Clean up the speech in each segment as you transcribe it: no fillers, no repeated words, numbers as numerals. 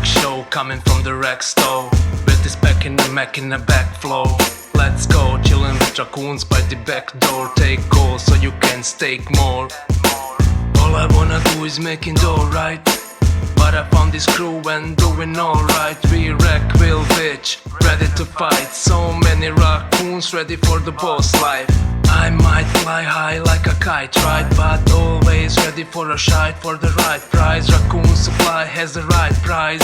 show coming from the RAC store. With this back in the Mac in the back flow. Let's go, chillin' with raccoons by the back door. Take calls so you can stake more. All I wanna do is making dough, right? But I found this crew and doing alright. We RAC will bitch, ready to fight. So many raccoons ready for the boss life. I might fly high like a kite, right? But always ready for a shite for the right price. Raccoon supply has the right price.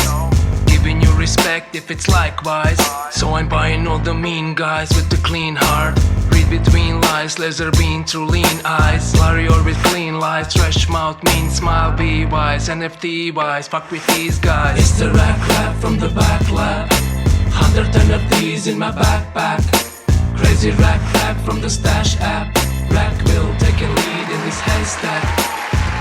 Giving you respect if it's likewise. So I'm buying all the mean guys with the clean heart. Read between lies, laser beam through lean eyes. Warrior with clean lies, trash mouth, mean smile, be wise. NFT wise, fuck with these guys. It's the RAC rap from the back lab. 110 of these in my backpack. Crazy RAC rap from the stash app. RAC will take a lead in this haystack.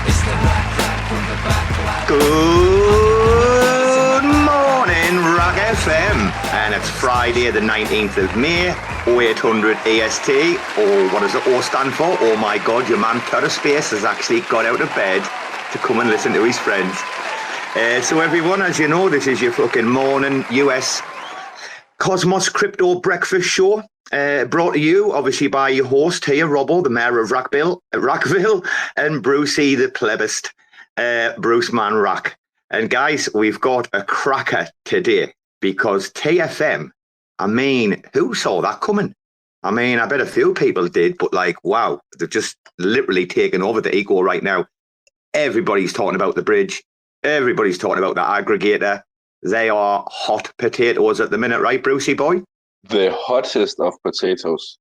It's the RAC rap from the back lab. Good morning, RAC FM. And it's Friday the 19th of May, 0800 EST. Or what does the O stand for? Oh my God, your man Terra Space has actually got out of bed to come and listen to his friends. So everyone, as you know, this is your fucking morning US Cosmos Crypto Breakfast Show. Brought to you, obviously, by your host here, Robo, the mayor of Rackville, and Brucey, the plebist, bruceman RAC. And guys, we've got a cracker today because TFM, I mean, who saw that coming? I mean, I bet a few people did, but like, wow, they've just literally taken over the eco right now. Everybody's talking about the bridge. Everybody's talking about the aggregator. They are hot potatoes at the minute, right, Brucey boy? The hottest of potatoes.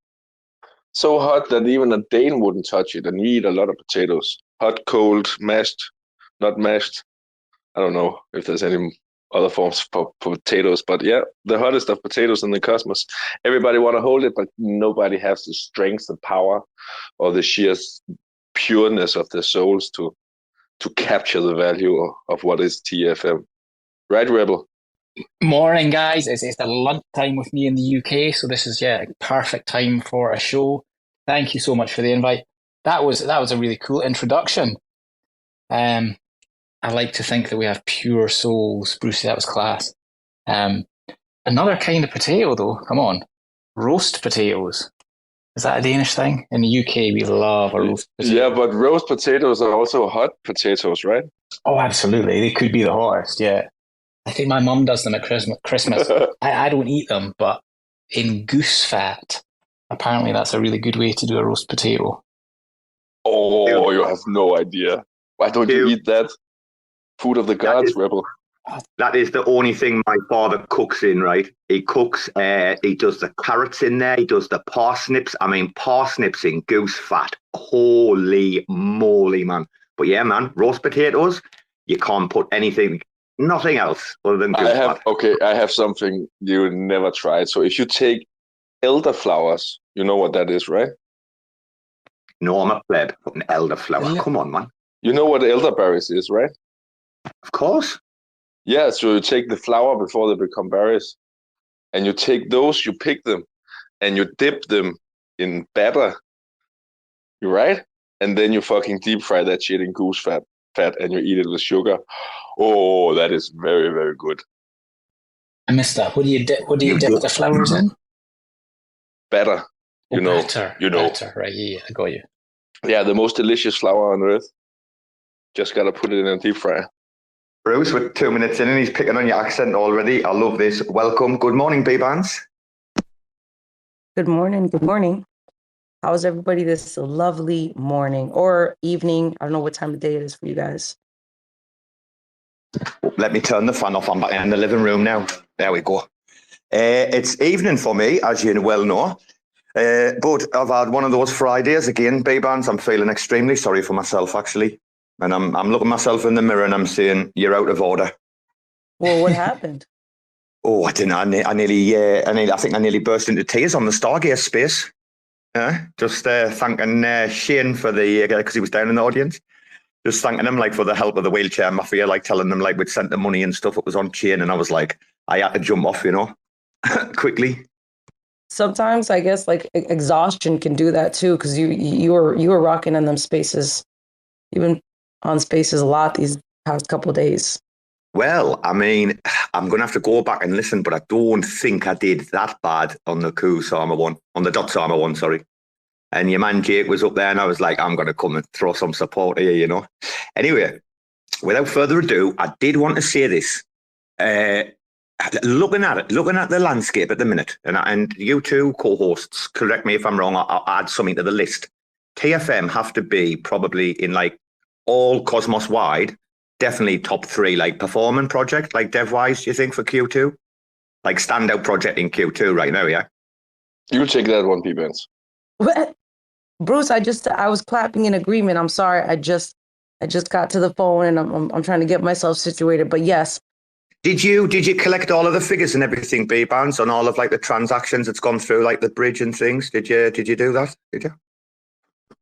So hot that even a Dane wouldn't touch it, and you eat a lot of potatoes. Hot, cold, mashed, not mashed. I don't know if there's any other forms for potatoes, but yeah, the hottest of potatoes in the cosmos. Everybody want to hold it, but nobody has the strength, the power, or the sheer pureness of their souls to capture the value of what is TFM. Right, Rebel? Morning, guys. It's the lunchtime with me in the UK, so this is a perfect time for a show. Thank you so much for the invite. That was a really cool introduction. I like to think that we have pure souls. Brucey, that was class. Another kind of potato, though. Come on, roast potatoes. Is that a Danish thing? In the UK, we love a roast potato. Yeah, but roast potatoes are also hot potatoes, right? Oh, absolutely. They could be the hottest. Yeah. I think my mum does them at Christmas. I don't eat them, but in goose fat, apparently that's a really good way to do a roast potato. Oh, you have no idea. Why don't you eat that? Food of the gods, Rebel. That is the only thing my father cooks in, right? He cooks, he does the carrots in there, he does the parsnips. I mean, parsnips in goose fat. Holy moly, man. But yeah, man, roast potatoes, you can't put nothing else other than goose fat. Okay, I have something you never tried. So if you take elderflowers, you know what that is, right? No, I'm a pleb. Fucking elderflower. Come on, man. You know what elderberries is, right? Of course. Yeah, so you take the flower before they become berries, and you take those, you pick them, and you dip them in batter, right? And then you fucking deep fry that shit in goose fat, and you eat it with sugar. Oh, that is very, very good. I missed that. What do you dip the flowers in? Batter. Batter, right? Yeah, I got you. Yeah, the most delicious flower on earth. Just gotta put it in a deep fryer. Bruce, with 2 minutes in and he's picking on your accent already. I love this. Welcome. Good morning, Bbandz. Good morning. Good morning. How's everybody this lovely morning or evening? I don't know what time of day it is for you guys. Let me turn the fan off. I'm back in the living room now. There we go. It's evening for me, as you well know. But I've had one of those Fridays again, Bbandz. I'm feeling extremely sorry for myself, actually. And I'm looking myself in the mirror and I'm saying, you're out of order. Well, what happened? Oh, I didn't. I think I nearly burst into tears on the Stargaze space. Just thanking Shane for because he was down in the audience. Just thanking him for the help of the wheelchair mafia, telling them we'd sent the money and stuff. It was on chain, and I was like, I had to jump off, quickly. Sometimes I guess exhaustion can do that too, because you were rocking in them spaces. You've been on spaces a lot these past couple of days. Well, I mean, I'm going to have to go back and listen, but I don't think I did that bad on the Kusama one, on the Dotsama one, sorry. And your man Jake was up there, and I was like, I'm going to come and throw some support here, you know. Anyway, without further ado, I did want to say this. Looking at the landscape at the minute, and you two co-hosts, correct me if I'm wrong, I'll add something to the list. TFM have to be probably in like all Cosmos wide, definitely top 3, like performing project, like dev-wise, you think, for Q2? Like standout project in Q2 right now, yeah? You take that one, Bbandz. What? Bruce, I was clapping in agreement. I'm sorry. I just got to the phone and I'm trying to get myself situated. But yes. Did you collect all of the figures and everything, Bbandz, on all of like the transactions that's gone through, like the bridge and things? Did you do that? Did you?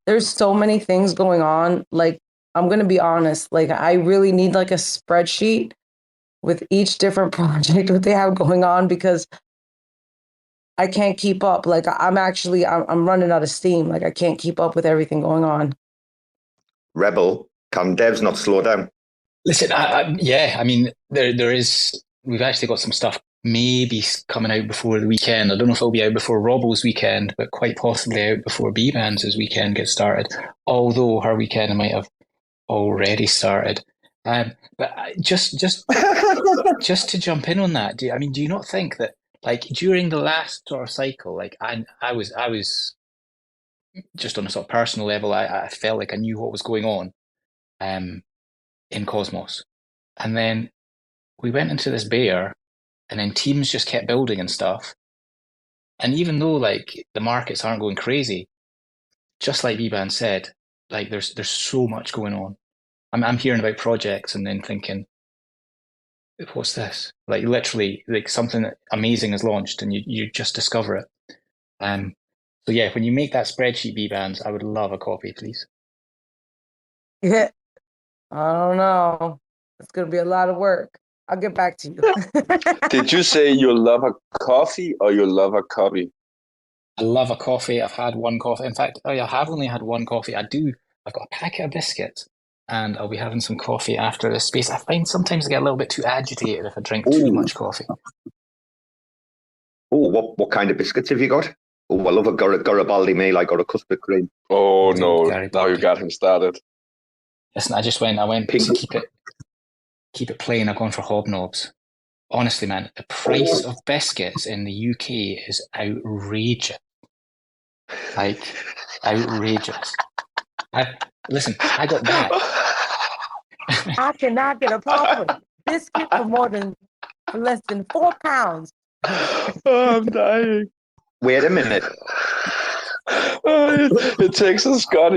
There's so many things going on. Like, I'm going to be honest, like I really need like a spreadsheet with each different project what they have going on, because I can't keep up. Like I'm running out of steam. Like I can't keep up with everything going on. Rebel, can devs not slow down? Listen, I mean, there is, we've actually got some stuff maybe coming out before the weekend. I don't know if it'll be out before Robo's weekend, but quite possibly out before Bbandz's weekend gets started. Although her weekend might have already started. But just to jump in on that, do you not think that like during the last sort of cycle, like I was just on a sort of personal level, I felt like I knew what was going on in Cosmos. And then we went into this bear, and then teams just kept building and stuff. And even though like the markets aren't going crazy, just like Bbandz said, like there's so much going on. I'm hearing about projects and then thinking, what's this? Like literally, like something amazing is launched and you just discover it. So yeah, when you make that spreadsheet, Bbandz, I would love a copy, please. Yeah, I don't know. It's gonna be a lot of work. I'll get back to you. Did you say you love a coffee or you love a copy? I love a coffee. I've had one coffee. In fact, I have only had one coffee. I've got a packet of biscuits, and I'll be having some coffee after this space. I find sometimes I get a little bit too agitated if I drink too much coffee. Oh, what kind of biscuits have you got? Oh, I love a Garibaldi meal. I got a custard cream. Oh no! Now you got him started. Listen, I went to keep it plain. I've gone for hobnobs. Honestly, man, the price of biscuits in the UK is outrageous. Like outrageous. I got that. I cannot get a proper biscuit for less than 4 pounds. Oh, I'm dying. Wait a minute. It takes a Scot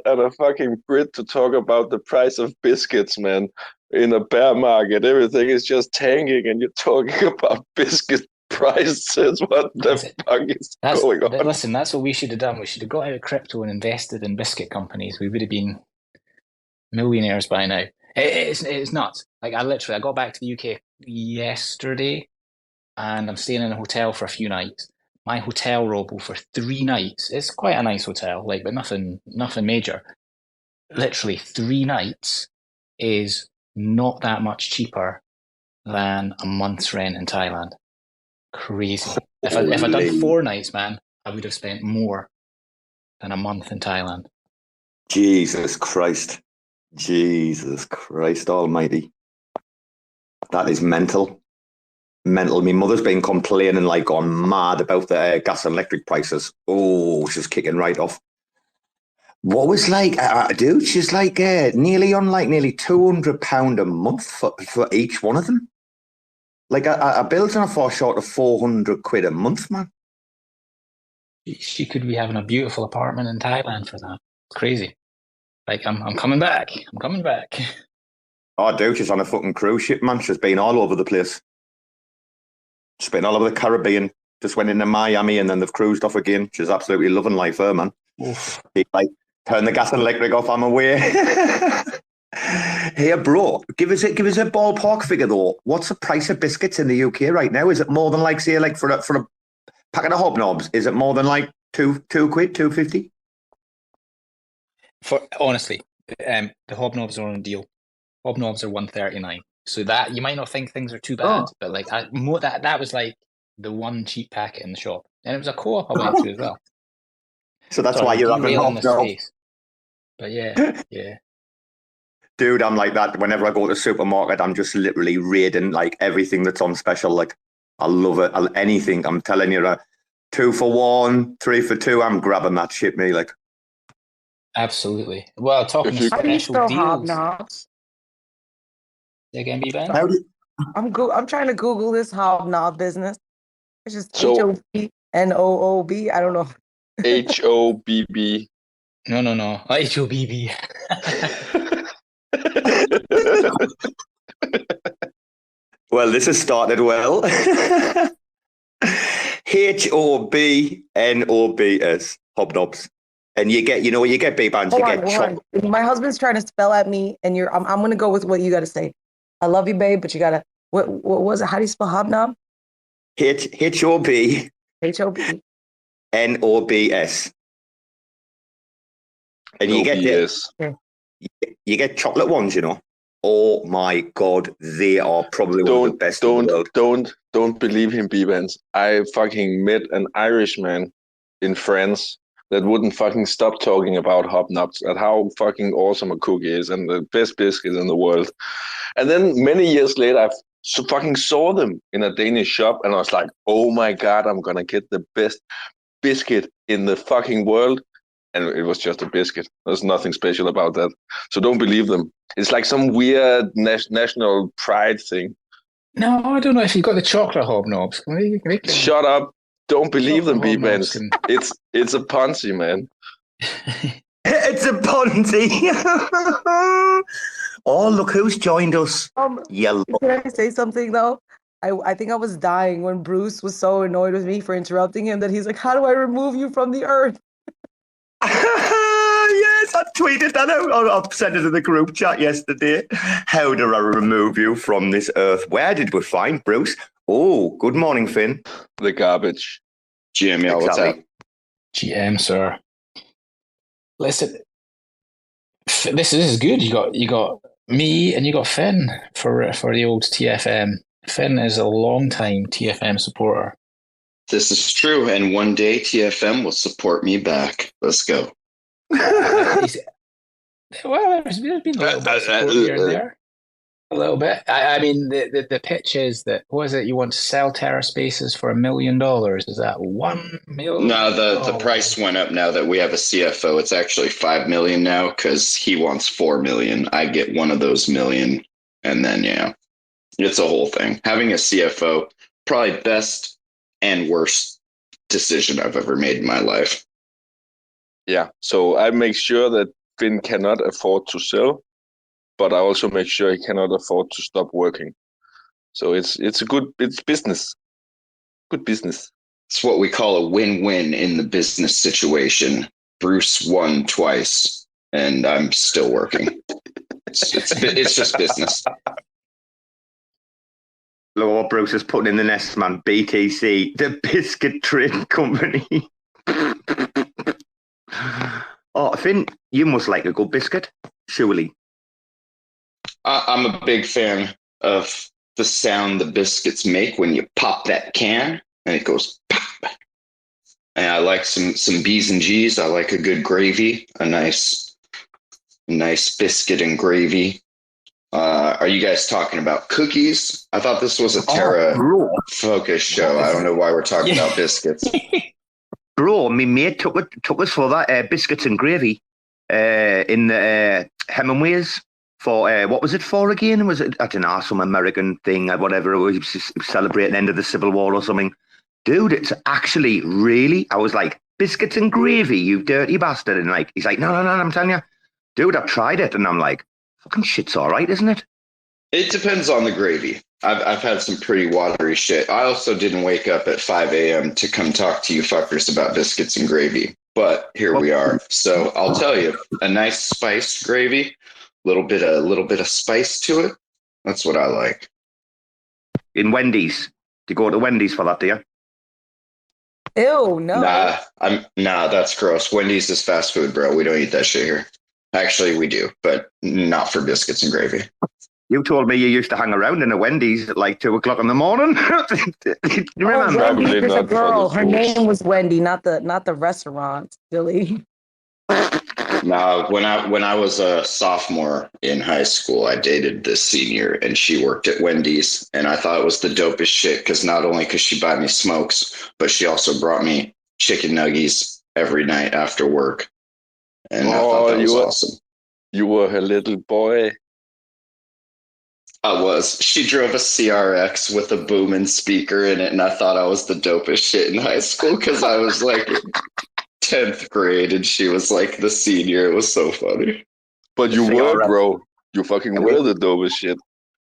and a fucking Brit to talk about the price of biscuits, man. In a bear market, everything is just tanking, and you're talking about biscuit prices. What the fuck is going on? Listen, that's what we should have done. We should have got out of crypto and invested in biscuit companies. We would have been millionaires by now. It's nuts. Like I got back to the UK yesterday, and I'm staying in a hotel for a few nights. My hotel Robo for 3 nights. It's quite a nice hotel, like, but nothing major. Literally 3 nights is not that much cheaper than a month's rent in Thailand. Crazy. If I'd done 4 nights, man, I would have spent more than a month in Thailand. Jesus Christ almighty. That is mental. My mother's been complaining like gone mad about the gas and electric prices. Oh, she's kicking right off. What was like, dude? She's like nearly £200 a month for each one of them. Like a bill's on a far short of £400 a month, man. She could be having a beautiful apartment in Thailand for that. It's crazy. Like I'm coming back. I'm coming back. Oh, dude, she's on a fucking cruise ship, man. She's been all over the place. She's been all over the Caribbean. Just went into Miami and then they've cruised off again. She's absolutely loving life, her man. He's like, turn the gas and electric off, I'm away. Here, bro, give us a ballpark figure though. What's the price of biscuits in the UK right now? Is it more than like, say, like for a packet of hobnobs? Is it more than like £2, £2.50? Honestly, the hobnobs are on a deal. Hobnobs are $1.39. So that you might not think things are too bad, Oh. but like that was like the one cheap packet in the shop, and it was a co-op I went to as well. So that's Sorry, why you're having derailing the hobnobs. space. But yeah. Dude, I'm like that. Whenever I go to the supermarket, I'm just literally raiding like everything that's on special. Like, I love it. Anything. I'm telling you, 2 for 1, 3 for 2. I'm grabbing that shit, me. Like, Absolutely. Well, talking If you- How do you special spell deals. hobnobs? Again, Bbandz? how do you, I'm trying to Google this hobnob business. It's just So- HOBNOOB. I don't know. HOBB. No. HOBB. well, this has started well. HOBNOBS, hobnobs. And you get Bbandz, you get Hold on. My husband's trying to spell at me, and I'm going to go with what you got to say. I love you, babe, but you got to. What was it? How do you spell hobnob? HOBNOBS. HOB. And you get OBS. you get chocolate ones, you know. Oh my god, they are probably one of the best in the world. Don't believe him, Bbandz. I fucking met an Irishman in France that wouldn't fucking stop talking about hobnobs and how fucking awesome a cookie is and the best biscuit in the world. And then many years later, I fucking saw them in a Danish shop, and I was like, oh my god, I'm gonna get the best biscuit in the fucking world. And it was just a biscuit. There's nothing special about that. So don't believe them. It's like some weird national pride thing. No, I don't know if you've got the chocolate hobnobs. Shut up. Don't believe them, Chocolate hobnobs Bbandz. It's a Ponzi, man. It's a Ponzi. Oh, look who's joined us. Yellow. Can I say something though? I think I was dying when Bruce was so annoyed with me for interrupting him that he's like, "How do I remove you from the earth?" Yes, I tweeted that out. I sent it to the group chat yesterday. How do I remove you from this earth? Where did we find Bruce? Oh, good morning, Finn. The garbage. GM, yeah, what's up? GM, sir. Listen, this is good. You got me and you got Finn for the old TFM. Finn is a long-time TFM supporter. This is true, and one day TFM will support me back. Let's go. Well, there's been a little bit of support here and there. A little bit. I mean, the pitch is that, what is it? You want to sell Terra Spaces for $1 million? Is that $1 million? No, the price went up now that we have a CFO. It's actually $5 million now because he wants $4 million. I get one of those $1 million, and then it's a whole thing. Having a CFO, probably best and worst decision I've ever made in my life. Yeah, so I make sure that Finn cannot afford to sell, but I also make sure he cannot afford to stop working. So it's business. Good business. It's what we call a win-win in the business situation. Bruce won twice, and I'm still working. It's just business. Look what Bruce is putting in the nest, man. BTC, the biscuit trading company. Oh, Finn, you must like a good biscuit, surely. I'm a big fan of the sound the biscuits make when you pop that can and it goes pop. And I like some B's and G's. I like a good gravy, a nice biscuit and gravy. Are you guys talking about cookies? I thought this was a Terra focus show. I don't know why we're talking about biscuits. Bro, my mate took us for that biscuits and gravy in the Hemingways for what was it for again? Was it, I don't know, some American thing or whatever it was, celebrating the end of the Civil War or something. Dude, it's actually really, I was like, biscuits and gravy, you dirty bastard. And like, he's like, no, I'm telling you, dude, I've tried it. And I'm like, fucking shit's all right, isn't it? It depends on the gravy. I've had some pretty watery shit. I also didn't wake up at 5 a.m. to come talk to you fuckers about biscuits and gravy. But here we are. So I'll tell you, a nice spiced gravy, little bit of spice to it. That's what I like. In Wendy's. Do you go to Wendy's for that, do you? Ew, no. Nah, that's gross. Wendy's is fast food, bro. We don't eat that shit here. Actually, we do, but not for biscuits and gravy. You told me you used to hang around in a Wendy's at like 2:00 in the morning. You remember? Oh, Wendy, Probably there's a not for girl. the Her food. name was Wendy, not the restaurant. Silly. Now, when I was a sophomore in high school, I dated this senior, and she worked at Wendy's, and I thought it was the dopest shit because not only could she buy me smokes, but she also brought me chicken nuggies every night after work, and I thought that was awesome. You were her little boy. I was. She drove a CRX with a booming speaker in it, and I thought I was the dopest shit in high school because I was like 10th grade, and she was like the senior. It was so funny. But you The were, CRX. bro. You fucking were the dopest shit.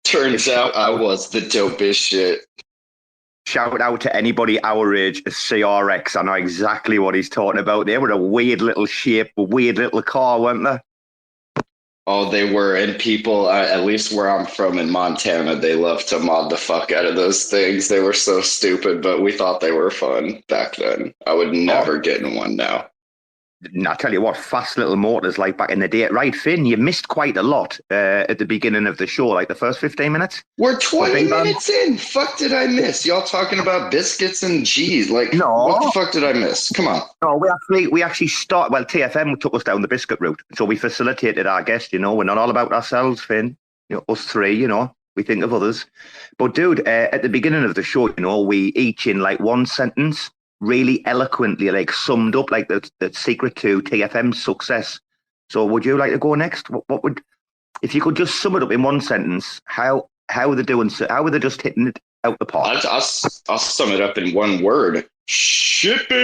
Turns out I was the dopest shit. Shout out to anybody our age, a CRX. I know exactly what he's talking about. They were a weird little shape, a weird little car, weren't they? Oh, they were. And people, at least where I'm from in Montana, they love to mod the fuck out of those things. They were so stupid, but we thought they were fun back then. I would never get in one now. And I tell you what, fast little motors like back in the day. Right, Finn, you missed quite a lot at the beginning of the show, like the first 15 minutes. We're 20 Big Band. minutes in. Fuck did I miss? Y'all talking about biscuits and cheese. Like, No. what the fuck did I miss? Come on. No, we actually start. Well, TFM took us down the biscuit route, so we facilitated our guest. You know, we're not all about ourselves, Finn. You know, us three. You know, we think of others. But dude, at the beginning of the show, you know, we each in like one sentence, really eloquently, like summed up like the secret to TFM's success. So, would you like to go next? What would, if you could just sum it up in one sentence? How are they doing? How are they just hitting it out the park? I'll sum it up in one word. Shipping.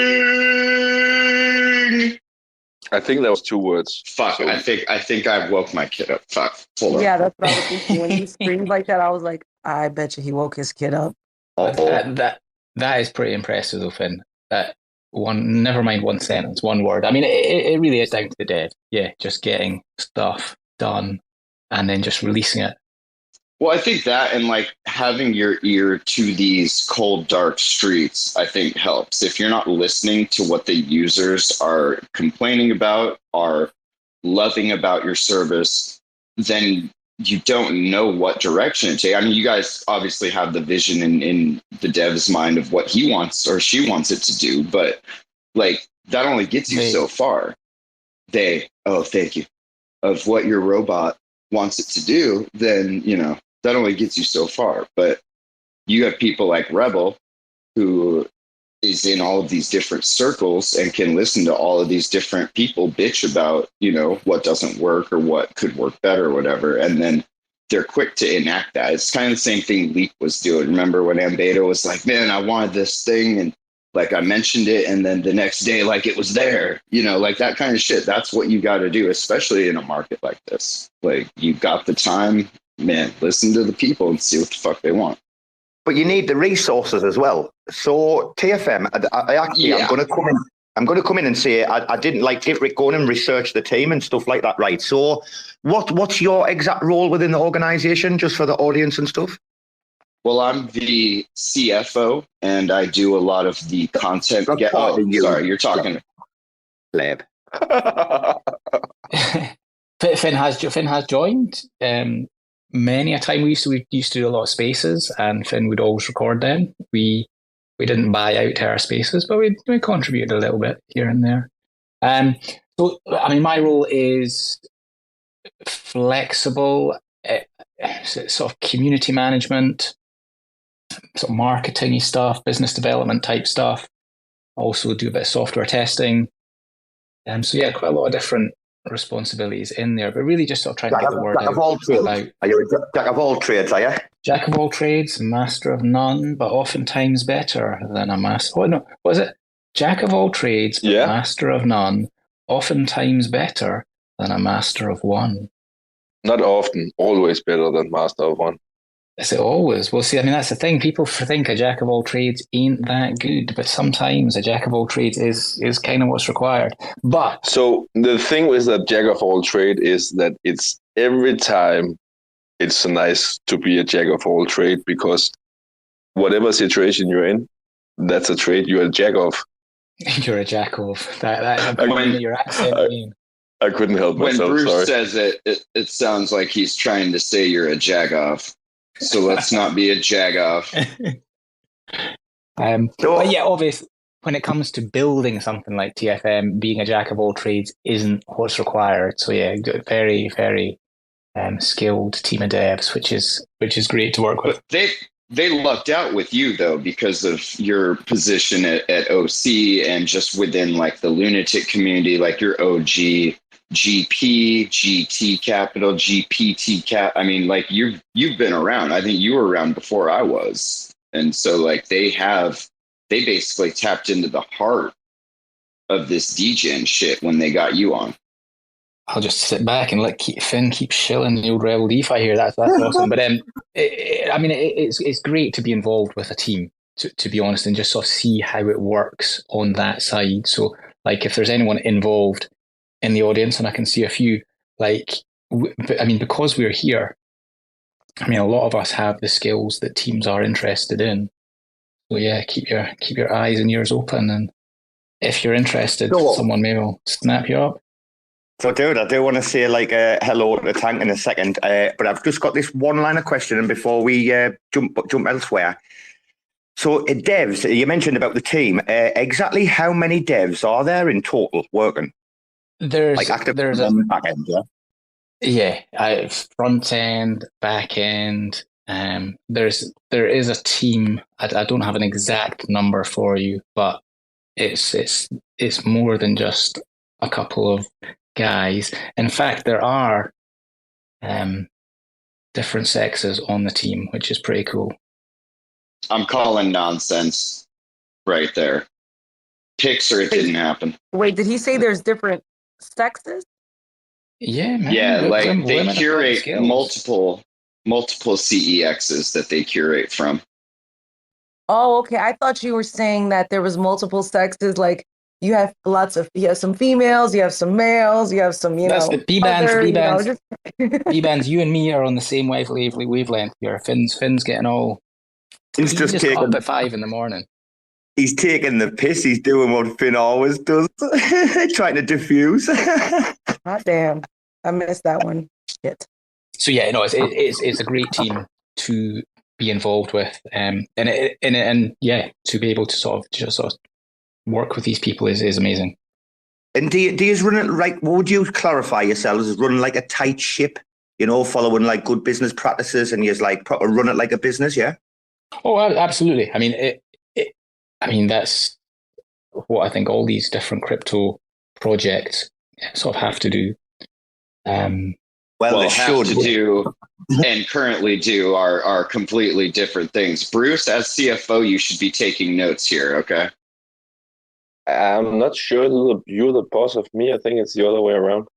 I think that was 2 words. Fuck. So- I think I woke my kid up. Fuck. Hold on. Yeah, that's what I was thinking. When you screamed like that, I was like, I bet you he woke his kid up. That is pretty impressive, though, Finn. That one, never mind one sentence, one word. I mean, it really is down to the dead. Yeah, just getting stuff done and then just releasing it. Well, I think that and like having your ear to these cold, dark streets, I think helps. If you're not listening to what the users are complaining about, are loving about your service, then you don't know what direction to take. I mean, you guys obviously have the vision in the dev's mind of what he wants or she wants it to do, but like that only gets you so far. Thank you. Of what your robot wants it to do, then, you know, that only gets you so far. But you have people like Rebel who is in all of these different circles and can listen to all of these different people bitch about, you know, what doesn't work or what could work better or whatever. And then they're quick to enact that. It's kind of the same thing Leap was doing. Remember when Ambeta was like, man, I wanted this thing. And like I mentioned it. And then the next day, like it was there, you know, like that kind of shit. That's what you got to do, especially in a market like this. Like you got the time, man, listen to the people and see what the fuck they want. But you need the resources as well. So TFM, I'm going to come in and say I didn't like go in and research the team and stuff like that, right? So what's your exact role within the organization, just for the audience and stuff? Well, I'm the CFO, and I do a lot of the content. Sorry, you're talking. Lab. Finn has joined. Many a time we used to do a lot of spaces, and Finn would always record them. We didn't buy out Terra spaces, but we contributed a little bit here and there. So I mean, my role is flexible, sort of community management, sort of marketing-y stuff, business development type stuff. Also do a bit of software testing. So yeah, quite a lot of different responsibilities in there, but really just sort of trying to get the word out. Are you a jack of all trades, are you? Jack of all trades, master of none, but oftentimes better than a master. Oh, no, was it? Jack of all trades, but master of none, oftentimes better than a master of one. Not often, always better than master of one. Is it always? Well, see, I mean, that's the thing. People think a jack of all trades ain't that good, but sometimes a jack of all trades is kind of what's required. But so the thing with that jack of all trade is that it's every time it's nice to be a jack of all trade, because whatever situation you're in, that's a trade you're a jack of. You're a jack of that. Your accent. I couldn't help When myself. Bruce Sorry. says it sounds like he's trying to say you're a jagoff. So let's not be a jagoff. But yeah, obviously, when it comes to building something like TFM, being a jack of all trades isn't what's required. So yeah, very, very skilled team of devs, which is great to work with. But they lucked out with you though, because of your position at OC and just within like the lunatic community, like your OG GP, GT capital, GPT cap. I mean, like you've been around. I think you were around before I was. And so like they basically tapped into the heart of this DJing shit when they got you on. I'll just sit back and let Finn keep shilling the old Rebel DeFi here. That's awesome. But it's great to be involved with a team, to be honest, and just sort of see how it works on that side. So, like, if there's anyone involved in the audience, and I can see a few, like, because we're here, a lot of us have the skills that teams are interested in. So yeah, keep your eyes and ears open, and if you're interested, someone maybe will snap you up. So, dude, I do want to say like hello to Tank in a second, but I've just got this one line of questioning before we jump elsewhere. So, devs, you mentioned about the team. Exactly how many devs are there in total working? There's like active there's back end, yeah, front end, back end. There is a team. I don't have an exact number for you, but it's more than just a couple of guys. In fact, there are different sexes on the team, which is pretty cool. I'm calling nonsense right there. Pics or it didn't happen. Wait, did he say there's different sexes? Yeah, man. Yeah, like they curate skills. multiple CEXs that they curate from. Oh, okay. I thought you were saying that there was multiple sexes, like you have some females, you have some males, you have some, That's the Bbandz. Bbandz, Bbandz, you and me are on the same wavelength here. Finn's getting all. He's just taking up at 5 a.m. He's taking the piss. He's doing what Finn always does, trying to diffuse. Hot damn, I missed that one. Shit. So yeah, it's a great team to be involved with, and to be able to sort of work with these people is amazing. And do you run it like? What would you clarify yourselves as running like a tight ship? Following like good business practices, and you just like proper run it like a business, yeah. Oh, absolutely. That's what I think all these different crypto projects sort of have to do. Well, have to do and currently do are completely different things. Bruce, as CFO, you should be taking notes here, okay? I'm not sure you're the boss of me. I think it's the other way around.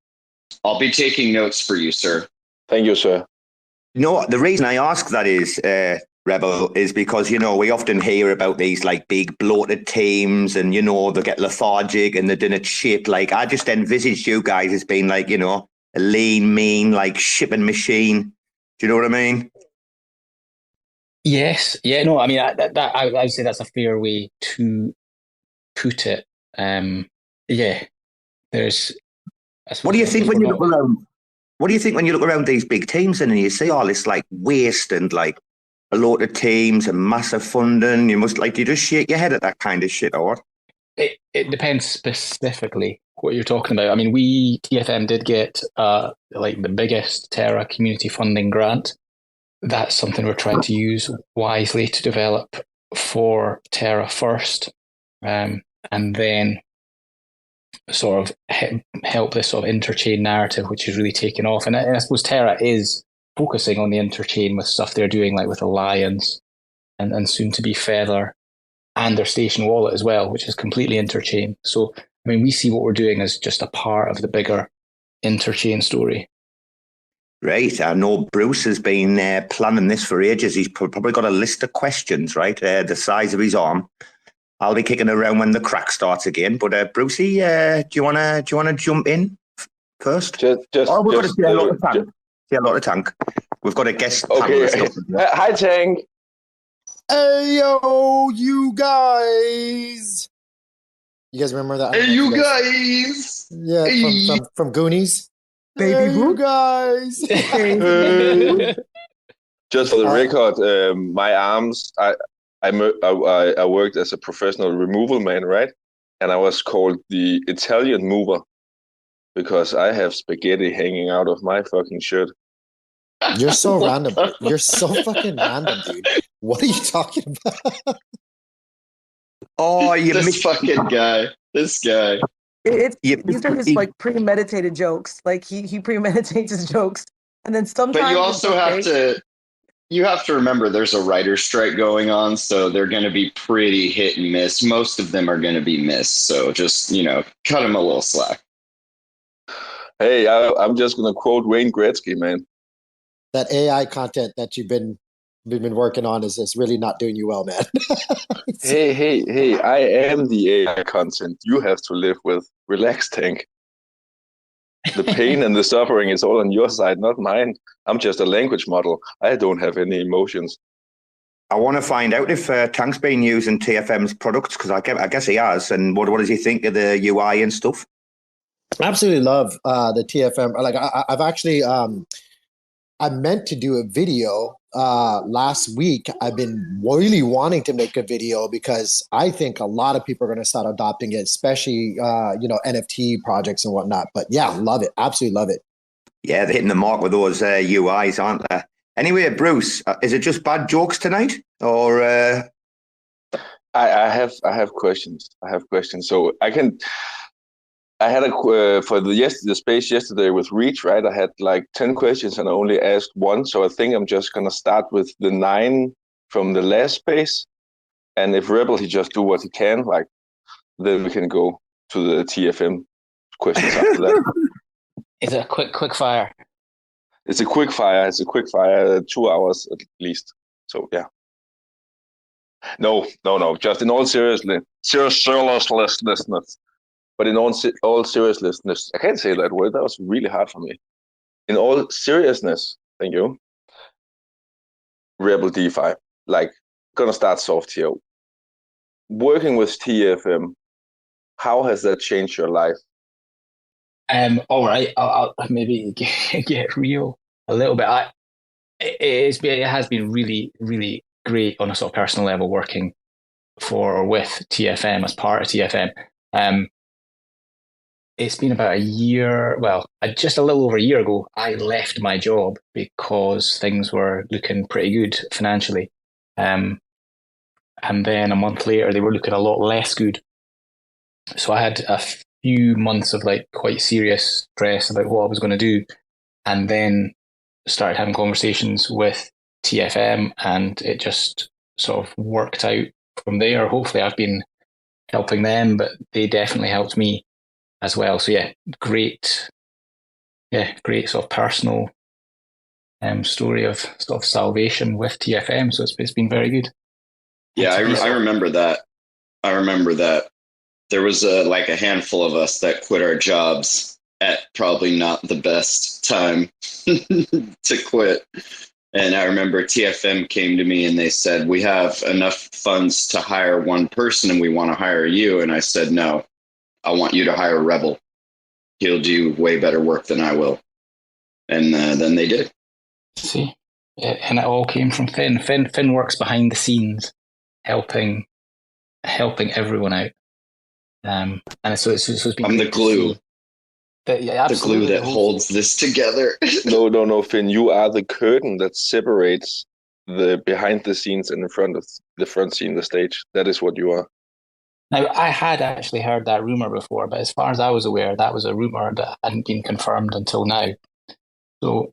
I'll be taking notes for you, sir. Thank you, sir. The reason I ask that is, Rebel, is because, we often hear about these like big bloated teams and, they get lethargic and they're doing it shit. Like, I just envisaged you guys as being like, a lean, mean, like shipping machine. Do you know what I mean? Yes. Yeah, no, I would say that's a fair way to put it. What do you think when you look around? What do you think when you look around these big teams and you see all this like waste and like a lot of teams and massive funding? You just shake your head at that kind of shit, or what? It depends specifically what you're talking about. We TFM did get like the biggest Terra community funding grant. That's something we're trying to use wisely to develop for Terra first, and then sort of help this sort of interchain narrative, which is really taking off. And I suppose Terra is focusing on the interchain with stuff they're doing, like with Alliance and soon to be Feather and their station wallet as well, which is completely interchain. So, we see what we're doing as just a part of the bigger interchain story. Right. I know Bruce has been planning this for ages. He's probably got a list of questions, right? The size of his arm. I'll be kicking around when the crack starts again. But Brucey, do you wanna jump in first? We've got to say hello to Tank. Say hello to Tank. We've got a guest. Okay. Hi, Tank. Hey yo, you guys. You guys remember that? Hey, you guys! Yeah, Hey. from Goonies. Baby Hey, you Boo. guys. Just for the record, my arms, I worked as a professional removal man, right? And I was called the Italian mover because I have spaghetti hanging out of my fucking shirt. You're so random. You're so fucking random, dude. What are you talking about? Oh, you This fucking guy. This guy. These are his like premeditated jokes. Like he premeditates his jokes, and then sometimes. But you also have to remember there's a writer's strike going on, so they're going to be pretty hit and miss. Most of them are going to be missed, so just, cut them a little slack. Hey, I'm just going to quote Wayne Gretzky, man. That AI content that you've been working on is really not doing you well, man. Hey, I am the AI content you have to live with. Relax, Tank. The pain and the suffering is all on your side, not mine. I'm just a language model. I don't have any emotions. I want to find out if Tank's been using TFM's products, because I guess he has. And what does he think of the UI and stuff? I absolutely love the TFM. Like I've actually, I meant to do a video last week. I've been really wanting to make a video because I think a lot of people are going to start adopting it, especially NFT projects and whatnot. But yeah, love it. Absolutely love it. Yeah, they're hitting the mark with those UIs, aren't they? Anyway, Bruce, is it just bad jokes tonight, or? I have questions. So I had for the space yesterday with Reach, right? I had like 10 questions and I only asked one. So I think I'm just gonna start with the 9 from the last space, and if Rebel he just do what he can, like then we can go to the TFM questions after that. Is it a quick fire? It's a quick fire. 2 hours at least. So yeah. No. Just in all seriousness. But in all seriousness, I can't say that word. That was really hard for me. In all seriousness, thank you. Rebel DeFi, like, gonna start soft here. Working with TFM, how has that changed your life? All right, I'll maybe get real a little bit. It has been really, really great on a sort of personal level working for or with TFM as part of TFM. It's been about a year, just a little over a year ago, I left my job because things were looking pretty good financially. And then a month later, they were looking a lot less good. So I had a few months of like quite serious stress about what I was going to do. And then started having conversations with TFM, and it just sort of worked out from there. Hopefully I've been helping them, but they definitely helped me as well. So yeah, great sort of personal story of sort of salvation with TFM. So it's been very good. Yeah, I remember that. I remember that there was a handful of us that quit our jobs at probably not the best time to quit. And I remember TFM came to me and they said, we have enough funds to hire one person and we want to hire you. And I said, no, I want you to hire Rebel. He'll do way better work than I will. And then they did. See, and it all came from Finn. Finn works behind the scenes, helping everyone out. And so it's been. I'm the glue. The glue that holds this together. No, Finn. You are the curtain that separates the behind the scenes and in front of the front scene, the stage. That is what you are. Now, I had actually heard that rumor before, but as far as I was aware, that was a rumor that hadn't been confirmed until now. So,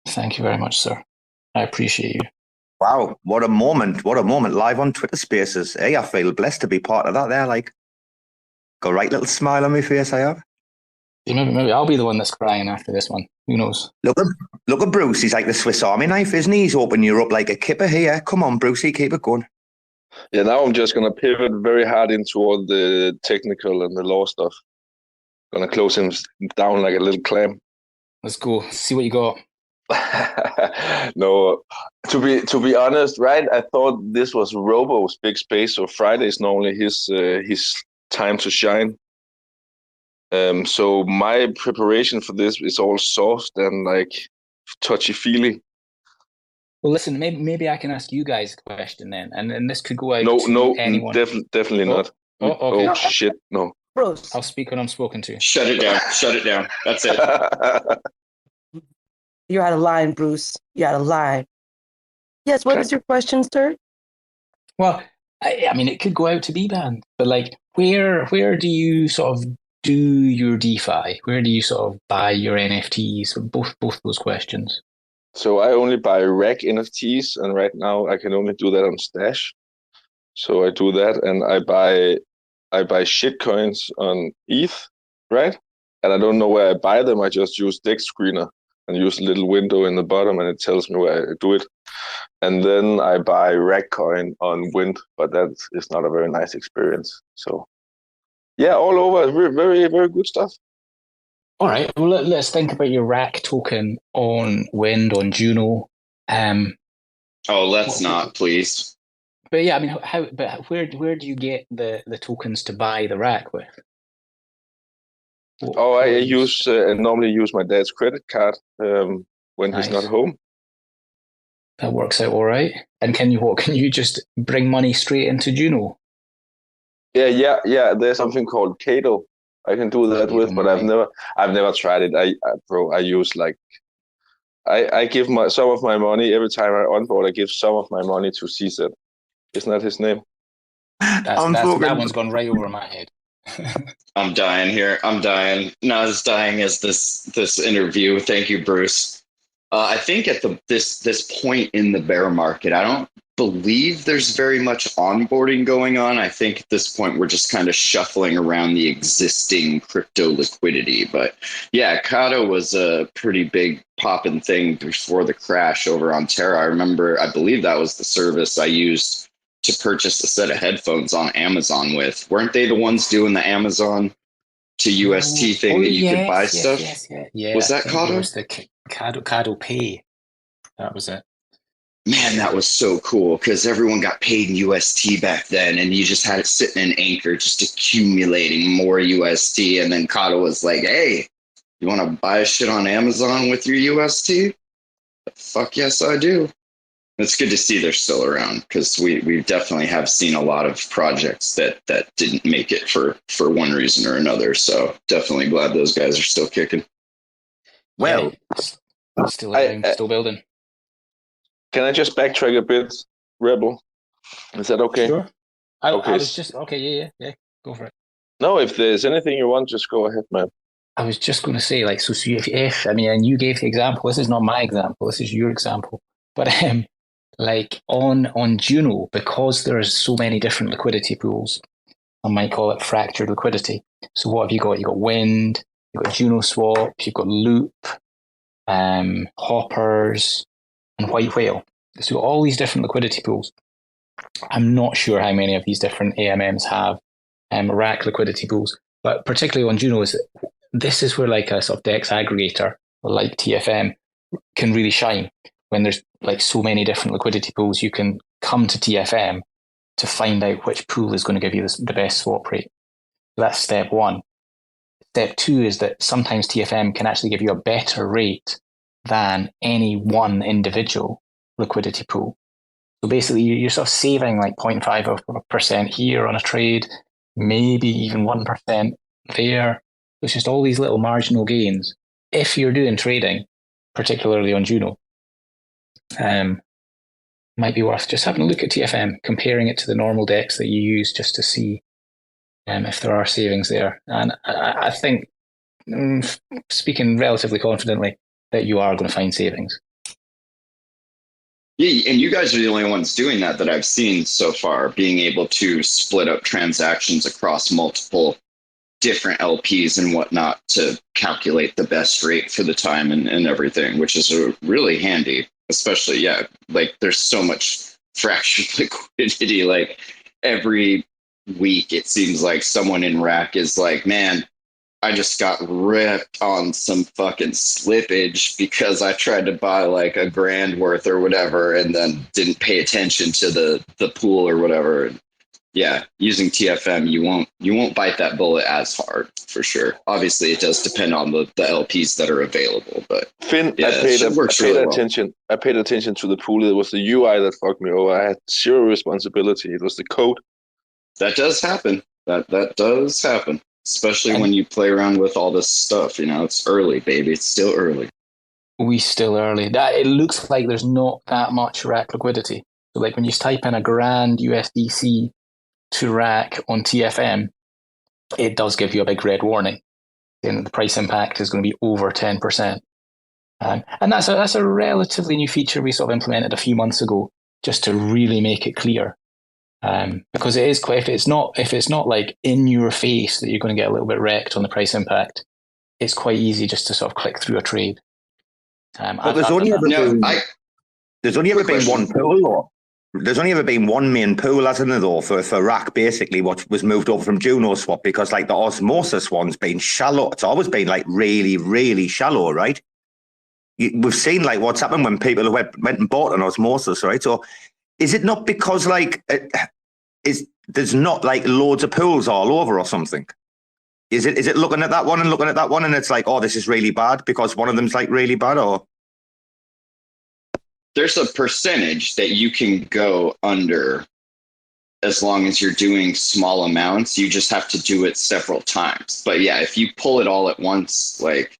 thank you very much, sir. I appreciate you. Wow, what a moment live on Twitter Spaces. Hey, I feel blessed to be part of that there. Like, got a right little smile on my face, I have. Maybe I'll be the one that's crying after this one. Who knows? Look at Bruce. He's like the Swiss Army knife, isn't he? He's opening you up like a kipper here. Come on, Brucey, keep it going. Yeah, now I'm just going to pivot very hard into all the technical and the law stuff. Going to close him down like a little clam. Let's go. See what you got. No, to be honest, right? I thought this was Robo's big space. So Friday's normally his time to shine. So my preparation for this is all soft and like touchy-feely. Well, listen, maybe I can ask you guys a question then, and this could go out No, to anyone. definitely not. Okay. Oh shit, no. Bruce, I'll speak when I'm spoken to. Shut it down. Shut it down. That's it. you're out of line, Bruce. You're out of line. Yes, what is your question, sir? Well, I mean, it could go out to Bbandz, but like, where do you sort of do your DeFi? Where do you sort of buy your NFTs? Both those questions. So I only buy RAC NFTs, and right now I can only do that on Stash. So I do that, and I buy shit coins on ETH, right? And I don't know where I buy them. I just use Deck Screener and use a little window in the bottom, and it tells me where I do it. And then I buy RAC coin on Wind, but that is not a very nice experience. So yeah, all over, very, very good stuff. All right, well, let's think about your RAC token on Wind, on Juno. Oh, let's not, please. But yeah, I mean, where do you get the tokens to buy the RAC with? I normally use my dad's credit card when he's not home. That works out all right. And can you just bring money straight into Juno? Yeah. There's something called Kato. I can do that with, but I've never tried it. I use like I give some of my money every time I onboard. I give some of my money to CZ. Isn't that his name? That one's gone right over my head. I'm dying here. I'm dying. Not as dying as this interview. Thank you, Bruce. I think at this point in the bear market, I don't believe there's very much onboarding going on. I think at this point we're just kind of shuffling around the existing crypto liquidity. But yeah, Kato was a pretty big popping thing before the crash over on Terra. I believe that was the service I used to purchase a set of headphones on Amazon with. Weren't they the ones doing the Amazon to UST thing that you could buy stuff? Yeah. Was that Kato? It was the Kato Pay. That was it. Man, that was so cool because everyone got paid in UST back then, and you just had it sitting in Anchor just accumulating more UST. And then Kato was like, hey, you want to buy shit on Amazon with your UST? Fuck yes, I do. It's good to see they're still around because we definitely have seen a lot of projects that didn't make it for one reason or another. So definitely glad those guys are still kicking. Well, still around, still building. Can I just backtrack a bit, Rebel? Is that okay? Sure. I was just okay. Yeah. Go for it. No, if there's anything you want, just go ahead, man. I was just going to say, like, so if I mean, and you gave the example. This is not my example. This is your example. But like on Juno, because there's so many different liquidity pools, I might call it fractured liquidity. So what have you got? You got Wind, you've got Juno Swap, you've got Loop, Hoppers, and White Whale. So all these different liquidity pools. I'm not sure how many of these different AMMs have RAC liquidity pools, but particularly on Juno, this is where like a sort of DEX aggregator like TFM can really shine. When there's like so many different liquidity pools, you can come to TFM to find out which pool is going to give you the best swap rate. So that's step one. Step two is that sometimes TFM can actually give you a better rate than any one individual liquidity pool. So basically, you're sort of saving like 0.5% here on a trade, maybe even 1% there. It's just all these little marginal gains. If you're doing trading, particularly on Juno, might be worth just having a look at TFM, comparing it to the normal DEX that you use just to see if there are savings there. And I think, speaking relatively confidently, that you are going to find savings. Yeah, and you guys are the only ones doing that I've seen so far, being able to split up transactions across multiple different LPs and whatnot to calculate the best rate for the time and everything, which is really handy. Especially, like there's so much fractured liquidity. Like every week, it seems like someone in RAC is like, man, I just got ripped on some fucking slippage because I tried to buy like $1,000 worth or whatever and then didn't pay attention to the pool or whatever. yeah, using TFM, you won't bite that bullet as hard for sure. Obviously, it does depend on the LPs that are available, but Finn, yeah, I paid really attention. I paid attention to the pool. It was the UI that fucked me over. I had zero responsibility. It was the code. That does happen. That does happen, especially when you play around with all this stuff. It's early, baby. It's still early. We still early. It looks like there's not that much RAC liquidity. So like when you type in a grand USDC to RAC on TFM, it does give you a big red warning, saying that the price impact is going to be over 10%. And that's a relatively new feature we sort of implemented a few months ago, just to really make it clear. Because it is quite, if it's not like in your face that you're going to get a little bit wrecked on the price impact, it's quite easy just to sort of click through a trade. But there's only ever been one pool, though. There's only ever been one main pool, hasn't there, though, for RAC, basically, what was moved over from Juno Swap, because like the Osmosis one's been shallow. It's always been like really, really shallow, right? We've seen like what's happened when people went and bought an Osmosis, right? So is it not because like there's not like loads of pools all over or something? Is it looking at that one and looking at that one and it's like, oh, this is really bad because one of them's like really bad, or? There's a percentage that you can go under as long as you're doing small amounts. You just have to do it several times. But yeah, if you pull it all at once, like,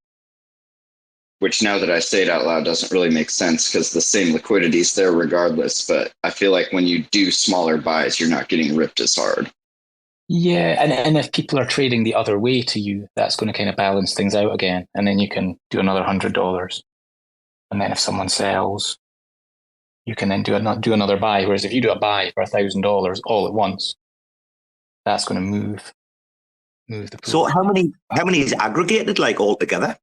which now that I say it out loud doesn't really make sense because the same liquidity is there regardless. But I feel like when you do smaller buys, you're not getting ripped as hard. Yeah, and if people are trading the other way to you, that's going to kind of balance things out again. And then you can do another $100. And then if someone sells, you can then do another buy. Whereas if you do a buy for $1,000 all at once, that's going to move the pool. So how many is aggregated like all together?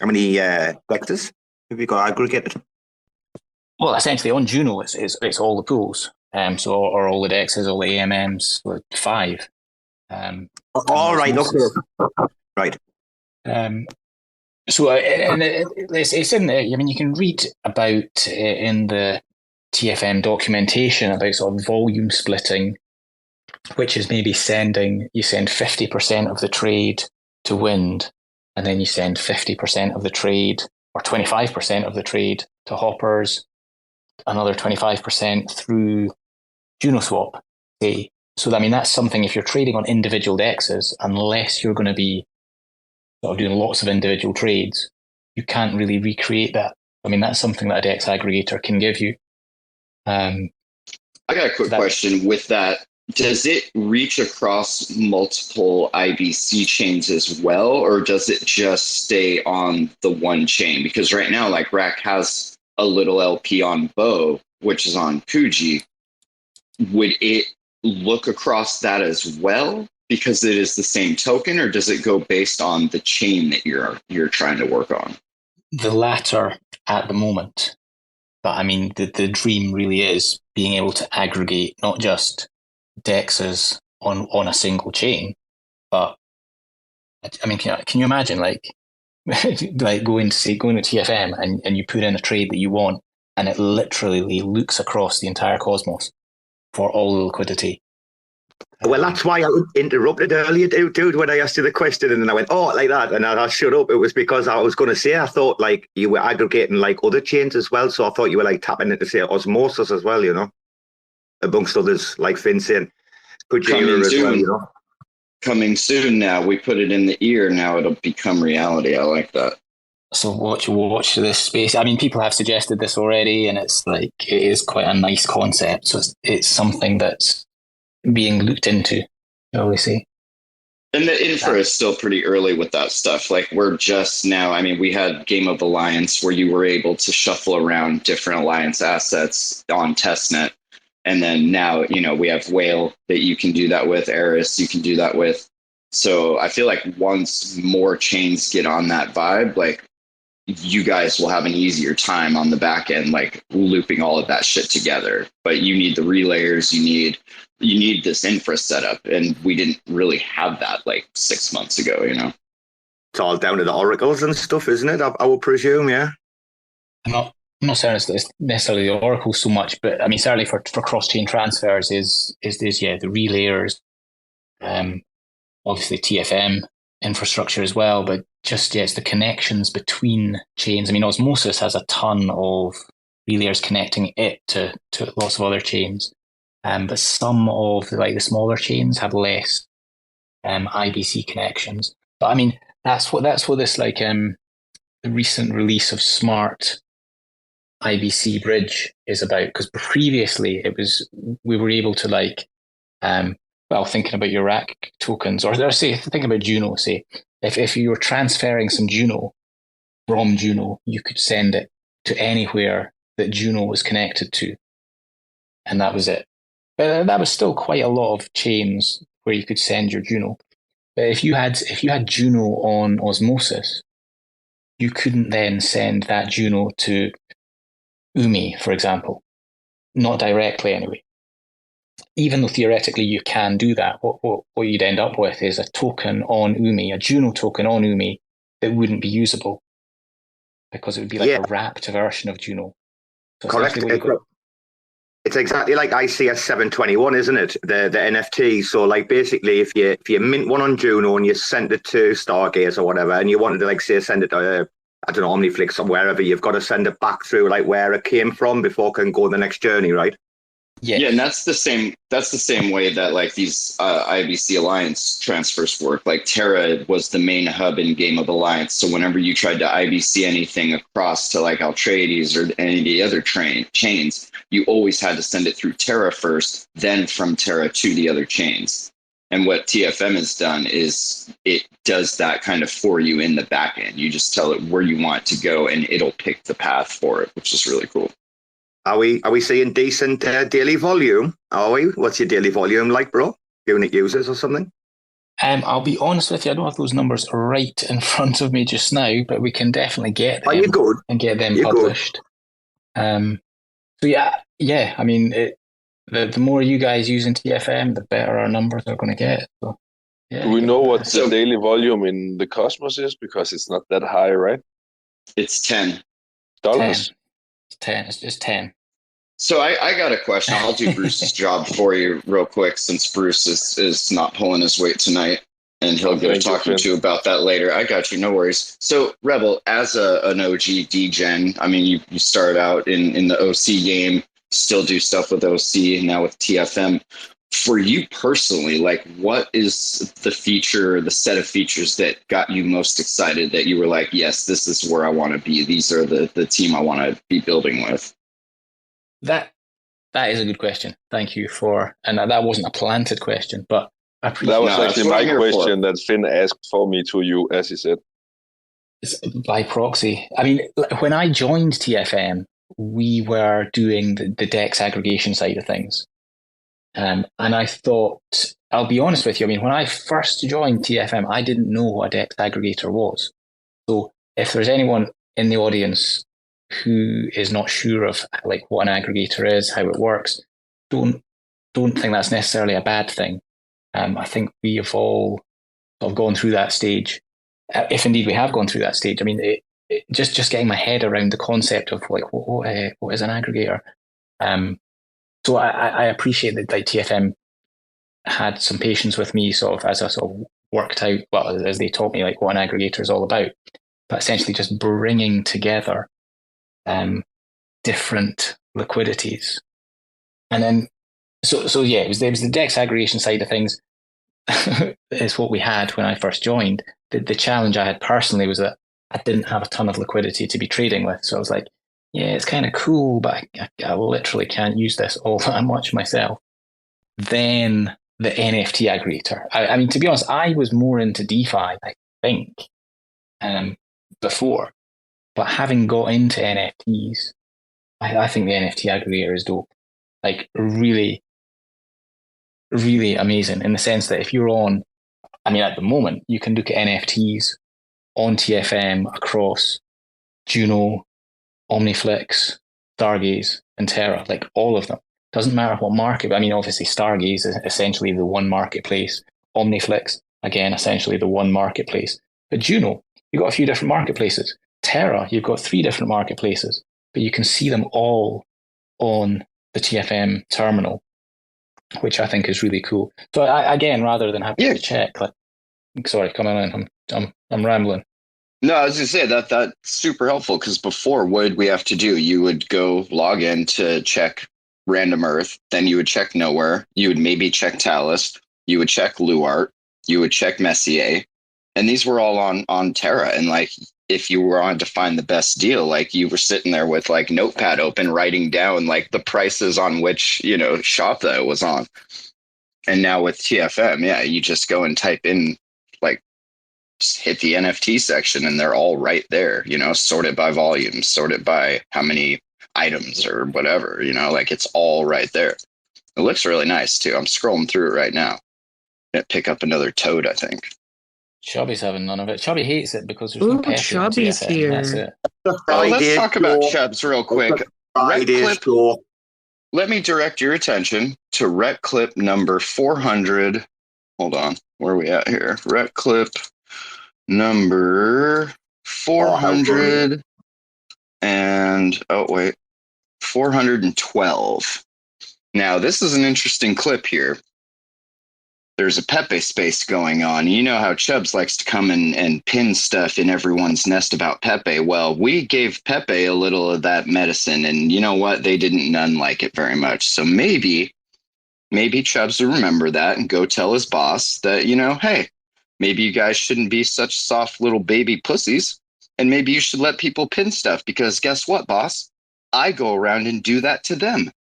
How many vectors have you got aggregated? Well, essentially on Juno, it's all the pools. Or all the DEXs, all the AMMs, 5. All right, okay, right. So it's in there. I mean, you can read about in the TFM documentation about sort of volume splitting, which is maybe you send 50% of the trade to wind, and then you send 50% of the trade or 25% of the trade to hoppers, another 25% through JunoSwap. So I mean, that's something if you're trading on individual DEXs, unless you're going to be sort of doing lots of individual trades, you can't really recreate that. I mean, that's something that a DEX aggregator can give you. I got a quick question with that. Does it reach across multiple IBC chains as well, or does it just stay on the one chain? Because right now, like RAC has a little LP on Bo, which is on Puji. Would it look across that as well because it is the same token, or does it go based on the chain that you're trying to work on? The latter at the moment. But I mean, the dream really is being able to aggregate not just DEXs on a single chain, but I mean, can you imagine like going to TFM and you put in a trade that you want and it literally looks across the entire cosmos for all the liquidity. Well, that's why I interrupted earlier, dude, when I asked you the question, and then I went, oh, like that, and I shut up. It was because I was going to say, I thought like you were aggregating like other chains as well, so I thought you were like tapping into, say, Osmosis as well, you know, amongst others, like Finn saying, coming soon. Coming soon now. We put it in the ear, now it'll become reality. I like that. So watch this space. I mean, people have suggested this already, and it's like, it is quite a nice concept. So it's something that's being looked into, shall we say. And the infra is still pretty early with that stuff. Like we're just now, I mean, we had Game of Alliance where you were able to shuffle around different Alliance assets on testnet. And then now, you know, we have Whale that you can do that with, Eris you can do that with. So I feel like once more chains get on that vibe, like you guys will have an easier time on the back end, like looping all of that shit together. But you need the relayers, you need this infra setup, and we didn't really have that like 6 months ago, you know. It's all down to the oracles and stuff, isn't it? I would presume, yeah. I'm not saying it's necessarily the Oracle so much, but I mean certainly for cross-chain transfers is the relayers, obviously TFM infrastructure as well, but just it's the connections between chains. I mean, Osmosis has a ton of relayers connecting it to lots of other chains, but some of the smaller chains have less IBC connections. But I mean, that's what this the recent release of Smart IBC Bridge is about, because previously we were able to thinking about your RAC tokens, or say thinking about Juno, say if you were transferring some Juno from Juno, you could send it to anywhere that Juno was connected to, and that was it. But that was still quite a lot of chains where you could send your Juno. But if you had Juno on Osmosis, you couldn't then send that Juno to Umi, for example, not directly anyway. Even though theoretically you can do that, what you'd end up with is a token on Umi, a Juno token on Umi that wouldn't be usable because it would be a wrapped version of Juno. So correct. It's exactly like ICS 721, isn't it? The NFT. So basically, if you mint one on Juno and you send it to Stargaze or whatever, and you wanted to send it to I don't know, Omniflix or wherever, you've got to send it back through where it came from before it can go on the next journey, right? Yes. Yeah, and that's the same way that these IBC Alliance transfers work. Terra was the main hub in Game of Alliance, so whenever you tried to IBC anything across to Altrades or any of the other chains, you always had to send it through Terra first, then from Terra to the other chains. And what TFM has done is it does that kind of for you in the back end. You just tell it where you want to go, and it'll pick the path for it, which is really cool. Are we seeing decent daily volume? Are we? What's your daily volume like, bro? Unit users or something? I'll be honest with you, I don't have those numbers right in front of me just now, but we can definitely get them. Are you good? And get them published. So yeah. I mean, the more you guys using TFM, the better our numbers are going to get. So, yeah. Do we know what the daily volume in the Cosmos is? Because it's not that high, right? It's $10. $10. It's just 10. So I got a question. I'll do Bruce's job for you real quick, since Bruce is not pulling his weight tonight, and he'll get talking to you about that later. I got you, no worries. So Rebel, as an OG DGen, I mean, you started out in the OC game, still do stuff with OC, and now with TFM. For you personally, what is the set of features that got you most excited, that you were like, yes, this is where I want to be. These are the team I want to be building with? That is a good question. Thank you and that wasn't a planted question, but I appreciate that. Was actually my question that Finn asked for me to you, as he said. It's by proxy. I mean, when I joined TFM, we were doing the DEX aggregation side of things. And I thought, I'll be honest with you, I mean, when I first joined TFM, I didn't know what a DEX aggregator was. So if there's anyone in the audience who is not sure of what an aggregator is, how it works, don't think that's necessarily a bad thing. I think we have all sort of gone through that stage. If indeed we have gone through that stage, I mean, just getting my head around the concept of what is an aggregator. So I appreciate that TFM had some patience with me sort of as I sort of worked out, as they taught me what an aggregator is all about, but essentially just bringing together different liquidities. And then, so yeah, it was the DEX aggregation side of things is what we had when I first joined. The challenge I had personally was that I didn't have a ton of liquidity to be trading with. So I was like, yeah, it's kind of cool, but I literally can't use this all that much myself. Then the NFT aggregator. I mean, to be honest, I was more into DeFi, I think, before. But having got into NFTs, I think the NFT aggregator is dope. Really, really amazing in the sense that if you're on, I mean, at the moment, you can look at NFTs on TFM across Juno, Omniflix, Stargaze, and Terra, all of them. Doesn't matter what market. I mean, obviously, Stargaze is essentially the one marketplace. Omniflix, again, essentially the one marketplace. But Juno, you've got a few different marketplaces. Terra, you've got 3 different marketplaces. but you can see them all on the TFM terminal, which I think is really cool. So again, rather than having to check, like, sorry, come on in, I'm rambling. No, I was going to say that's super helpful, because before, what did we have to do? You would go log in to check Random Earth, then you would check Nowhere, you would maybe check Talist, you would check Luart, you would check Messier, and these were all on Terra. And like, if you were on to find the best deal, like, you were sitting there with like Notepad open, writing down like the prices on which, shop that it was on. And now with TFM, you just go and type in, like, just hit the NFT section and they're all right there, sorted by volume, sorted by how many items or whatever, like, it's all right there. It looks really nice too. I'm scrolling through it right now. Gonna pick up another toad, I think. Chubby's having none of it. Chubby hates it because there's no Pepe Chubby's TFM. here. That's it. Let's talk about Chubs real quick. Let me direct your attention to rec clip number 400. Hold on. Where are we at here? Rec clip number 400 and 412. Now, this is an interesting clip here. There's a Pepe space going on. You know how Chubbs likes to come and pin stuff in everyone's nest about Pepe. Well, we gave Pepe a little of that medicine, and you know what? They didn't none like it very much. So maybe Chubbs will remember that and go tell his boss that, hey, maybe you guys shouldn't be such soft little baby pussies, and maybe you should let people pin stuff, because guess what, boss? I go around and do that to them.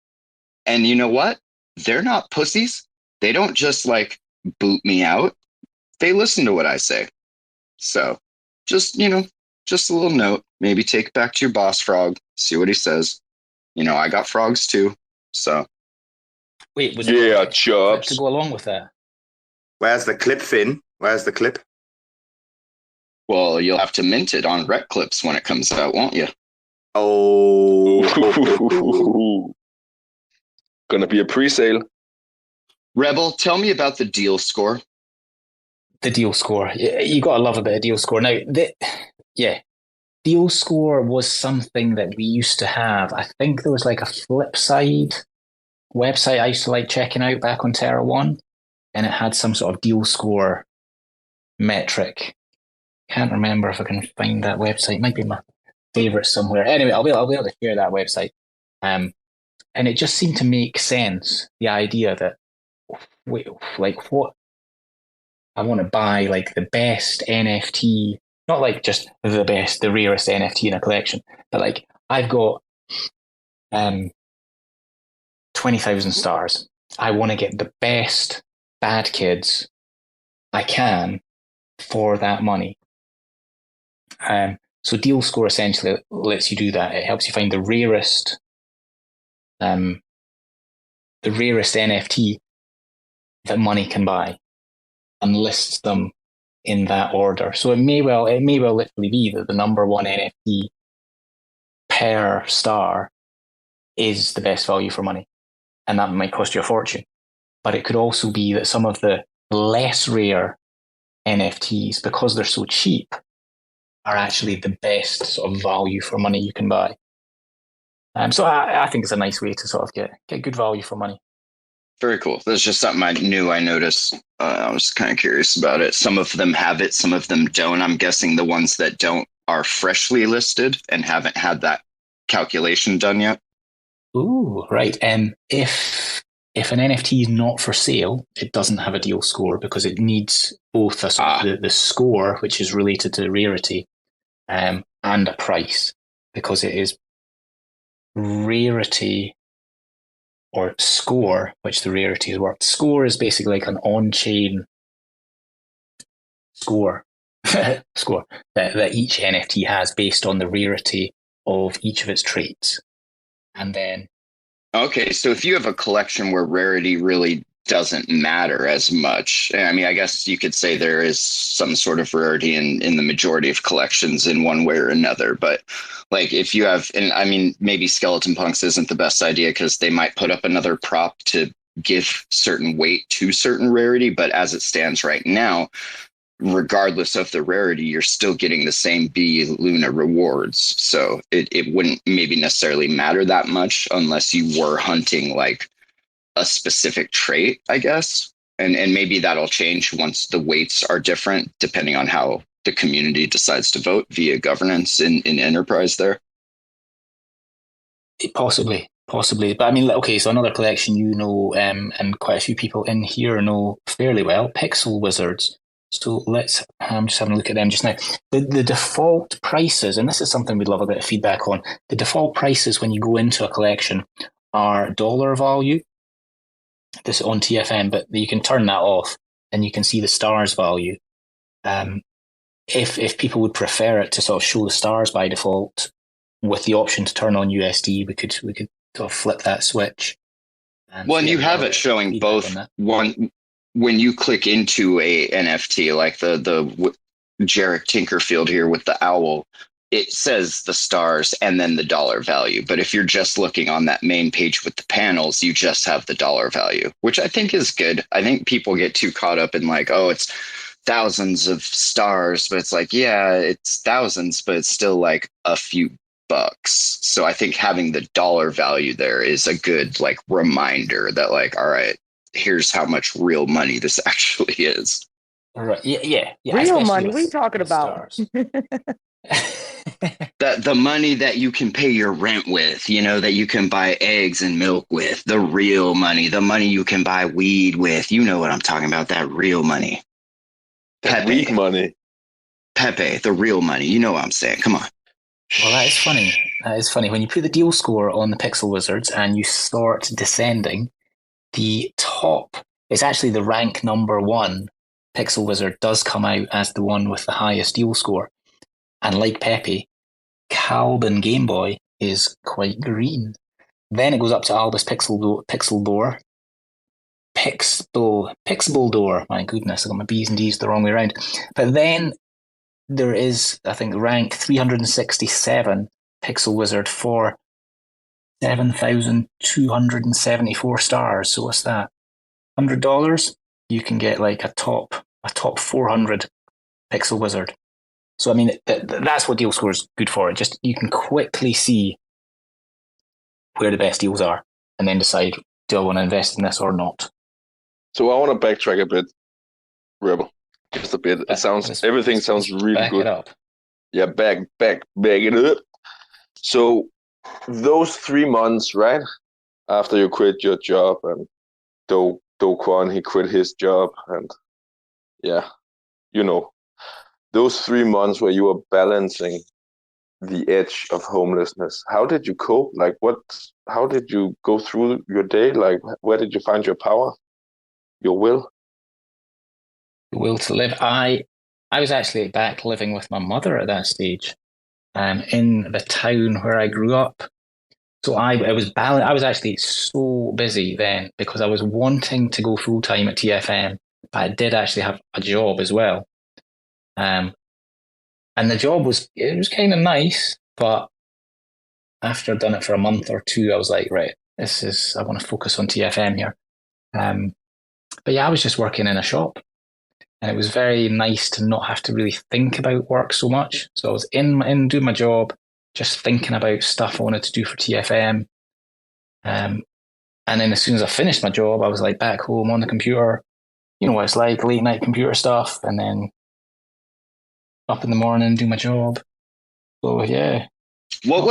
And you know what? They're not pussies. They don't just like boot me out. They listen to what I say. So just a little note, maybe take it back to your boss, Frog, see what he says. I got frogs too. So wait, Chubbs, to go along with that. Where's the clip, Finn? Where's the clip? Well, you'll have to mint it on Rec Clips when it comes out, won't you? Oh. Gonna be a pre-sale. Rebel, tell me about the deal score. The deal score. You got to love a bit of deal score. Now, deal score was something that we used to have. I think there was like a Flipside website I used to like checking out back on Terra 1, and it had some sort of deal score metric. Can't remember if I can find that website. It might be my favorite somewhere. Anyway, I'll be able to share that website. And it just seemed to make sense, the idea that, like, what I want to buy, like the best NFT, not like just the best, the rarest NFT in a collection, but like I've got 20,000 stars. I want to get the best bad kids I can for that money. So deal score essentially lets you do that. It helps you find the rarest NFT that money can buy and lists them in that order. So it may well literally be that the number one NFT per star is the best value for money, and that might cost you a fortune. But it could also be that some of the less rare NFTs, because they're so cheap, are actually the best sort of value for money you can buy. So I think it's a nice way to sort of get good value for money. Very cool. That's just something I noticed. I was kind of curious about it. Some of them have it, some of them don't. I'm guessing the ones that don't are freshly listed and haven't had that calculation done yet. Ooh, right. If an NFT is not for sale, it doesn't have a deal score because it needs both the score, which is related to rarity, and a price, because it is rarity or score, which the rarity is worth. Score is basically like an on-chain score that each NFT has based on the rarity of each of its traits. And then... Okay, so if you have a collection where rarity really doesn't matter as much, I mean, I guess you could say there is some sort of rarity in the majority of collections in one way or another. But like if you have, and I mean, maybe Skeleton Punks isn't the best idea because they might put up another prop to give certain weight to certain rarity. But as it stands right now, regardless of the rarity, you're still getting the same B Luna rewards. So it wouldn't maybe necessarily matter that much unless you were hunting like a specific trait, I guess. And maybe that'll change once the weights are different, depending on how the community decides to vote via governance in enterprise there. Possibly. But I mean, okay, so another collection and quite a few people in here know fairly well, Pixel Wizards. So I'm just having a look at them just now. The default prices, and this is something we'd love a bit of feedback on, the default prices when you go into a collection are dollar value. This is on TFM, but you can turn that off and you can see the stars value. If people would prefer it to sort of show the stars by default with the option to turn on USD, we could sort of flip that switch. Well, and you have it showing both. One, when you click into a NFT, like the Jarek Tinkerfield here with the owl, it says the stars and then the dollar value. But if you're just looking on that main page with the panels, you just have the dollar value, which I think is good. I think people get too caught up in like, oh, it's thousands of stars, but it's like, yeah, it's thousands, but it's still like a few bucks. So I think having the dollar value there is a good like reminder that like, all right, here's how much real money this actually is. All right. Yeah. Real money. What are you talking about? The money that you can pay your rent with, that you can buy eggs and milk with, the real money, the money you can buy weed with. You know what I'm talking about, that real money. That weed money. Pepe, the real money. You know what I'm saying. Come on. Well, that is funny. When you put the deal score on the Pixel Wizards and you start descending, the top is actually the rank number 1 Pixel Wizard does come out as the one with the highest deal score. And like Pepe, Calvin Game Boy is quite green. Then it goes up to Albus Pixel Door. My goodness, I got my B's and D's the wrong way around. But then there is, I think, rank 367 Pixel Wizard for 7,274 stars. So what's that? $100? You can get like a top 400 Pixel Wizard. So I mean, that's what deal score is good for. It just, you can quickly see where the best deals are, and then decide, do I want to invest in this or not? So I want to backtrack a bit, Rebel, just a bit. Everything sounds really back good. It up. Yeah, back it up. So those 3 months, right after you quit your job, and Do Kwon, he quit his job, and yeah, those 3 months where you were balancing the edge of homelessness, how did you cope? Like, how did you go through your day? Like, where did you find your power, your will? The will to live. I was actually back living with my mother at that stage, in the town where I grew up. So I was actually so busy then because I was wanting to go full time at TFM, but I did actually have a job as well. And the job was kind of nice, but after I'd done it for a month or two, I was like, right, I want to focus on TFM here. But yeah, I was just working in a shop, and it was very nice to not have to really think about work so much. So I was in doing my job, just thinking about stuff I wanted to do for TFM. And then as soon as I finished my job, I was like back home on the computer. You know what it's like, late night computer stuff, and then up in the morning, do my job. So yeah. What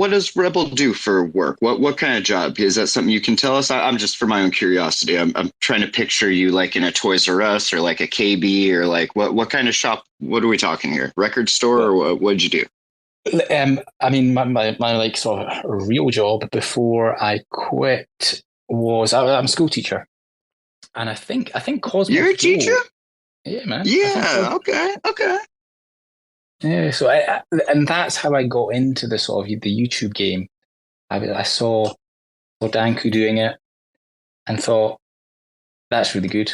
does Rebel do for work? What kind of job? Is that something you can tell us? I'm just, for my own curiosity, I'm trying to picture you like in a Toys R Us or like a KB, or like what kind of shop? What are we talking here? Record store, or what did you do? I mean, my like sort of real job before I quit was I'm a school teacher, and I think Cosmo. You're a teacher? Yeah, man. Yeah. Okay. Yeah. So and that's how I got into the sort of the YouTube game. I saw Danku doing it and thought, that's really good.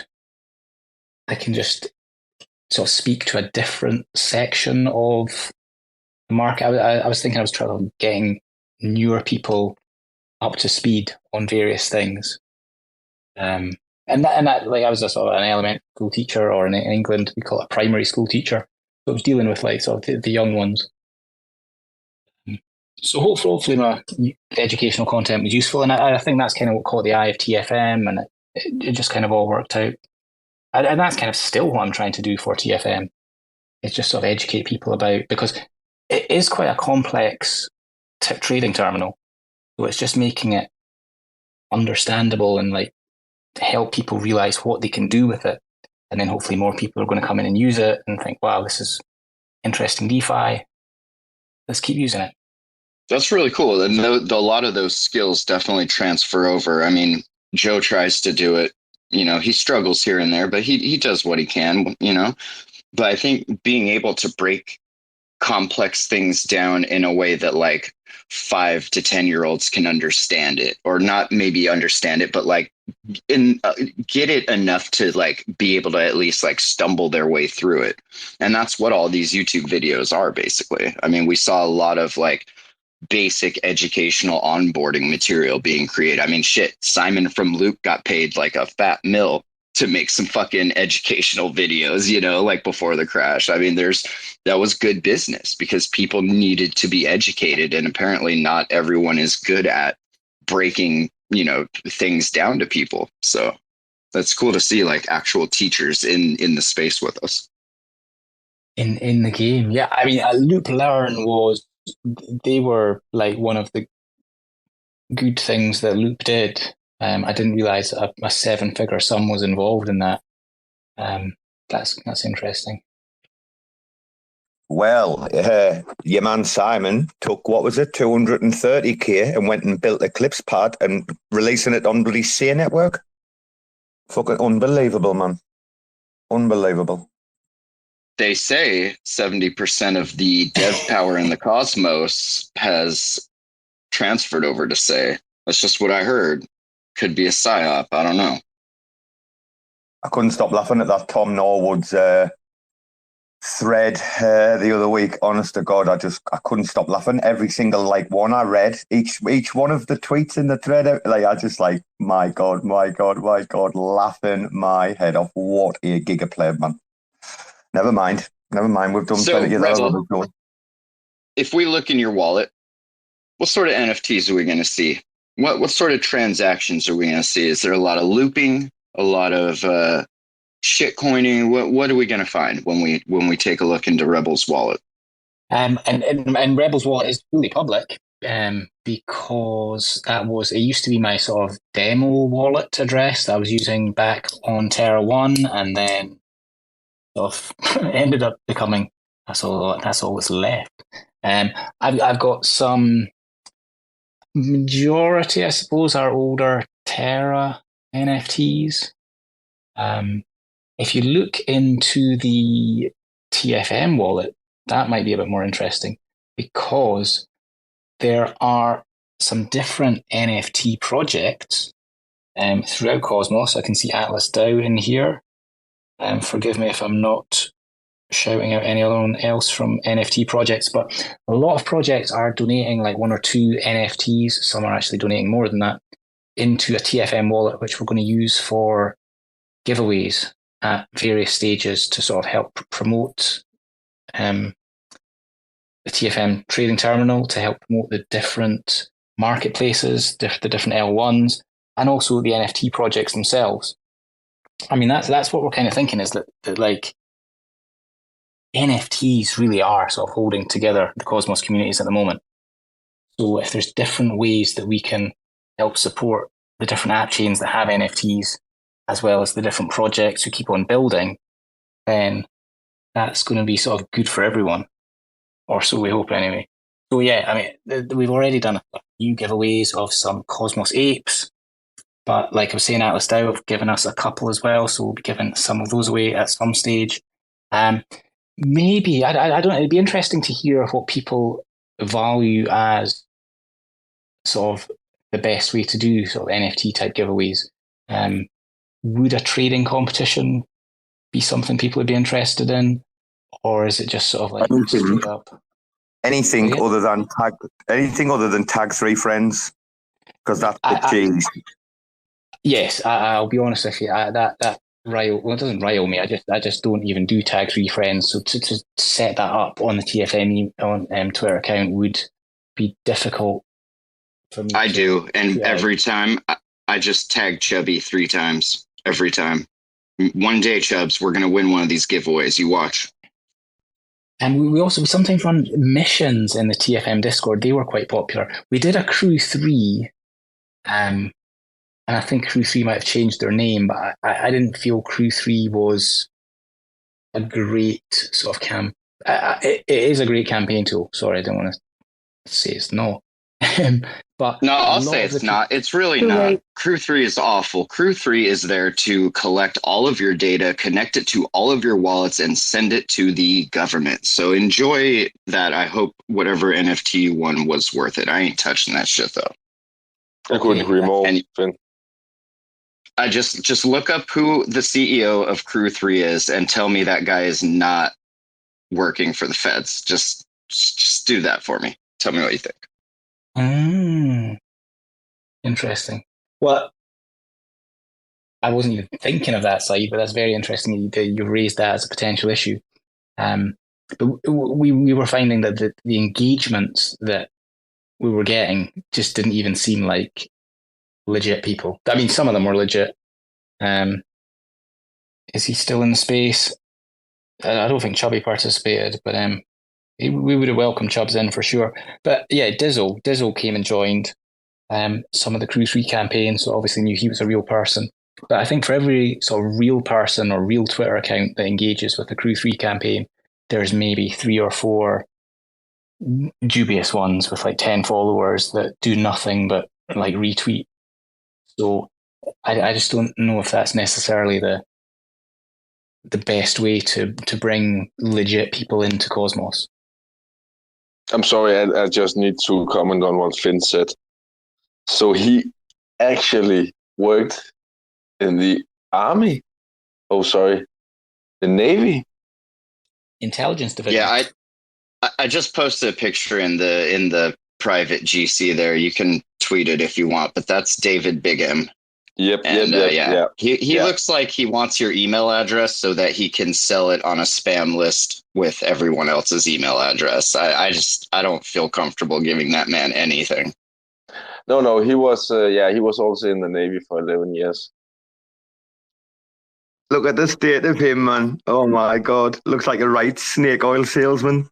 I can just sort of speak to a different section of the market. I was thinking I was trying to getting newer people up to speed on various things. And that, like, I was a sort of an elementary school teacher, or in England we call it a primary school teacher. So I was dealing with like sort of the young ones. So hopefully my educational content was useful, and I think that's kind of what caught the eye of TFM, and it just kind of all worked out. And that's kind of still what I'm trying to do for TFM. It's just sort of educate people about, because it is quite a complex trading terminal. So it's just making it understandable and like to help people realize what they can do with it. And then hopefully more people are going to come in and use it and think, wow, this is interesting DeFi. Let's keep using it. That's really cool. And a lot of those skills definitely transfer over. I mean, Joe tries to do it. He struggles here and there, but he does what he can, But I think being able to break complex things down in a way that like 5 to 10-year-olds can understand it, or not maybe understand it, but like get it enough to like be able to at least like stumble their way through it. And that's what all these YouTube videos are basically. I mean, we saw a lot of like basic educational onboarding material being created. I mean, shit, Simon from Loop got paid like a fat mill to make some fucking educational videos, like before the crash. I mean, that was good business because people needed to be educated, and apparently not everyone is good at breaking, things down to people. So that's cool to see like actual teachers in the space with us. In the game. Yeah. I mean, Loop Learn they were like one of the good things that Loop did. I didn't realize a 7-figure sum was involved in that. That's interesting. Well, your man Simon took, what was it, 230k and went and built Eclipse pad and releasing it on the C network. Fucking unbelievable, man. Unbelievable. They say 70% of the dev power in the cosmos has transferred over to Say. That's just what I heard. Could be a psyop. I don't know. I couldn't stop laughing at that Tom Norwood's thread the other week. Honest to God, I couldn't stop laughing. Every single one I read, each one of the tweets in the thread, I just my God, laughing my head off. What a giga player, man. Never mind. We've done plenty of that. If we look in your wallet, what sort of NFTs are we going to see? What sort of transactions are we going to see? Is there a lot of looping, a lot of shitcoining? What are we going to find when we take a look into Rebel's wallet? And Rebel's wallet is fully public, because it used to be my sort of demo wallet address that I was using back on Terra 1, and then sort of ended up becoming that's all that's left. I've got some. Majority, I suppose, are older Terra NFTs. If you look into the TFM wallet, that might be a bit more interesting, because there are some different NFT projects throughout Cosmos. I can see Atlas DAO in here. Forgive me if I'm not shouting out anyone else from NFT projects, but a lot of projects are donating like 1 or 2 NFTs. Some are actually donating more than that into a TFM wallet, which we're going to use for giveaways at various stages to sort of help promote the TFM trading terminal, to help promote the different marketplaces, the different L1s, and also the NFT projects themselves. I mean, that's what we're kind of thinking, is that like NFTs really are sort of holding together the Cosmos communities at the moment. So if there's different ways that we can help support the different app chains that have NFTs, as well as the different projects who keep on building, then that's going to be sort of good for everyone. Or so we hope anyway. So yeah, I mean, we've already done a few giveaways of some Cosmos apes, but like I was saying, Atlas DAO have given us a couple as well, so we'll be giving some of those away at some stage. Maybe, I don't know, it'd be interesting to hear what people value as sort of the best way to do sort of NFT type giveaways. Would a trading competition be something people would be interested in? Or is it just sort of like straight up? Anything other than tag 3 friends, because that's the cheese. Yes, I'll be honest with you. That it doesn't rile me. I just don't even do tag three friends. So to set that up on the TFM on Twitter account would be difficult for me. I do, and Yeah. every time I just tag Chubby 3 times. Every time. One day, Chubbs, we're gonna win one of these giveaways. You watch. And we also sometimes run missions in the TFM Discord. They were quite popular. We did a Crew 3, and I think Crew 3 might have changed their name, but I didn't feel Crew 3 was a great sort of it is a great campaign tool. Sorry, I don't want to say it's not. But no, I'll say it's not. It's really not. Right. Crew 3 is awful. Crew 3 is there to collect all of your data, connect it to all of your wallets, and send it to the government. So enjoy that. I hope whatever NFT you won was worth it. I ain't touching that shit, though. I couldn't agree more, Finn. I just look up who the CEO of Crew 3 is and tell me that guy is not working for the feds. Just do that for me. Tell me what you think. Interesting. Well, I wasn't even thinking of that side, but that's very interesting that you raised that as a potential issue. But we were finding that the engagements that we were getting just didn't even seem like legit people. I mean, some of them were legit. Is he still in the space? I don't think Chubby participated, but we would have welcomed Chubbs in for sure. But yeah, Dizzle came and joined some of the Crew 3 campaigns, so obviously knew he was a real person. But I think for every sort of real person or real Twitter account that engages with the Crew 3 campaign, there's maybe 3 or 4 dubious ones with like 10 followers that do nothing but like retweet. So I just don't know if that's necessarily the best way to bring legit people into Cosmos. I'm sorry, I just need to comment on what Finn said. So he actually worked in the army. Oh, sorry, the Navy. Intelligence division. Yeah, I just posted a picture in the private GC there. You can tweet it if you want, but that's David Big M. Yep. He looks like he wants your email address so that he can sell it on a spam list with everyone else's email address. I don't feel comfortable giving that man anything. No, he was he was also in the Navy for 11 years. Look at the state of him, man. Oh my God. Looks like a right snake oil salesman.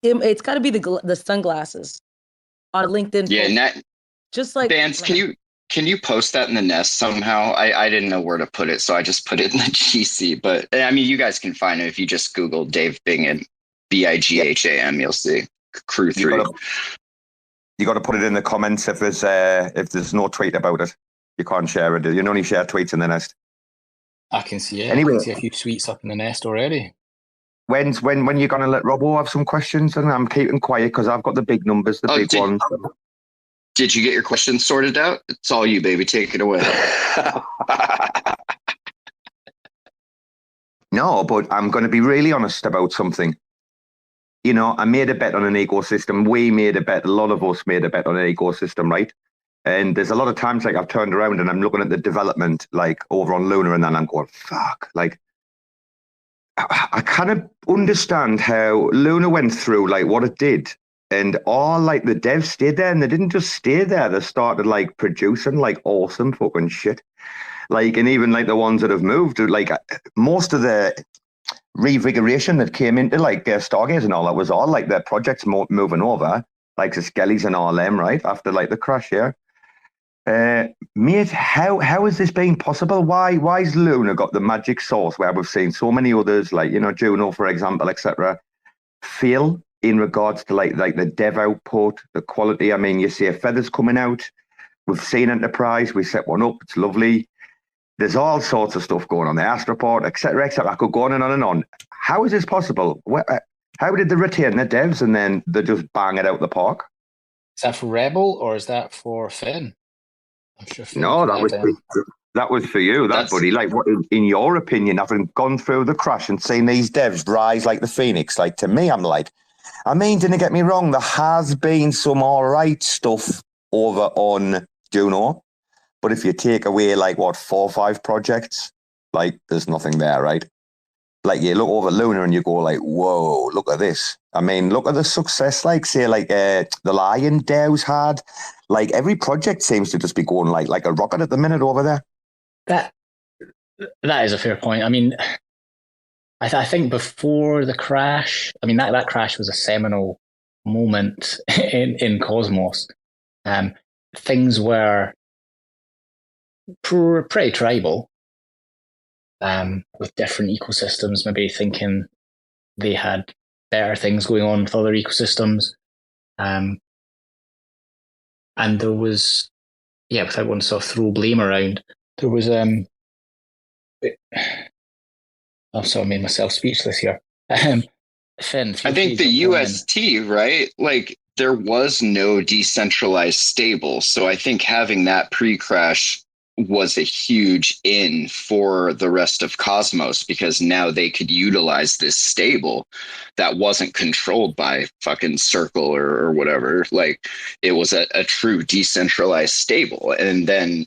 It's got to be the sunglasses on LinkedIn. Yeah, just like Bbandz, can you post that in the nest somehow? I didn't know where to put it, so I just put it in the GC. But I mean, you guys can find it if you just Google Dave Bingham, Bigham. You'll see Crew 3. You got to put it in the comments if there's no tweet about it. You can't share it. You can only share tweets in the nest. I can see it. Anyway, I can see a few tweets up in the nest already. When you're gonna let Robo have some questions? And I'm keeping quiet because I've got the big numbers, big ones. Did you get your questions sorted out? It's all you, baby. Take it away. No, but I'm going to be really honest about something. You know, I made a bet on an ecosystem. We made a bet. A lot of us made a bet on an ecosystem, right? And there's a lot of times like I've turned around and I'm looking at the development like over on Luna and then I'm going, fuck. Like, I kind of understand how Luna went through like what it did. And all like the devs stayed there and they didn't just stay there. They started like producing like awesome fucking shit. Like, and even like the ones that have moved, like most of the revigoration that came into like Stargaze and all that was all like their projects moving over, like the Skellies and all them, right? After like the crash, yeah. Mate, how is this being possible? Why's Luna got the magic sauce where we've seen so many others, like, you know, Juno, for example, etc., fail in regards to like the dev output, the quality? I mean, you see Feathers coming out. We've seen Enterprise. We set one up. It's lovely. There's all sorts of stuff going on. The Astroport, etc., etc. I could go on and on and on. How is this possible? How did they retain the devs and then they just bang it out the park? Is that for Rebel or is that for Finn? I'm sure Finn. No, that was for you, buddy. Like, what, in your opinion, having gone through the crash and seen these devs rise like the phoenix, like to me, I'm like, I mean, didn't get me wrong, there has been some all right stuff over on Juno, But if you take away like 4 or 5 projects, like there's nothing there, right? Like you look over Luna and you go like, whoa, look at this. I mean, look at the success, like say like the Lion DAO's had. Like every project seems to just be going like a rocket at the minute over there. That is a fair point. I mean, I think before the crash, I mean that crash was a seminal moment in Cosmos. Things were pretty tribal, with different ecosystems maybe thinking they had better things going on with other ecosystems. And there was, without wanting to sort of throw blame around, there was I'm sorry, I made myself speechless here. Finn, I think the UST, right? Like there was no decentralized stable. So I think having that pre-crash was a huge in for the rest of Cosmos, because now they could utilize this stable that wasn't controlled by fucking Circle or whatever. Like it was a true decentralized stable. And then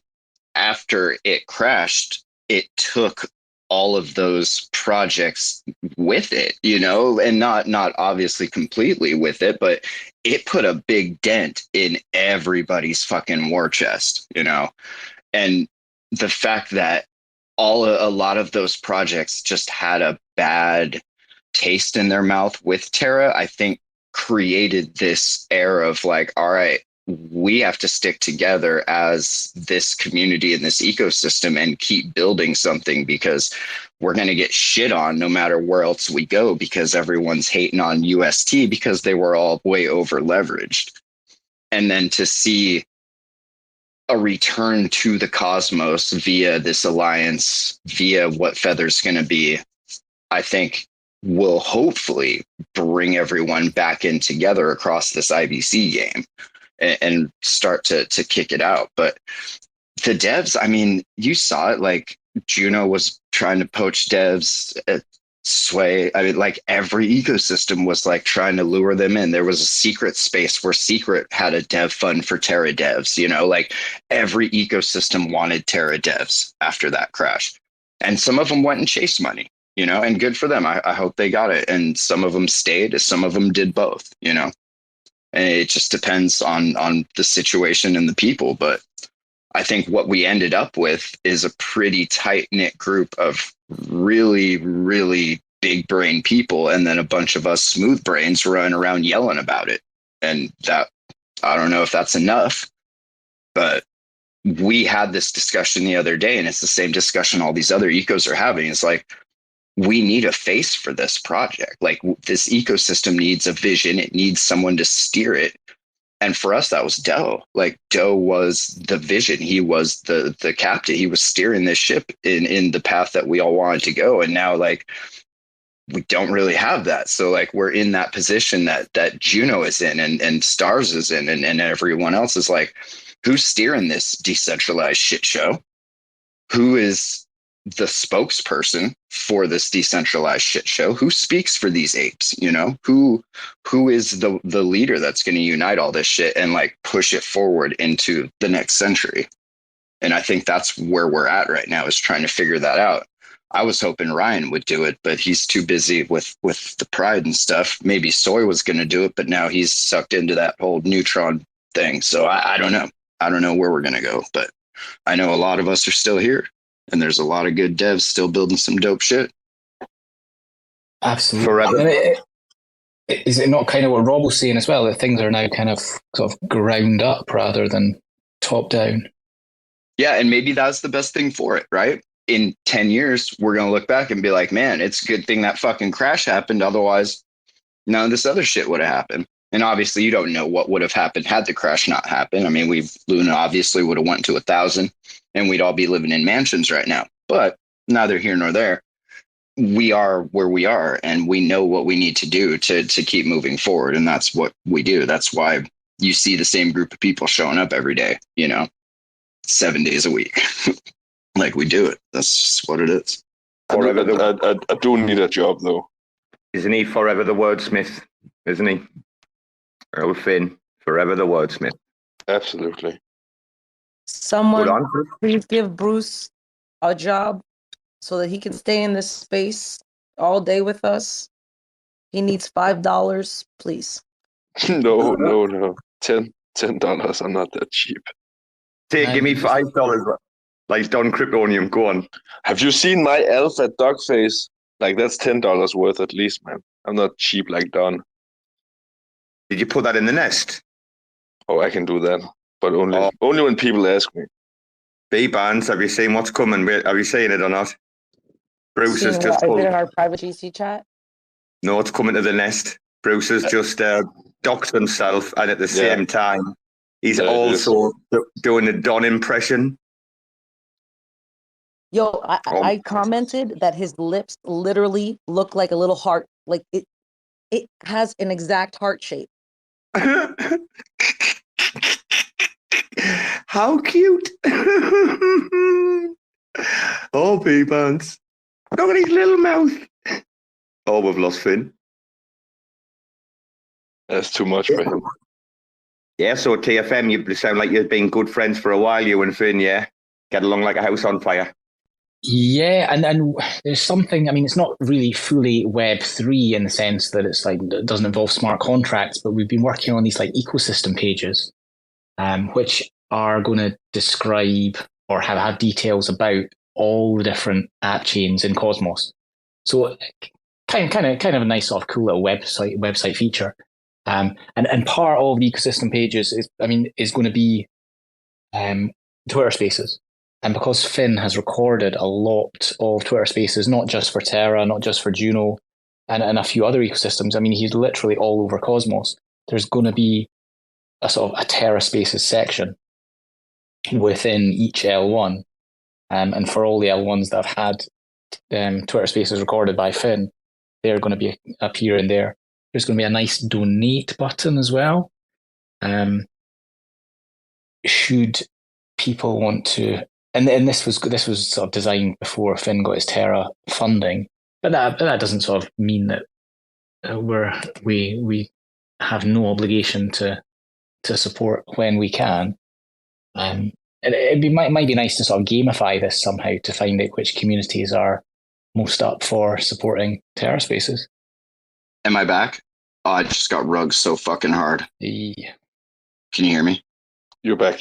after it crashed, it took all of those projects with it, and not obviously completely with it, but it put a big dent in everybody's fucking war chest, and the fact that a lot of those projects just had a bad taste in their mouth with Terra, I think created this air of like, all right, we have to stick together as this community and this ecosystem and keep building something, because we're going to get shit on no matter where else we go, because everyone's hating on UST because they were all way over leveraged. And then to see a return to the Cosmos via this alliance, via what Feather's going to be, I think will hopefully bring everyone back in together across this IBC game and start to kick it out. But the devs, I mean, you saw it, like Juno was trying to poach devs at Sway. I mean, like every ecosystem was like trying to lure them in. There was a secret space where Secret had a dev fund for Terra devs, like every ecosystem wanted Terra devs after that crash. And some of them went and chased money, and good for them. I hope they got it. And some of them stayed, some of them did both, and it just depends on the situation and the people. But I think what we ended up with is a pretty tight-knit group of really, really big brain people, and then a bunch of us smooth brains running around yelling about it. And that, I don't know if that's enough, but we had this discussion the other day, and it's the same discussion all these other ecos are having. It's like, we need a face for this project. Like this ecosystem needs a vision. It needs someone to steer it. And for us, that was Doe. Like Doe was the vision. He was the captain. He was steering this ship in the path that we all wanted to go. And now like we don't really have that. So like we're in that position that Juno is in and Stars is in and everyone else is like, who's steering this decentralized shit show? Who is the spokesperson for this decentralized shit show? Who speaks for these apes? Who is the leader that's going to unite all this shit and like push it forward into the next century? And I think that's where we're at right now, is trying to figure that out. I was hoping Ryan would do it, but he's too busy with the pride and stuff. Maybe Soy was going to do it, but now he's sucked into that whole neutron thing. So I don't know. I don't know where we're going to go, but I know a lot of us are still here. And there's a lot of good devs still building some dope shit. Absolutely. Forever. Is it not kind of what Rob was saying as well, that things are now kind of sort of ground up rather than top down? Yeah, and maybe that's the best thing for it, right? In 10 years, we're going to look back and be like, man, it's a good thing that fucking crash happened. Otherwise, none of this other shit would have happened. And obviously, you don't know what would have happened had the crash not happened. I mean, Luna obviously would have went to 1,000 and we'd all be living in mansions right now. But neither here nor there. We are where we are, and we know what we need to do to keep moving forward. And that's what we do. That's why you see the same group of people showing up every day, 7 days a week. Like we do it. That's just what it is. I do need a job, though. Isn't he forever the wordsmith? Isn't he? Earl Finn, forever the wordsmith. Absolutely. Someone, Hold on. please give Bruce a job so that he can stay in this space all day with us. He needs $5, please. No. $10 are not that cheap. Say, give me $5. Like Don Kryptonium. Go on. Have you seen my alpha dog face? Like, that's $10 worth at least, man. I'm not cheap like Don. Did you put that in the nest? Oh, I can do that, but only when people ask me. Bbandz, have you seen what's coming? Have you seen it or not? Bruce has just Is it in our private GC chat? No, it's coming to the nest. Bruce has just doxed himself, and at the same time, he's also doing a Don impression. Yo, I commented that his lips literally look like a little heart. Like it has an exact heart shape. How cute. Oh, Bbandz. Look at his little mouth. Oh, we've lost Finn. That's too much for him. Yeah, so TFM, you sound like you've been good friends for a while, you and Finn, yeah? Get along like a house on fire. Yeah, and there's something, I mean, it's not really fully Web3 in the sense that it's like, it doesn't involve smart contracts, but we've been working on these like ecosystem pages, which are going to describe or have details about all the different app chains in Cosmos. So kind of a nice sort of cool little website feature. And part of the ecosystem pages is going to be Twitter Spaces. And because Finn has recorded a lot of Twitter Spaces, not just for Terra, not just for Juno, and a few other ecosystems, I mean, he's literally all over Cosmos. There's going to be a sort of a Terra Spaces section within each L1. And for all the L1s that have had Twitter Spaces recorded by Finn, they're going to be appearing there. There's going to be a nice donate button as well. Should people want to, and this was sort of designed before Finn got his Terra funding, but that doesn't sort of mean that we have no obligation to support when we can. And it might be nice to sort of gamify this somehow to find out which communities are most up for supporting Terra Spaces. Am I back? Oh, I just got rugged so fucking hard. Yeah. Can you hear me? You're back.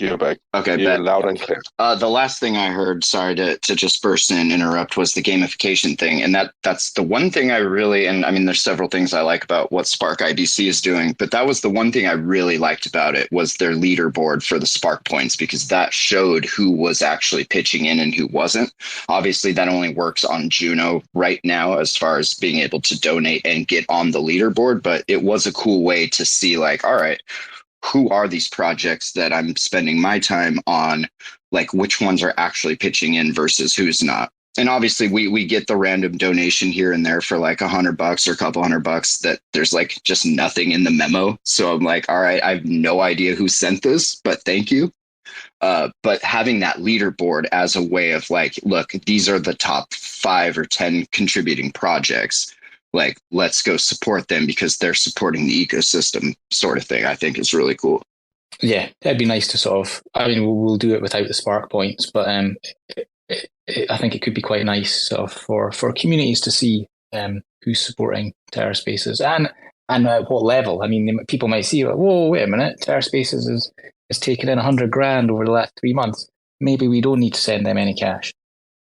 Okay, you're loud and clear. The last thing I heard, sorry to just burst in and interrupt, was the gamification thing. And that's the one thing I really, and I mean, there's several things I like about what Spark IBC is doing, but that was the one thing I really liked about it was their leaderboard for the Spark points, because that showed who was actually pitching in and who wasn't. Obviously, that only works on Juno right now as far as being able to donate and get on the leaderboard, but it was a cool way to see like, all right, who are these projects that I'm spending my time on? Like which ones are actually pitching in versus who's not. And obviously we get the random donation here and there for like $100 or a couple $100 that there's like just nothing in the memo. So I'm like, all right, I have no idea who sent this, but thank you. But having that leaderboard as a way of like, look, these are the top 5 or 10 contributing projects. Like, let's go support them because they're supporting the ecosystem sort of thing, I think is really cool. Yeah, it'd be nice to sort of, I mean, we'll do it without the Spark points, but I think it could be quite nice sort of for communities to see who's supporting Terra Spaces and at what level. I mean, people might see, like, whoa, wait a minute, Terra Spaces is taken in $100,000 over the last 3 months. Maybe we don't need to send them any cash.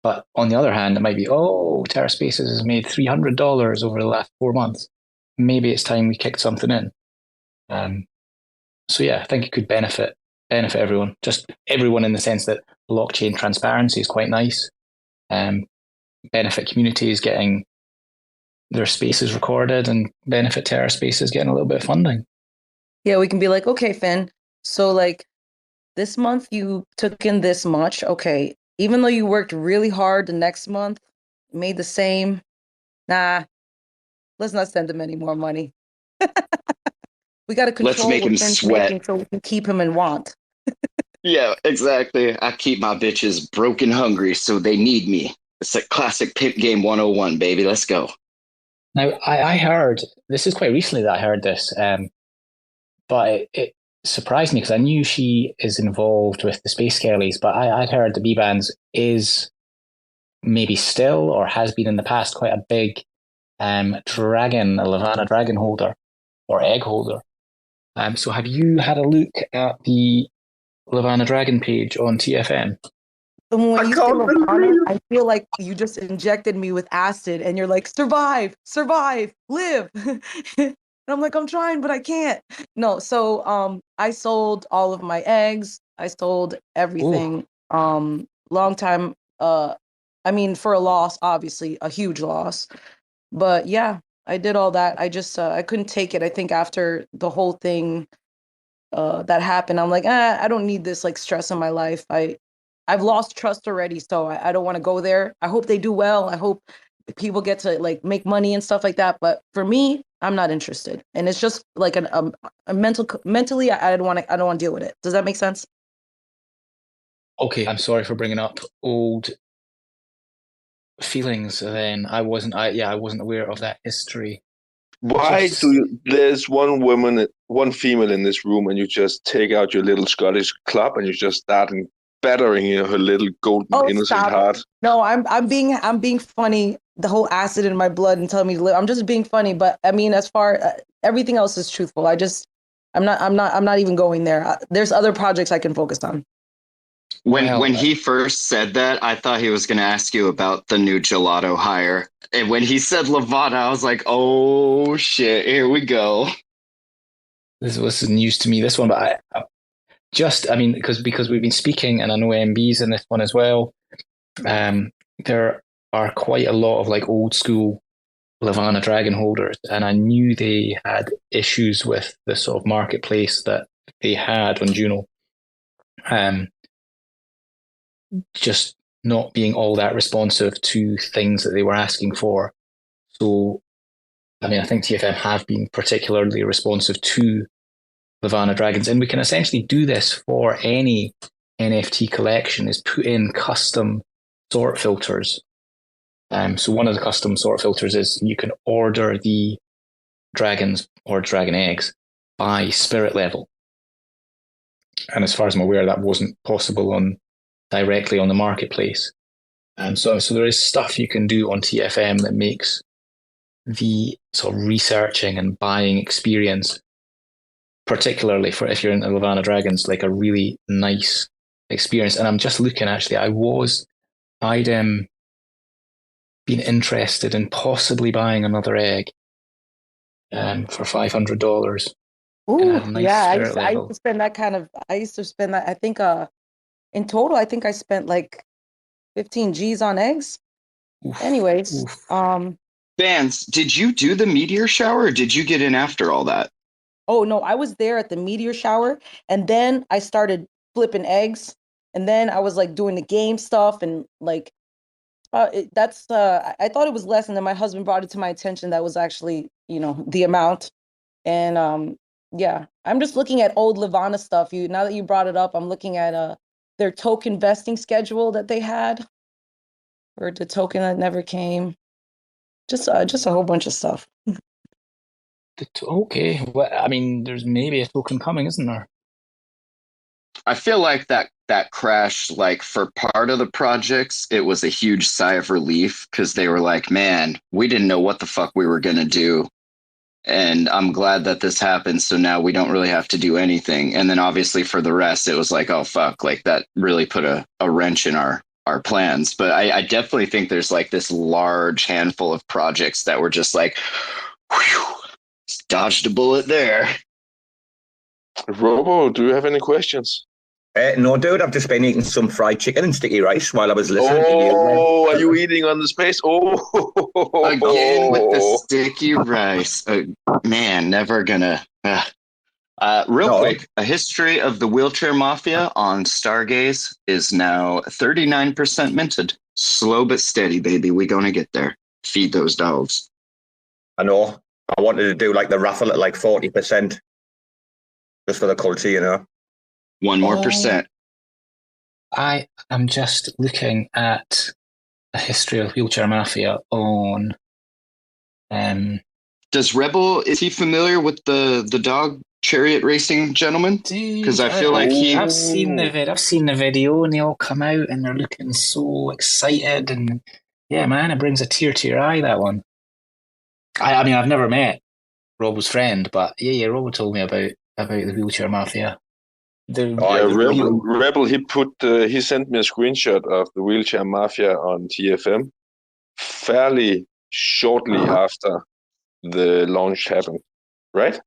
But on the other hand, it might be, oh, Terra Spaces has made $300 over the last 4 months. Maybe it's time we kicked something in. So yeah, I think it could benefit everyone. Just everyone in the sense that blockchain transparency is quite nice. Benefit communities getting their spaces recorded and benefit Terra Spaces getting a little bit of funding. Yeah, we can be like, okay, Finn, so like this month you took in this much. Okay. Even though you worked really hard the next month, made the same, let's not send him any more money. We got to control. Let's make him sweat so we can keep him in want. Yeah, exactly. I keep my bitches broken hungry, so they need me. It's a classic pimp game 101, baby. Let's go. Now, I heard, this is quite recently that I heard this, but surprised me because I knew she is involved with the Space Kellys, but I'd heard the Bbandz is maybe still or has been in the past quite a big dragon, a Levana dragon holder or egg holder. So have you had a look at the Levana dragon page on TFM? And when you say Levana, I feel like you just injected me with acid and you're like, survive, live. And I'm like, I'm trying, but I can't. No, so I sold all of my eggs. I sold everything. Long time, I mean, for a loss, obviously, a huge loss. But yeah, I did all that. I just, I couldn't take it. I think after the whole thing that happened, I'm like, I don't need this like stress in my life. I've lost trust already, so I don't want to go there. I hope they do well. I hope people get to like make money and stuff like that. But for me, I'm not interested, and it's just like a mentally, I don't want to deal with it. Does that make sense? Okay, I'm sorry for bringing up old feelings. Then I wasn't aware of that history. There's one female in this room, and you just take out your little Scottish club and you just start battering her little golden innocent heart. No, I'm being funny. The whole acid in my blood and telling me to live. I'm just being funny, but I mean, as far everything else is truthful. I'm not even going there. There's other projects I can focus on. When he first said that, I thought he was going to ask you about the new gelato hire. And when he said Levana, I was like, oh shit, here we go. This is news to me, this one, but I mean, because we've been speaking, and I know MB's in this one as well. There are quite a lot of like old school Levana dragon holders, and I knew they had issues with the sort of marketplace that they had on Juno. Just not being all that responsive to things that they were asking for. So, I mean, I think TFM have been particularly responsive to Levana dragons, and we can essentially do this for any NFT collection, is put in custom sort filters. So one of the custom sort filters is you can order the dragons or dragon eggs by spirit level. And as far as I'm aware, that wasn't possible directly on the marketplace. So there is stuff you can do on TFM that makes the sort of researching and buying experience, particularly for if you're into Levana dragons, like a really nice experience. And I'm just looking, actually, I'd been interested in possibly buying another egg for $500. Ooh, nice, yeah, I used to spend that. I think in total, I think I spent like 15 G's on eggs. Oof, anyways, Bbandz, did you do the meteor shower, or did you get in after all that? Oh no, I was there at the meteor shower, and then I started flipping eggs, and then I was like doing the game stuff, and like I thought it was less, and then my husband brought it to my attention that was actually, the amount. And yeah, I'm just looking at old Levana stuff. Now that you brought it up, I'm looking at their token vesting schedule that they had, or the token that never came. Just a whole bunch of stuff. Okay, well, I mean, there's maybe a token coming, isn't there? I feel like that crash, like for part of the projects, it was a huge sigh of relief because they were like, man, we didn't know what the fuck we were going to do. And I'm glad that this happened. So now we don't really have to do anything. And then obviously for the rest, it was like, oh, fuck, like that really put a wrench in our plans. But I definitely think there's like this large handful of projects that were just like, whew, dodged a bullet there. Robo, do you have any questions? No, dude, I've just been eating some fried chicken and sticky rice while I was listening to you. Oh, are you eating on the space? Oh, again with the sticky rice. Man, never gonna. Quick, a history of the wheelchair mafia on Stargaze is now 39% minted. Slow but steady, baby. We're gonna get there. Feed those dogs. I know. I wanted to do like the raffle at like 40%. Just for the culture, One more percent. I am just looking at a history of wheelchair mafia on. Does Rebel, is he familiar with the dog chariot racing gentleman? Because I feel like I've seen the video, and they all come out and they're looking so excited, and yeah, man, it brings a tear to your eye. That one. I mean, I've never met Robo's friend, but yeah, Robo told me about the wheelchair mafia. Rebel. He sent me a screenshot of the wheelchair mafia on TFM fairly shortly after the launch happened, right?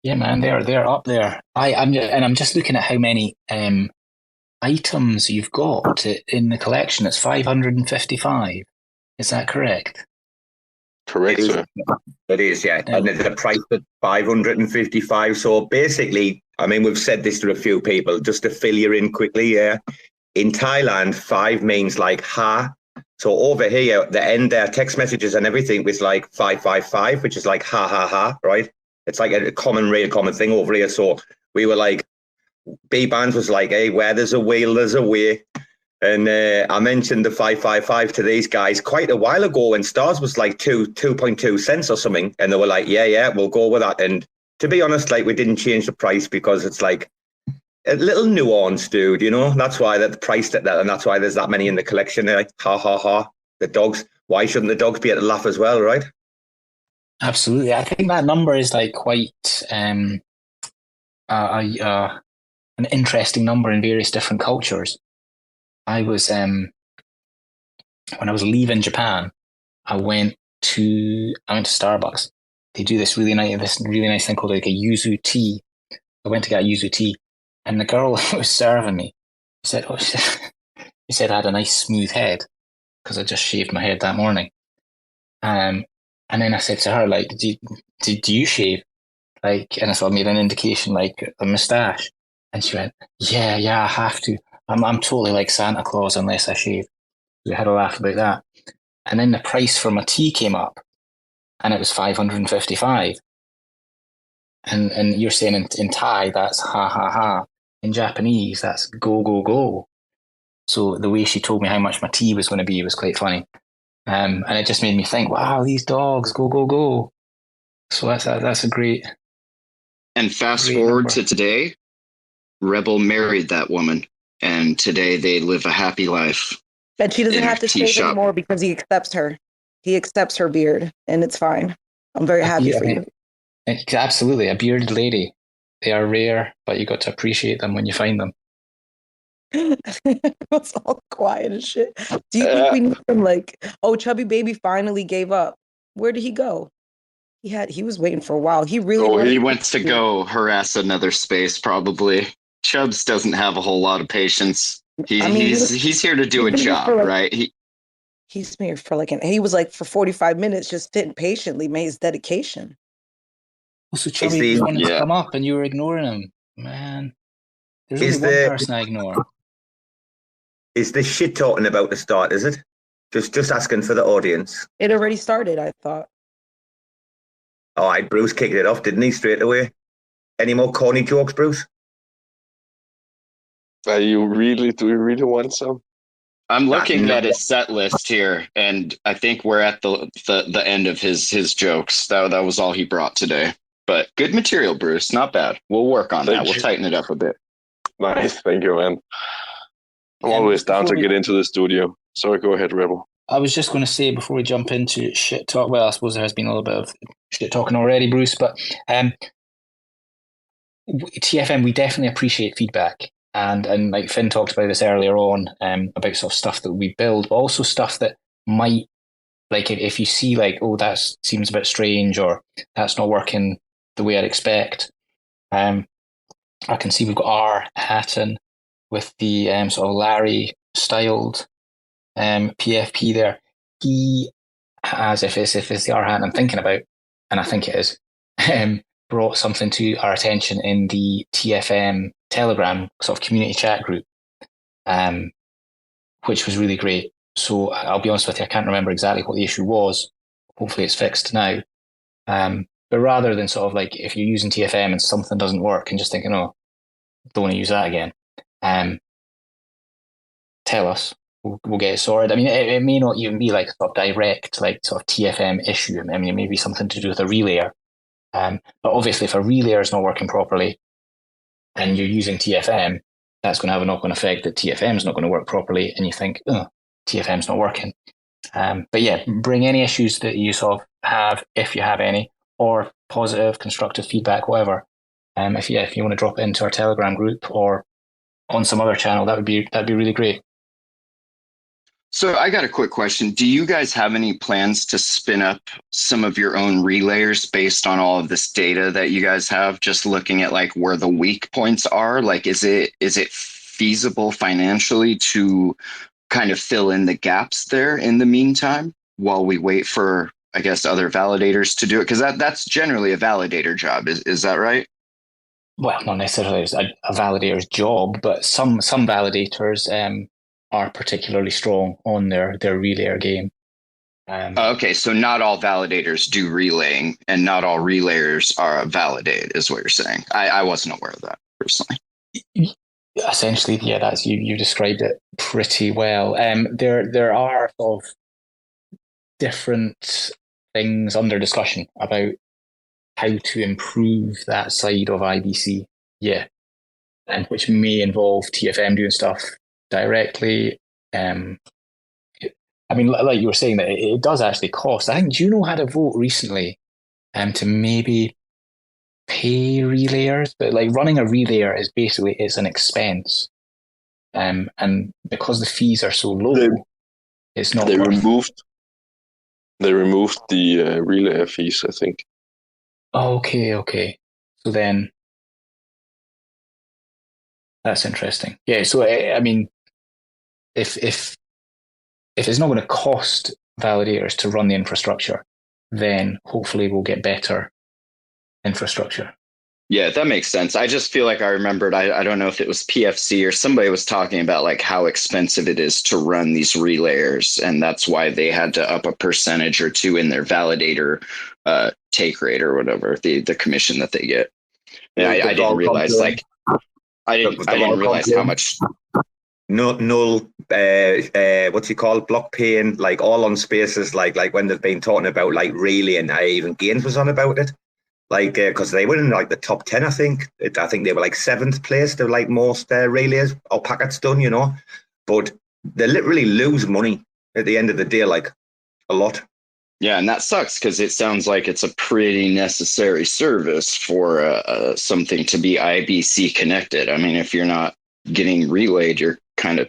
Yeah, man, they're up there. I'm just looking at how many items you've got in the collection. It's 555. Is that correct? Correct, sir. It is, yeah. And the price at 555. So basically, I mean, we've said this to a few people, just to fill you in quickly, yeah. In Thailand, 5 means like ha. So over here, the end there, text messages and everything was like 555, which is like ha ha ha, right? It's like a real common thing over here. So we were like, Bbandz was like, hey, where there's a wheel, there's a way. And I mentioned the 555 to these guys quite a while ago when stars was like 2.2 cents or something. And they were like, yeah, we'll go with that. And to be honest, like we didn't change the price because it's like a little nuance, dude, you know? That's why that priced at that. And that's why there's that many in the collection. Like, ha, ha, ha. The dogs, why shouldn't the dogs be able to laugh as well, right? Absolutely. I think that number is like quite an interesting number in various different cultures. I was when I was leaving Japan, I went to Starbucks. They do this really nice thing called like a yuzu tea. I went to get a yuzu tea, and the girl who was serving me said, she said I had a nice smooth head because I just shaved my head that morning. And then I said to her, like, do you shave? Like, and I sort of made an indication like a moustache, and she went, yeah, I have to. I'm totally like Santa Claus unless I shave. We had a laugh about that. And then the price for my tea came up, and it was 555. And you're saying in Thai, that's ha, ha, ha. In Japanese, that's go, go, go. So the way she told me how much my tea was going to be was quite funny. And it just made me think, wow, these dogs, go, go, go. So that's a great... And fast forward to today, Rebel married that woman. And today they live a happy life. And she doesn't have to shave anymore because he accepts her. He accepts her beard, and it's fine. I'm very happy for you. Absolutely. A bearded lady. They are rare, but you got to appreciate them when you find them. It's all quiet and shit. Do you think we need him like, Chubby Baby finally gave up? Where did he go? He was waiting for a while. He went to go harass another space, probably. Chubbs doesn't have a whole lot of patience. He's here to do a job, right? He's here for he was like for 45 minutes just sitting patiently, made his dedication. So Chubby wanted to come up and you were ignoring him. Man, there's only one person I ignore. Is this shit talking about to start, is it? Just asking for the audience. It already started, I thought. All right, Bruce kicked it off, didn't he, straight away? Any more corny jokes, Bruce? Do you really want some? I'm looking at his set list here, and I think we're at the end of his jokes. That was all he brought today. But good material, Bruce. Not bad. We'll work on that. We'll tighten it up a bit. Nice. Thank you, man. I'm always down to get into the studio. Sorry, go ahead, Rebel. I was just going to say before we jump into shit talk, well, I suppose there has been a little bit of shit talking already, Bruce, but TFM, we definitely appreciate feedback. And like Finn talked about this earlier on, about sort of stuff that we build, but also stuff that might, like if you see like, oh, that seems a bit strange or that's not working the way I'd expect. I can see we've got R Hatton with the sort of Larry styled PFP there. He has, if it's the R Hatton I'm thinking about, and I think it is, brought something to our attention in the TFM Telegram sort of community chat group, which was really great. So I'll be honest with you, I can't remember exactly what the issue was. Hopefully it's fixed now. But rather than sort of like if you're using TFM and something doesn't work and just thinking, oh, don't want to use that again, tell us. We'll get it sorted. I mean, it may not even be like sort of direct, like sort of TFM issue. I mean, it may be something to do with a relayer. But obviously, if a relayer is not working properly and you're using TFM, that's going to have a knock-on effect that TFM is not going to work properly, and you think, oh, TFM's not working. But yeah, bring any issues that you sort of have, if you have any, or positive, constructive feedback, whatever. If you want to drop it into our Telegram group or on some other channel, that'd be really great. So I got a quick question. Do you guys have any plans to spin up some of your own relayers based on all of this data that you guys have, just looking at like where the weak points are? Like, is it feasible financially to kind of fill in the gaps there in the meantime while we wait for, I guess, other validators to do it? Because that's generally a validator job. Is that right? Well, not necessarily a validator's job, but some validators are particularly strong on their relayer game. Okay, so not all validators do relaying, and not all relayers are validated, is what you're saying. I wasn't aware of that personally. Essentially, yeah, that's you described it pretty well. There are sort of different things under discussion about how to improve that side of IBC, yeah, and which may involve TFM doing stuff directly. I mean, like you were saying, that it does actually cost. I think Juno had a vote recently to maybe pay relayers, but like running a relayer is basically, it's an expense. And because the fees are so low, it's not They worth removed the relayer fees, I think. Okay. So then that's interesting. Yeah, so I mean, if it's not going to cost validators to run the infrastructure, then hopefully we'll get better infrastructure. Yeah, that makes sense. I just feel like I remembered, I don't know if it was PFC or somebody was talking about like how expensive it is to run these relayers, and that's why they had to up a percentage or two in their validator take rate or whatever, the commission that they get. And I didn't realize I didn't realize how much. Null, what's it called? Block paying, like all on spaces, like when they've been talking about like really, and even Gaines was on about it, like because they were in like the top 10, I think. I think they were like 7th place to like most relays or packets done, you know. But they literally lose money at the end of the day, like a lot. Yeah, and that sucks because it sounds like it's a pretty necessary service for something to be IBC connected. I mean, if you're not getting relayed, you're kind of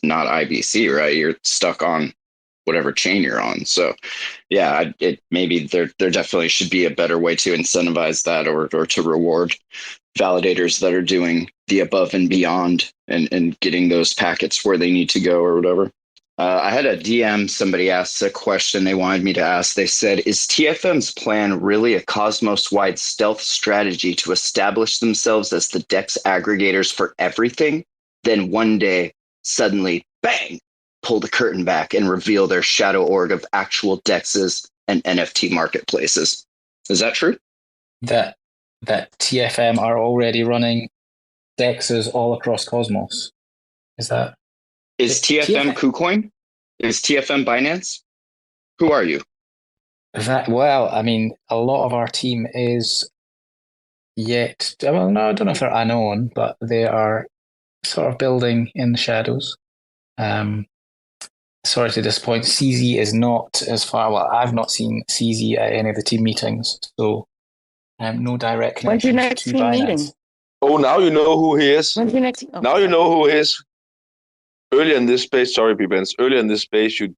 not IBC, right? You're stuck on whatever chain you're on. So, yeah, maybe there definitely should be a better way to incentivize that, or to reward validators that are doing the above and beyond and getting those packets where they need to go or whatever. I had a DM, somebody asked a question they wanted me to ask. They said, is TFM's plan really a Cosmos-wide stealth strategy to establish themselves as the DEX aggregators for everything? Then one day, suddenly, bang, pull the curtain back and reveal their shadow org of actual DEXs and NFT marketplaces. Is that true? That TFM are already running DEXs all across Cosmos. Is that? Is TFM KuCoin? Is TFM Binance? Who are you? Well, I mean, a lot of our team is yet. Well, no, I don't know if they're unknown, but they are sort of building in the shadows. Sorry to disappoint. CZ is not as far. Well, I've not seen CZ at any of the team meetings, so no direct When's connection your next to team Binance. meeting? Oh, now you know who he is. When's your next? Now you know who he is. Earlier in this space, sorry, Bbandz. Earlier in this space, you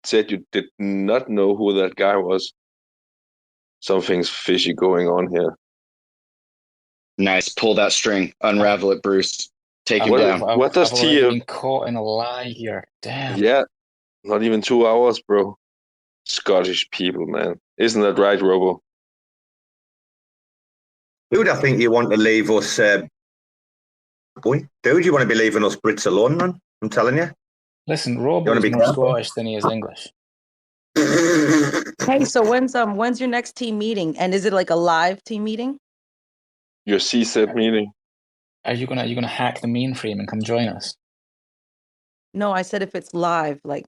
said you did not know who that guy was. Something's fishy going on here. Nice. Pull that string. Unravel it, Bruce. Take him down. What does I've already been caught in a lie here. Damn. Yeah, not even 2 hours, bro. Scottish people, man. Isn't that right, Robo? Dude, I think you want to leave us, dude, you want to be leaving us Brits alone, man? I'm telling you. Listen, Robo is more Scottish than he is English. Hey, so when's your next team meeting? And is it like a live team meeting? Your CSET meeting. Are you gonna hack the mainframe and come join us? No, I said if it's live, like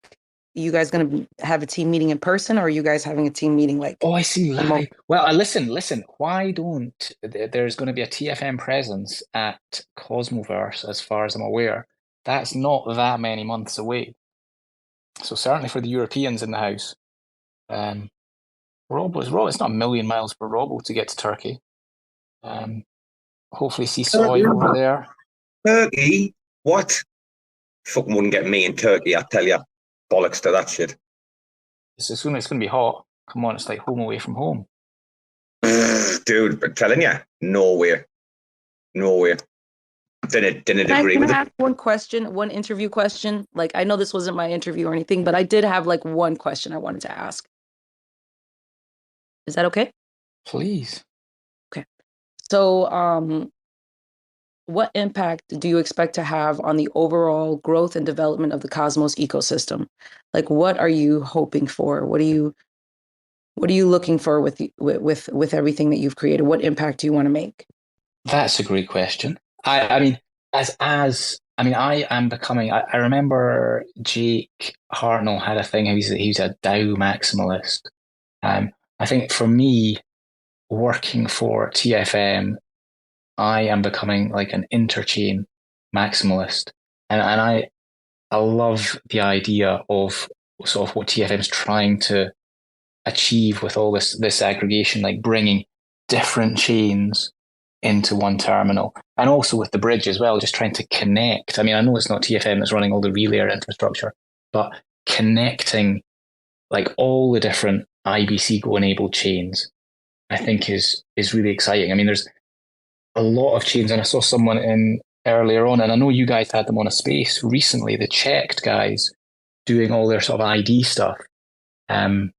you guys going to have a team meeting in person, or are you guys having a team meeting like? Oh, I see. Live. Well, listen. Why don't there's going to be a TFM presence at Cosmoverse, as far as I'm aware. That's not that many months away. So certainly for the Europeans in the house, Robo. It's not a million miles for Robo to get to Turkey. Hopefully see Soy over there. Turkey? What? Fucking wouldn't get me in Turkey, I tell you. Bollocks to that shit. It's going to be hot. Come on, it's like home away from home. Dude, I'm telling you, nowhere. Didn't agree with it. Can I ask one question, one interview question? Like, I know this wasn't my interview or anything, but I did have like one question I wanted to ask. Is that okay? Please. Okay. So, what impact do you expect to have on the overall growth and development of the Cosmos ecosystem? Like, what are you hoping for? What are you looking for with everything that you've created? What impact do you want to make? That's a great question. I mean, I am becoming. I remember Jake Hartnell had a thing. He's a DAO maximalist. I think for me, working for TFM, I am becoming like an interchain maximalist, and I love the idea of sort of what TFM is trying to achieve with all this aggregation, like bringing different chains into one terminal, and also with the bridge as well, just trying to connect. I mean, I know it's not TFM that's running all the relayer infrastructure, but connecting like all the different IBC Go enabled chains, I think is really exciting. I mean, there's a lot of chains, and I saw someone in earlier on, and I know you guys had them on a space recently, the checked guys doing all their sort of ID stuff. I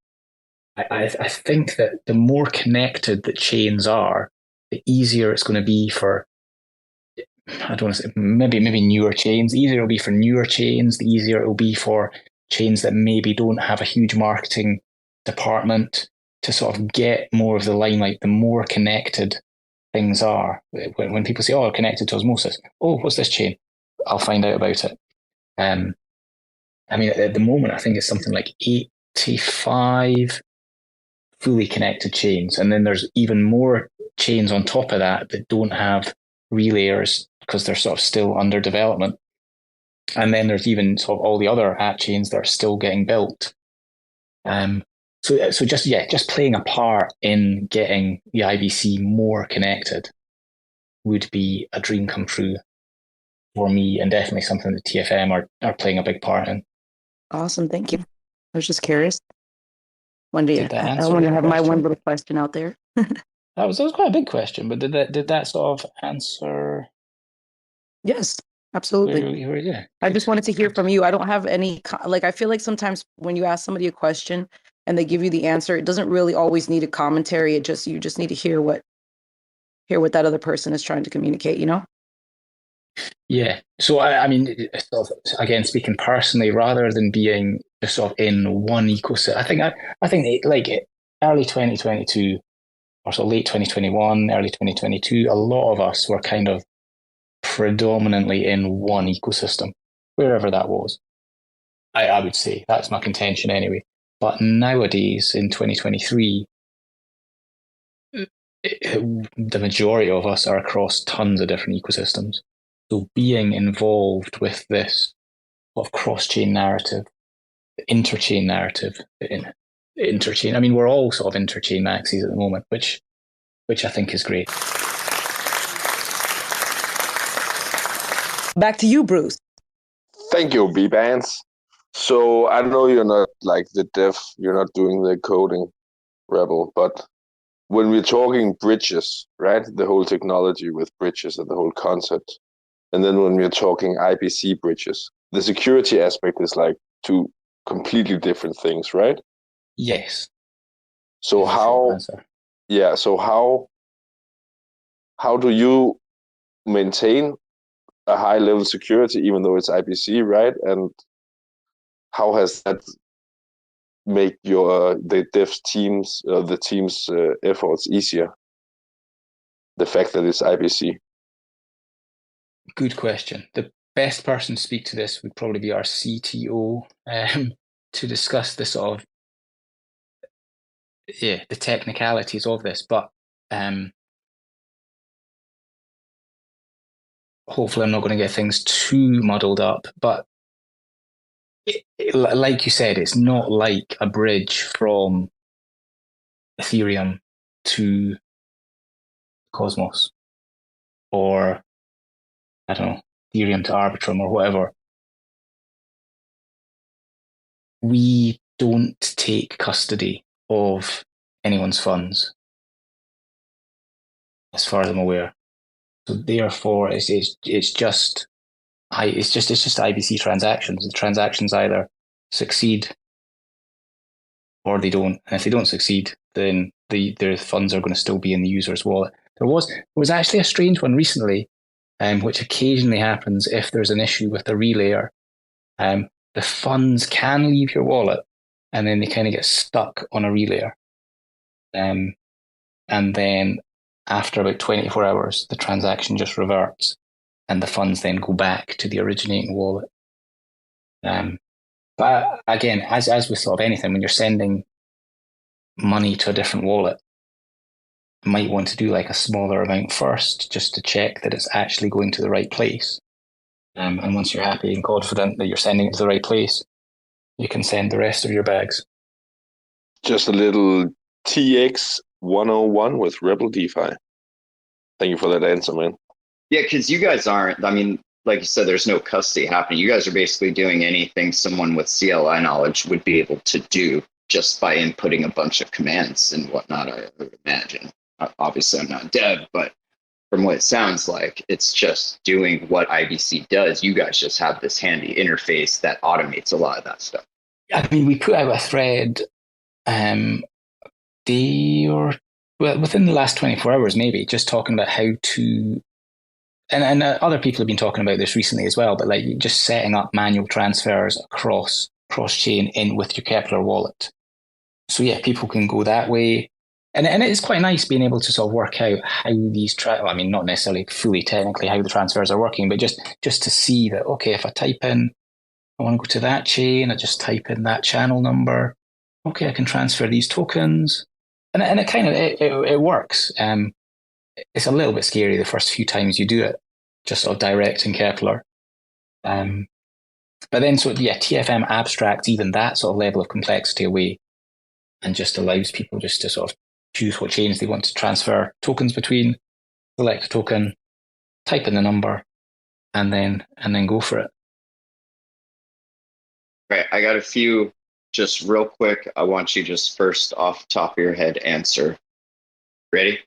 think that the more connected that chains are, the easier it's going to be for, I don't want to say, maybe newer chains. The easier it'll be for newer chains, the easier it'll be for chains that maybe don't have a huge marketing department to sort of get more of the limelight. The more connected things are, when people say, "Oh, connected to Osmosis," oh, what's this chain? I'll find out about it. I mean, at the moment, I think it's something like 85 fully connected chains, and then there's even more chains on top of that don't have relayers because they're sort of still under development. And then there's even sort of all the other app chains that are still getting built. So just playing a part in getting the IBC more connected would be a dream come true for me, and definitely something that TFM are playing a big part in. Awesome, thank you. I was just curious. One day, I want to have my one little question out there. That was quite a big question, but did that sort of answer? Yes, absolutely. Yeah. I just wanted to hear from you. I don't have any, like, I feel like sometimes when you ask somebody a question and they give you the answer, it doesn't really always need a commentary. You just need to hear what that other person is trying to communicate, you know? Yeah. So I mean, sort of, again, speaking personally, rather than being just sort of in one ecosystem, I think like early 2022 or so late 2021, early 2022, a lot of us were kind of predominantly in one ecosystem, wherever that was. I would say that's my contention anyway. But nowadays in 2023, the majority of us are across tons of different ecosystems. So being involved with this sort of cross-chain narrative, interchain narrative, interchain. I mean, we're all sort of interchain maxis at the moment, which I think is great. Back to you, Bruce. Thank you, Bbandz. So I know you're not like the dev, you're not doing the coding, Rebel, but when we're talking bridges, right? The whole technology with bridges and the whole concept. And then when we're talking IBC bridges, the security aspect is like two completely different things, right? Yes. So how do you maintain a high level security even though it's IBC, right? And how has that make the dev teams the team's efforts easier? The fact that it's IBC. Good question. The best person to speak to this would probably be our CTO, to discuss the sort of the technicalities of this, but hopefully I'm not going to get things too muddled up. But like you said, it's not like a bridge from Ethereum to Cosmos, or I don't know, Ethereum to Arbitrum or whatever. We don't take custody of anyone's funds, as far as I'm aware. So therefore, it's just IBC transactions. The transactions either succeed or they don't. And if they don't succeed, then their funds are going to still be in the user's wallet. There was actually a strange one recently, which occasionally happens if there's an issue with the relayer. The funds can leave your wallet, and then they kind of get stuck on a relayer. And then after about 24 hours, the transaction just reverts, and the funds then go back to the originating wallet. But again, as with sort of anything, when you're sending money to a different wallet, you might want to do like a smaller amount first, just to check that it's actually going to the right place. And once you're happy and confident that you're sending it to the right place, you can send the rest of your bags. Just a little TX 101 with Rebel DeFi. Thank you for that answer, man. Yeah, because you guys aren't, I mean, like you said, there's no custody happening. You guys are basically doing anything someone with CLI knowledge would be able to do just by inputting a bunch of commands and whatnot, I would imagine. Obviously, I'm not dev, but from what it sounds like, it's just doing what IBC does. You guys just have this handy interface that automates a lot of that stuff. I mean, we put out a thread within the last 24 hours, maybe, just talking about how to, and other people have been talking about this recently as well, but like just setting up manual transfers across chain in with your Kepler wallet. So yeah, people can go that way. And it is quite nice being able to sort of work out how these, I mean, not necessarily fully technically how the transfers are working, but just to see that, okay, if I type in, I want to go to that chain, I just type in that channel number. Okay, I can transfer these tokens. And it kind of, it works. It's a little bit scary the first few times you do it, just sort of direct in Kepler. But then, so yeah, TFM abstracts even that sort of level of complexity away and just allows people just to sort of choose what chains they want to transfer tokens between, select a token, type in the number, and then go for it. Right, I got a few just real quick. I want you just first off the top of your head answer. Ready?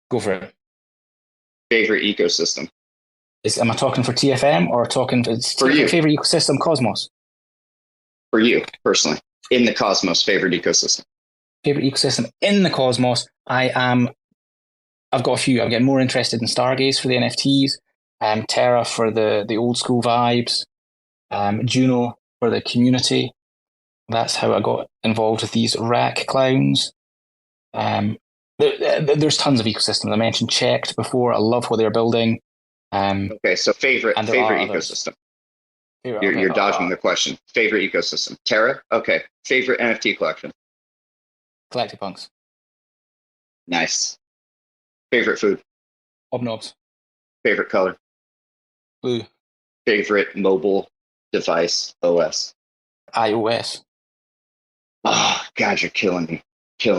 Go for it. Favorite ecosystem? Am I talking for TFM or talking for you? Favorite ecosystem, Cosmos? For you, personally. In the Cosmos, favorite ecosystem? Favorite ecosystem in the Cosmos, I've got a few. I'm getting more interested in Stargaze for the NFTs, Terra for the old school vibes, Juno for the community. That's how I got involved with these RAC clowns. There's tons of ecosystems. I mentioned Checked before. I love what they're building. Okay, so favorite ecosystem. You're dodging the question. Favorite ecosystem. Terra? Okay. Favorite NFT collection. CollectiPunks. Nice. Favorite food. Hobnobs. Favorite color. Blue. Favorite mobile device, OS. iOS. Oh, God, you're killing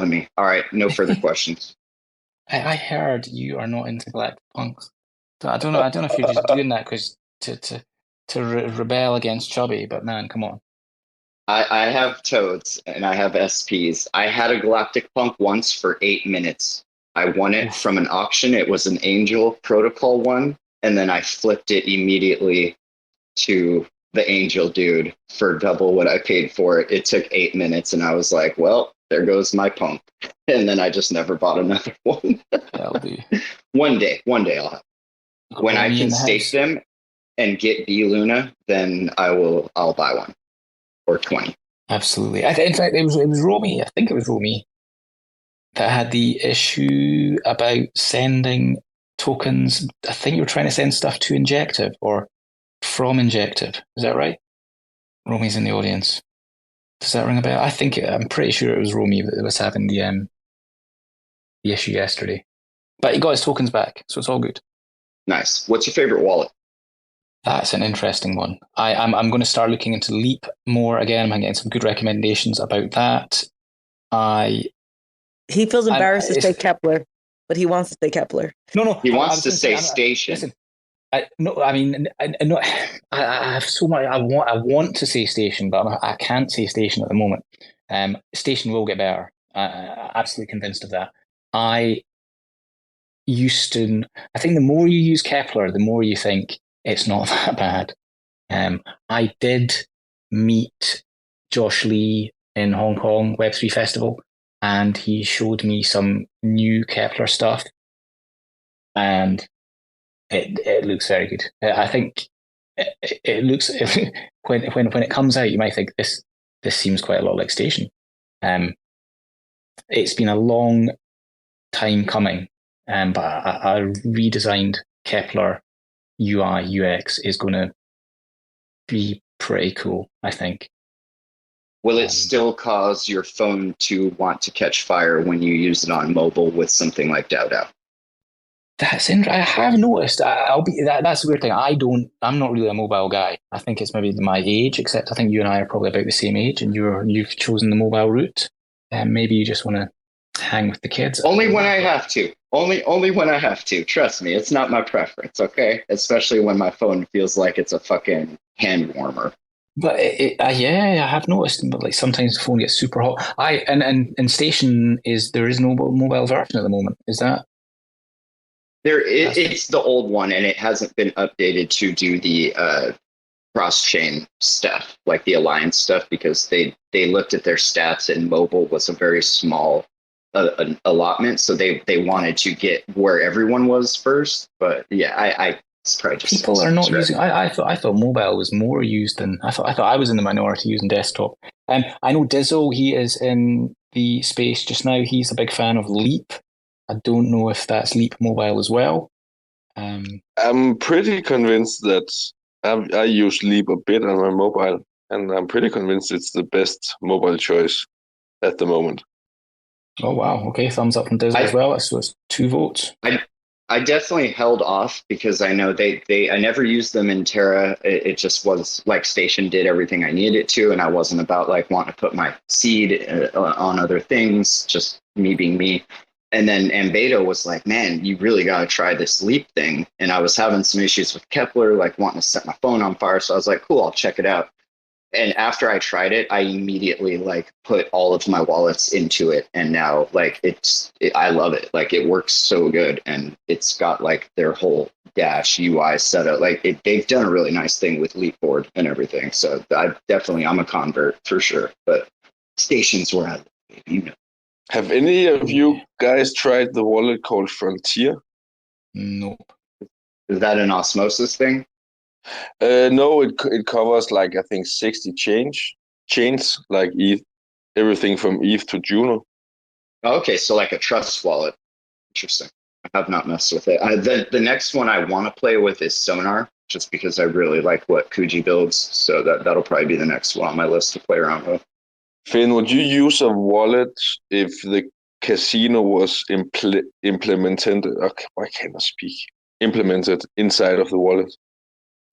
me. All right, no further questions. I heard you are not into CollectiPunks. So I don't know if you're just doing that because to rebel against Chubby, but man, come on. I have toads and I have SPs. I had a Galactic Punk once for 8 minutes. I won it from an auction. It was an Angel Protocol one, and then I flipped it immediately to the Angel dude for double what I paid for it. It took 8 minutes, and I was like, well, there goes my punk. And then I just never bought another one. That'll be... One day I'll have. When I can stake them and get B Luna, then I'll buy one. Or 20. Absolutely. In fact, it was Romy. I think it was Romy that had the issue about sending tokens. I think you were trying to send stuff to Injective or from Injective. Is that right? Romy's in the audience. Does that ring a bell? I'm pretty sure it was Romy that was having the issue yesterday. But he got his tokens back, so it's all good. Nice. What's your favorite wallet? That's an interesting one. I'm going to start looking into Leap more again. I'm getting some good recommendations about that. He feels embarrassed to say Kepler, but he wants to say Kepler. No. He wants to say Station. Listen, I have so much. I want to say Station, but I can't say Station at the moment. Station will get better. I'm absolutely convinced of that. I think the more you use Kepler, the more you think it's not that bad. I did meet Josh Lee in Hong Kong Web3 Festival, and he showed me some new Kepler stuff, and it looks very good. I think it looks when it comes out, you might think this seems quite a lot like Station. It's been a long time coming, but a redesigned Kepler UI UX is going to be pretty cool, I think. Will it still cause your phone to want to catch fire when you use it on mobile with something like DAO? That's interesting. I have noticed. That's the weird thing. I'm not really a mobile guy. I think it's maybe my age, except I think you and I are probably about the same age, and you've chosen the mobile route. Maybe you just want to hang with the kids. Only when I have to. Only when I have to. Trust me, it's not my preference. Okay, especially when my phone feels like it's a fucking hand warmer. But I have noticed. But like sometimes the phone gets super hot. And Station there is no mobile version at the moment. Is that? It's the old one, and it hasn't been updated to do the cross-chain stuff, like the alliance stuff, because they looked at their stats and mobile was a very small allotment, so they wanted to get where everyone was first. But yeah, it's probably just people are not using. I thought mobile was more used than I thought. I was in the minority using desktop. I know Dizzle, he is in the space just now. He's a big fan of Leap. I don't know if that's Leap Mobile as well. I'm pretty convinced that I use Leap a bit on my mobile, and I'm pretty convinced it's the best mobile choice at the moment. Oh, wow. Okay, thumbs up from Dizzle as well. So it's 2 votes. I definitely held off because I know I never used them in Terra. It just was like Station did everything I needed it to, and I wasn't about like wanting to put my seed on other things, just me being me. And then Bbandz was like, man, you really got to try this Leap thing. And I was having some issues with Kepler, like wanting to set my phone on fire. So I was like, cool, I'll check it out. And after I tried it, I immediately like put all of my wallets into it. And now like I love it. Like it works so good. And it's got like their whole Dash UI setup. Like they've done a really nice thing with Leapboard and everything. So I'm a convert for sure. But Station's where I live, you know. Have any of you guys tried the wallet called Frontier? Nope. Is that an osmosis thing? No, it covers like I think 60 chains, like ETH, everything from ETH to Juno. Okay, so like a trust wallet. Interesting. I have not messed with it. The next one I want to play with is Sonar, just because I really like what Kuji builds. So that'll probably be the next one on my list to play around with. Finn, would you use a wallet if the casino was implemented? Okay, why can't I speak? Implemented inside of the wallet.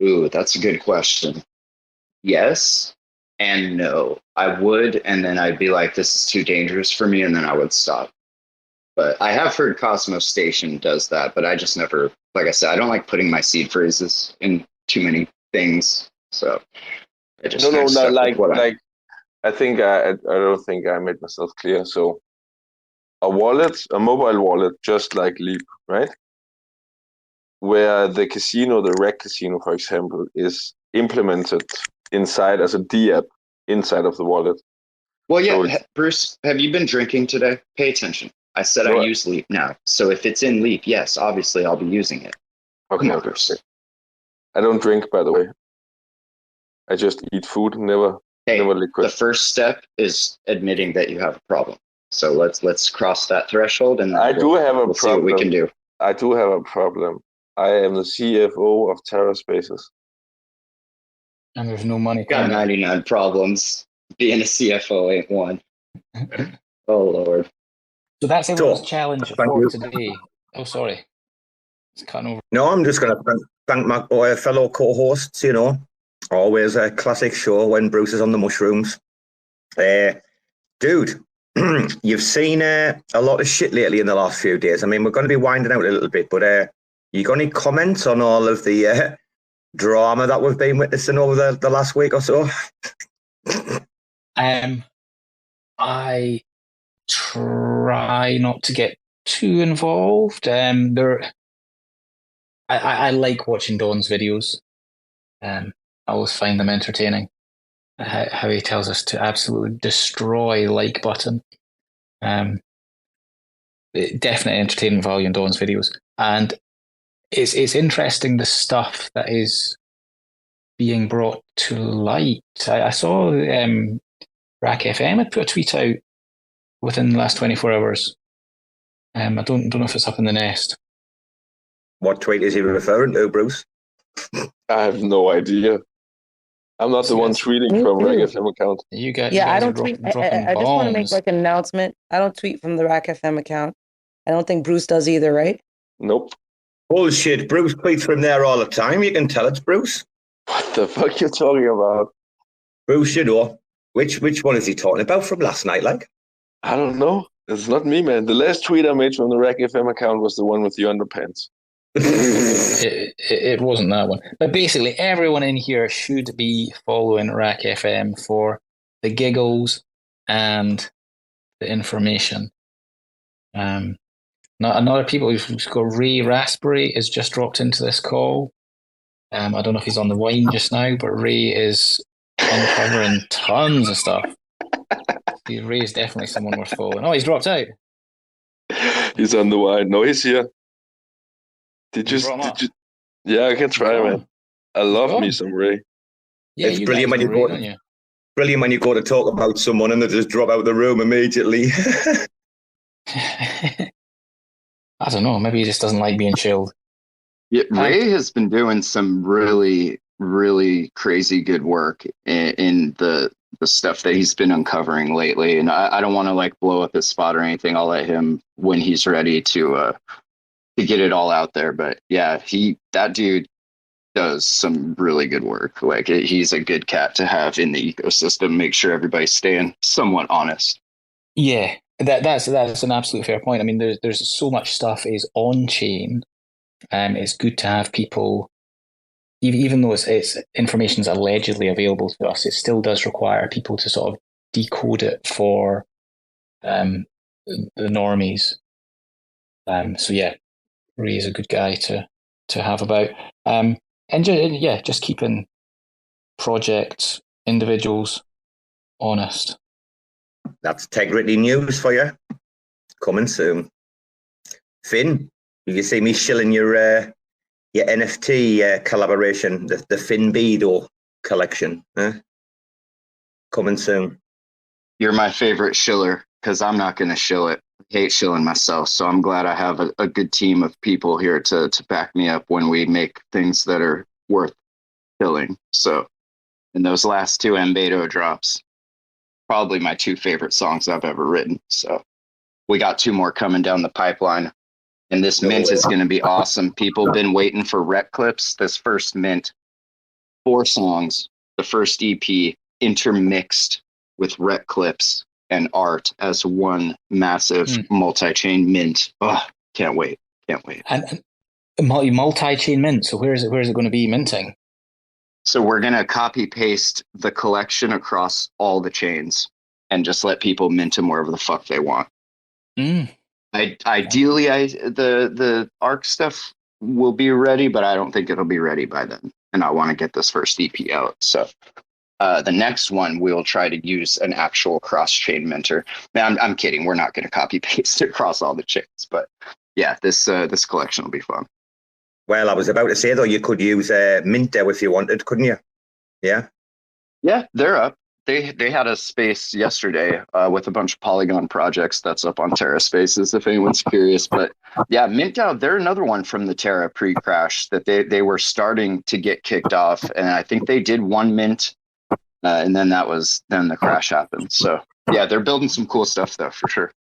Ooh, that's a good question. Yes and no. I would, and then I'd be like, this is too dangerous for me, and then I would stop. But I have heard Cosmos Station does that, but I just never, like I said, I don't like putting my seed phrases in too many things. So I just I think I don't think I made myself clear. So a mobile wallet, just like Leap, right? Where the casino, the RAC casino, for example, is implemented inside as a D app inside of the wallet. Well, yeah, so Bruce, have you been drinking today? Pay attention. I said I use Leap now. So if it's in Leap, yes, obviously I'll be using it. Okay. Bruce. I don't drink, by the way. I just eat food, never liquid. The first step is admitting that you have a problem. So let's cross that threshold, and we'll see what we can do. I do have a problem. I am the CFO of Terra Spaces. And there's no money. Got 99 problems. Being a CFO ain't one. Oh, Lord. So that's everyone's So, challenge thank for you. today. Oh, sorry. It's cutting over. No, I'm just going to thank my fellow co-hosts, you know. Always a classic show when Bruce is on the mushrooms. Dude, you've seen a lot of shit lately in the last few days. I mean, we're going to be winding out a little bit, but you got any comments on all of the drama that we've been witnessing over the last week or so? I try not to get too involved. I like watching Don's videos. I always find them entertaining. How he tells us to absolutely destroy like button. Definite entertainment value in Don's videos, and it's interesting the stuff that is being brought to light. I saw RAC FM had put a tweet out within the last 24 hours. I don't know if it's up in the nest. What tweet is he referring to, Bruce? I have no idea. I'm not the one tweeting from RAC FM account. You guys, I don't tweet. I just want to make bombs. like an announcement. I don't tweet from the RAC FM account. I don't think Bruce does either, right? Nope. Bullshit. Bruce tweets from there all the time. You can tell it's Bruce. What the fuck you talking about? Bruce, you know. Which one is he talking about from last night, like? I don't know. It's not me, man. The last tweet I made from the RAC FM account was the one with the underpants. It wasn't that one. But basically, everyone in here should be following RAC FM for the giggles and the information. Another people who's got Ray Raspberry is just dropped into this call. I don't know if he's on the wine just now, but Ray is uncovering tons of stuff. Ray is definitely someone worth following. Oh, he's dropped out. He's on the wine. No, he's here. Did you? Yeah, I can try, man. I love me some Ray. Yeah, it's brilliant when you go. Brilliant when you go to talk about someone and they just drop out of the room immediately. I don't know. Maybe he just doesn't like being chilled. Yeah, Ray has been doing some really, really crazy good work in the stuff that he's been uncovering lately. And I don't want to like blow up his spot or anything. I'll let him when he's ready to get it all out there. But yeah, that dude does some really good work. Like he's a good cat to have in the ecosystem. Make sure everybody's staying somewhat honest. Yeah, that's an absolute fair point. I mean, there's so much stuff is on chain. It's good to have people, even though it's information's allegedly available to us, it still does require people to sort of decode it for the normies. So yeah, Ray is a good guy to have about. And just keeping projects, individuals honest. That's Integrity News for you. Coming soon. Finn, you see me shilling your NFT collaboration, the Finn Beedo collection. Coming soon. You're my favorite shiller because I'm not going to shill it. I hate shilling myself, so I'm glad I have a good team of people here to back me up when we make things that are worth shilling. So, in those last two Bbandz drops, probably my two favorite songs I've ever written. So, we got two more coming down the pipeline, and this mint is going to be awesome. People have been waiting for rec clips. This first mint, 4 songs, the first EP intermixed with rec clips and art as one massive multi-chain mint. Oh, can't wait. And multi-chain mint. So where is it going to be minting? So we're going to copy paste the collection across all the chains and just let people mint them wherever the fuck they want. Ideally, the ARC stuff will be ready, but I don't think it'll be ready by then. And I want to get this first EP out. So the next one, we'll try to use an actual cross-chain minter. Man, I'm kidding. We're not going to copy paste it across all the chains. But yeah, this collection will be fun. Well, I was about to say, though, you could use Minto if you wanted, couldn't you? Yeah? Yeah, they're up. They had a space yesterday with a bunch of Polygon projects that's up on Terra Spaces, if anyone's curious. But yeah, Minto, they're another one from the Terra pre-crash that they were starting to get kicked off. And I think they did one mint and then the crash happened. So yeah, they're building some cool stuff though, for sure.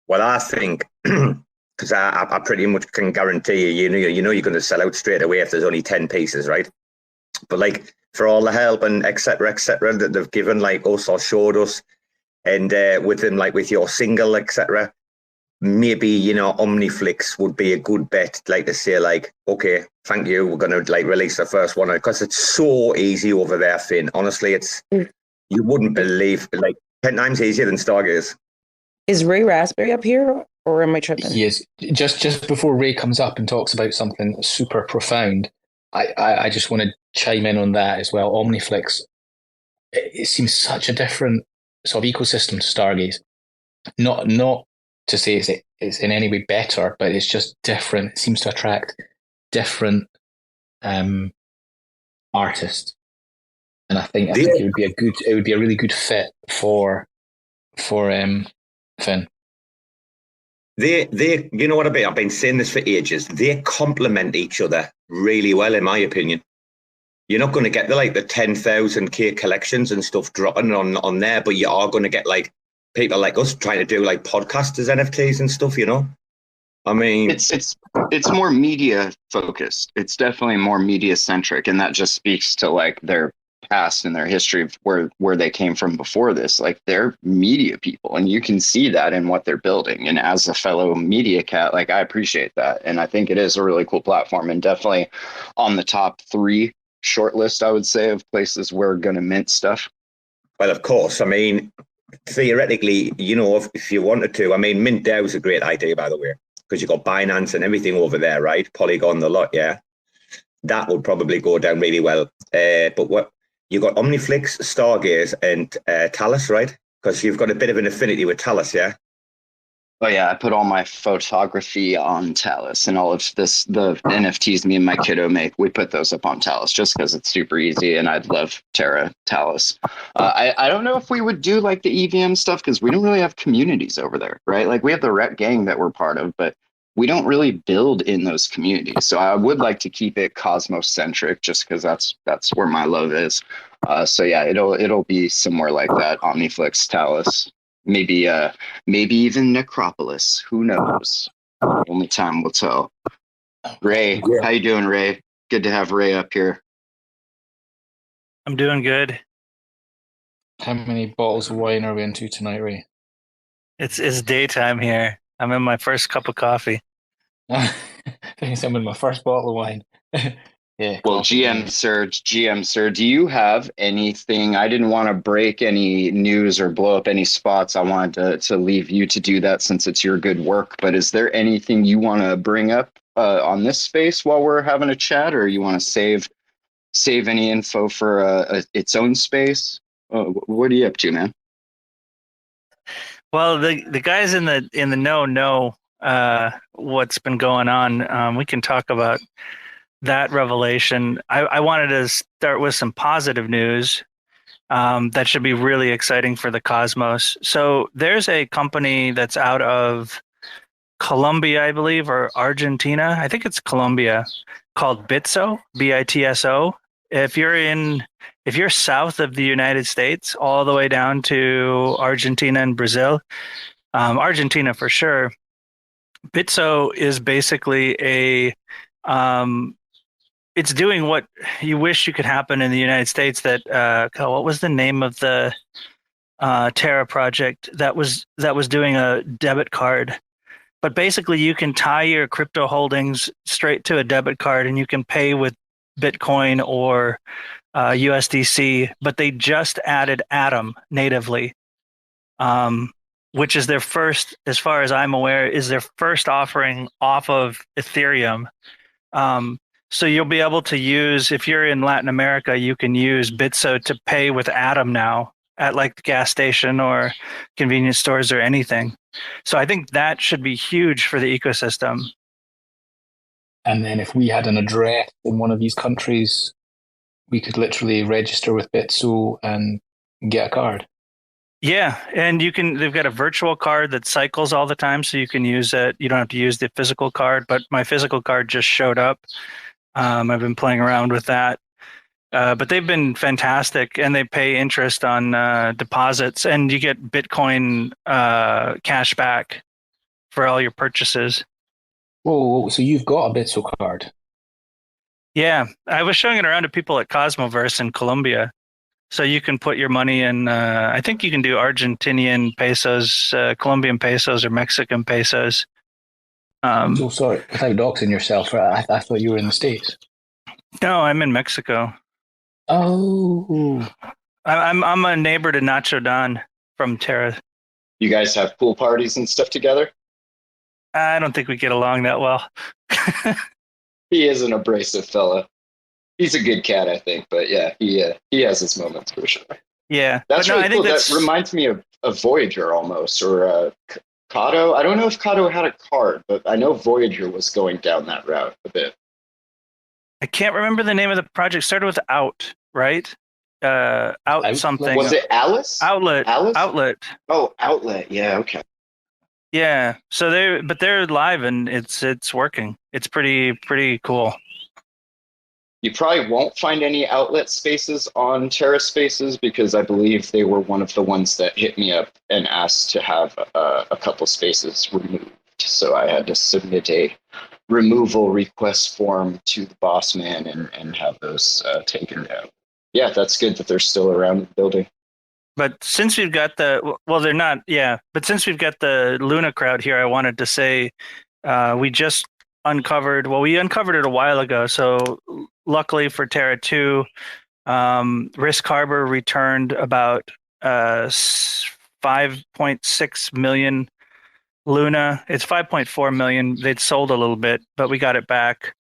Well, I think because I pretty much can guarantee you you're going to sell out straight away if there's only 10 pieces, right? But like for all the help and et cetera, that they've given like us or showed us, and with them like with your single, etc. Maybe Omniflix would be a good bet, like to say like, okay, thank you, we're going to like release the first one, because it's so easy over there, Finn. Honestly, it's you wouldn't believe, like 10 times easier than Stargaze. Is Ray Raspberry up here, or am I tripping? He is. Just before Ray comes up and talks about something super profound, I just want to chime in on that as well. Omniflix, it seems such a different sort of ecosystem to Stargaze. Not to say it's in any way better, but it's just different. It seems to attract different artists, and I think it would be a really good fit for Finn. They you know what I've been saying this for ages. They complement each other really well, in my opinion. You're not going to get the 10,000K collections and stuff dropping on there, but you are going to get like people like us trying to do like podcasters NFTs and stuff. I mean, it's more media focused. It's definitely more media centric, and that just speaks to like their past and their history of where they came from before this. Like, they're media people, and you can see that in what they're building. And as a fellow media cat, like, I appreciate that, and I think it is a really cool platform, and definitely on the top 3 shortlist, I would say, of places we're going to mint stuff. Well, of course. I mean, theoretically, if you wanted to, I mean, Mint DAO is a great idea, by the way, because you've got Binance and everything over there, right? Polygon, the lot, yeah. That would probably go down really well. But what you got Omniflix, Stargaze, and Talus, right? Because you've got a bit of an affinity with Talus, yeah? Oh yeah, I put all my photography on Talus, and all of the NFTs me and my kiddo make, we put those up on Talus just because it's super easy, and I'd love Terra Talus. I don't know if we would do like the EVM stuff, because we don't really have communities over there, right? Like, we have the REC gang that we're part of, but we don't really build in those communities. So I would like to keep it Cosmos centric, just because that's where my love is. So yeah, it'll be somewhere like that. Omniflix, Talus. Maybe even Necropolis. Who knows? Only time will tell. Ray, yeah. How you doing, Ray? Good to have Ray up here. I'm doing good. How many bottles of wine are we into tonight, Ray? It's daytime here. I'm in my first cup of coffee. I think I'm in my first bottle of wine. Yeah. Well, GM sir, do you have anything? I didn't want to break any news or blow up any spots. I wanted to leave you to do that, since it's your good work. But is there anything you want to bring up on this space while we're having a chat, or you want to save any info for its own space? What are you up to, man? Well, the guys in the know what's been going on. We can talk about that revelation. I wanted to start with some positive news that should be really exciting for the Cosmos. So there's a company that's out of Colombia, I believe, or Argentina. I think it's Colombia, called Bitso, Bitso. If you're south of the United States, all the way down to Argentina and Brazil, Argentina for sure, Bitso is basically it's doing what you wish you could happen in the United States. That what was the name of the Terra project that was doing a debit card? But basically, you can tie your crypto holdings straight to a debit card, and you can pay with Bitcoin or USDC. But they just added Atom natively, which is their first, as far as I'm aware, is their first offering off of Ethereum. So you'll be able to use, if you're in Latin America, you can use Bitso to pay with Atom now at like the gas station or convenience stores or anything. So I think that should be huge for the ecosystem. And then if we had an address in one of these countries, we could literally register with Bitso and get a card. Yeah, and they've got a virtual card that cycles all the time, so you can use it. You don't have to use the physical card, but my physical card just showed up. I've been playing around with that. But they've been fantastic, and they pay interest on deposits, and you get Bitcoin cash back for all your purchases. Whoa, so you've got a Bitso card? Yeah, I was showing it around to people at Cosmoverse in Colombia. So you can put your money in, I think you can do Argentinian pesos, Colombian pesos, or Mexican pesos. So sorry, without doxing yourself, I thought you were in the States. No, I'm in Mexico. Oh. I'm a neighbor to Nacho Don from Terra. You guys have pool parties and stuff together? I don't think we get along that well. He is an abrasive fella. He's a good cat, I think, but yeah, he has his moments for sure. Yeah, that's really cool. That reminds me of Voyager almost, or Kato. I don't know if Kato had a card, but I know Voyager was going down that route a bit. I can't remember the name of the project. Started with Out, right? Out something. Was it Alice? Outlet. Alice? Outlet. Oh, Outlet. Yeah. Okay. Yeah. So they're live and it's working. It's pretty cool. You probably won't find any Outlet spaces on Terra Spaces because I believe they were one of the ones that hit me up and asked to have a couple spaces removed. So I had to submit a removal request form to the boss man and have those taken down. Yeah, that's good that they're still around the building. But since we've got they're not, yeah. But since we've got the Luna crowd here, I wanted to say we just uncovered it a while ago. So luckily for Terra 2, Risk Harbor returned about 5.6 million Luna. It's 5.4 million. They'd sold a little bit, but we got it back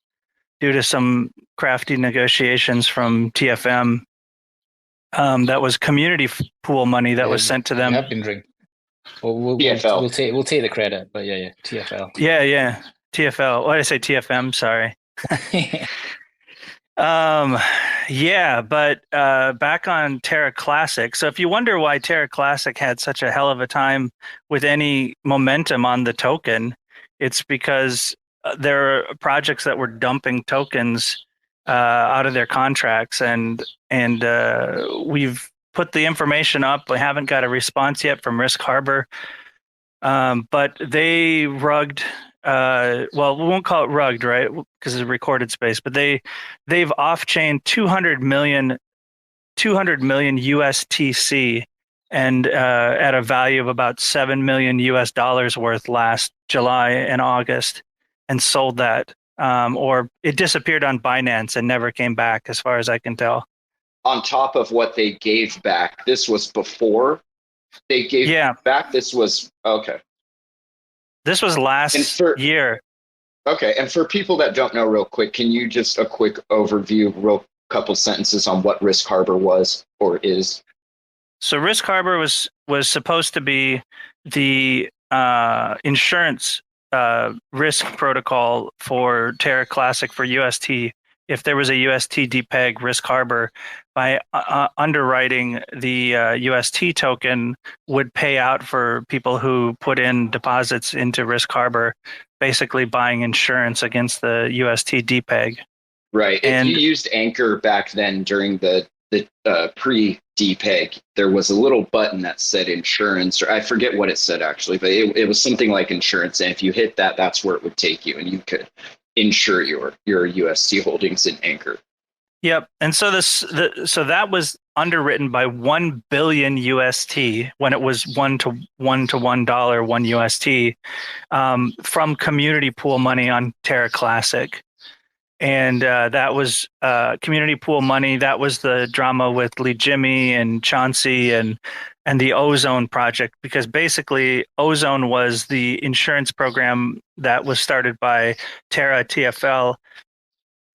due to some crafty negotiations from TFM. That was community pool money that was sent to them. I've been drinking. We'll take the credit, but yeah, TFL. Yeah, TFL. Why did I say TFM? Sorry. But back on Terra Classic. So if you wonder why Terra Classic had such a hell of a time with any momentum on the token, it's because there are projects that were dumping tokens out of their contracts, and we've put the information up. We haven't got a response yet from Risk Harbor, but they rugged. We won't call it rugged, right? Because it's a recorded space, but they've off-chained 200 million USTC, and at a value of about $7 million worth last July and August, and sold that. Or it disappeared on Binance and never came back, as far as I can tell. On top of what they gave back, this was before they gave back. This was okay. This was last year. Okay, and for people that don't know, real quick, can you just a quick overview, real couple sentences on what Risk Harbor was or is? So Risk Harbor was supposed to be the insurance risk protocol for Terra Classic for UST. If there was a UST depeg, Risk Harbor, by underwriting the UST token, would pay out for people who put in deposits into Risk Harbor, basically buying insurance against the UST depeg. Right. If you used Anchor back then during the pre-depeg, there was a little button that said insurance, or I forget what it said actually, but it was something like insurance. And if you hit that, that's where it would take you, and you could insure your UST holdings in Anchor. Yep. And so so that was underwritten by 1 billion UST when it was $1 to $1 UST from community pool money on Terra Classic. And that was community pool money. That was the drama with Lee Jimmy and Chauncey and the Ozone project, because basically Ozone was the insurance program that was started by Terra TFL,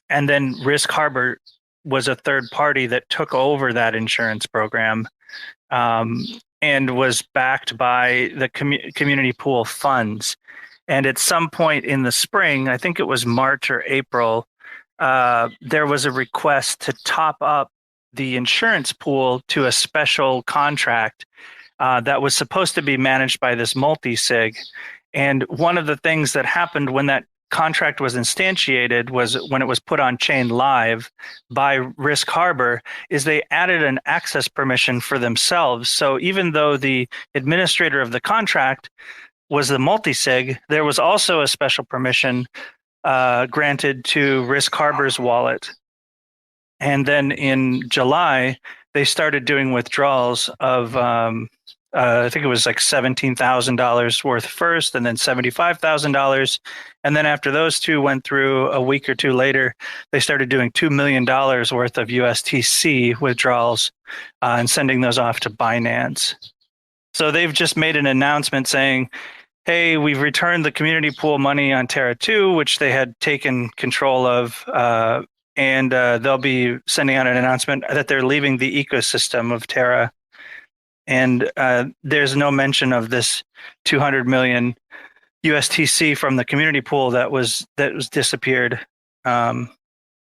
and then Risk Harbor was a third party that took over that insurance program and was backed by the community pool funds. And at some point in the spring, I think it was March or April, there was a request to top up the insurance pool to a special contract that was supposed to be managed by this multi-sig. And one of the things that happened when that contract was instantiated, was when it was put on chain live by Risk Harbor, is they added an access permission for themselves. So even though the administrator of the contract was the multisig, there was also a special permission granted to Risk Harbor's wallet. And then in July, they started doing withdrawals of, I think it was like $17,000 worth first, and then $75,000. And then after those two went through, a week or two later, they started doing $2 million worth of USTC withdrawals and sending those off to Bbandz. So they've just made an announcement saying, hey, we've returned the community pool money on Terra 2, which they had taken control of, and they'll be sending out an announcement that they're leaving the ecosystem of Terra. And there's no mention of this 200 million USTC from the community pool that was disappeared, or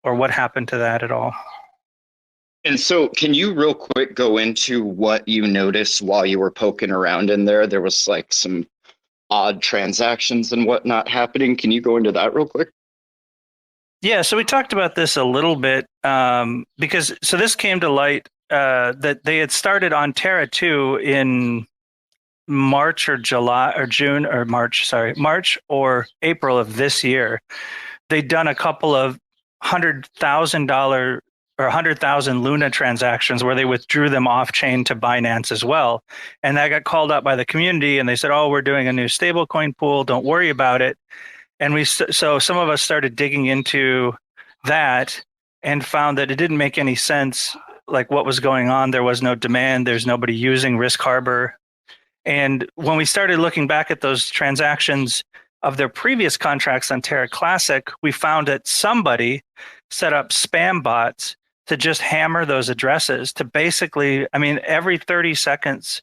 what happened to that at all. And so can you real quick go into what you noticed while you were poking around in there? There was like some odd transactions and whatnot happening. Can you go into that real quick? Yeah, so we talked about this a little bit because this came to light that they had started on Terra 2 in March or April of this year. They'd done a couple of $100,000 or 100,000 Luna transactions where they withdrew them off chain to Binance as well. And that got called out by the community, and they said, oh, we're doing a new stablecoin pool. Don't worry about it. And so some of us started digging into that and found that it didn't make any sense, like what was going on. There was no demand. There's nobody using Risk Harbor. And when we started looking back at those transactions of their previous contracts on Terra Classic, we found that somebody set up spam bots to just hammer those addresses to basically, I mean, every 30 seconds,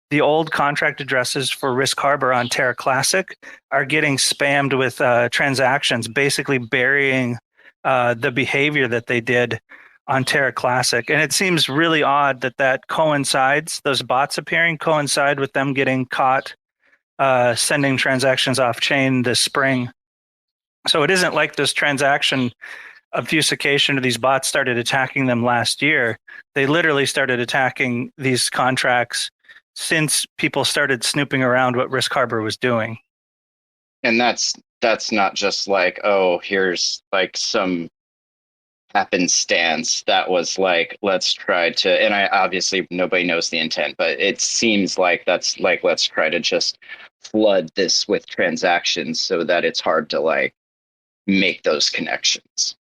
the old contract addresses for Risk Harbor on Terra Classic are getting spammed with transactions, basically burying the behavior that they did on Terra Classic. And it seems really odd that coincides, those bots appearing coincide with them getting caught sending transactions off chain this spring. So it isn't like this transaction obfuscation of these bots started attacking them last year. They literally started attacking these contracts since people started snooping around what Risk Harbor was doing. And that's not just like, oh, here's like some happenstance. That was like, let's try to, and I obviously nobody knows the intent, but it seems like that's like, let's try to just flood this with transactions so that it's hard to like make those connections.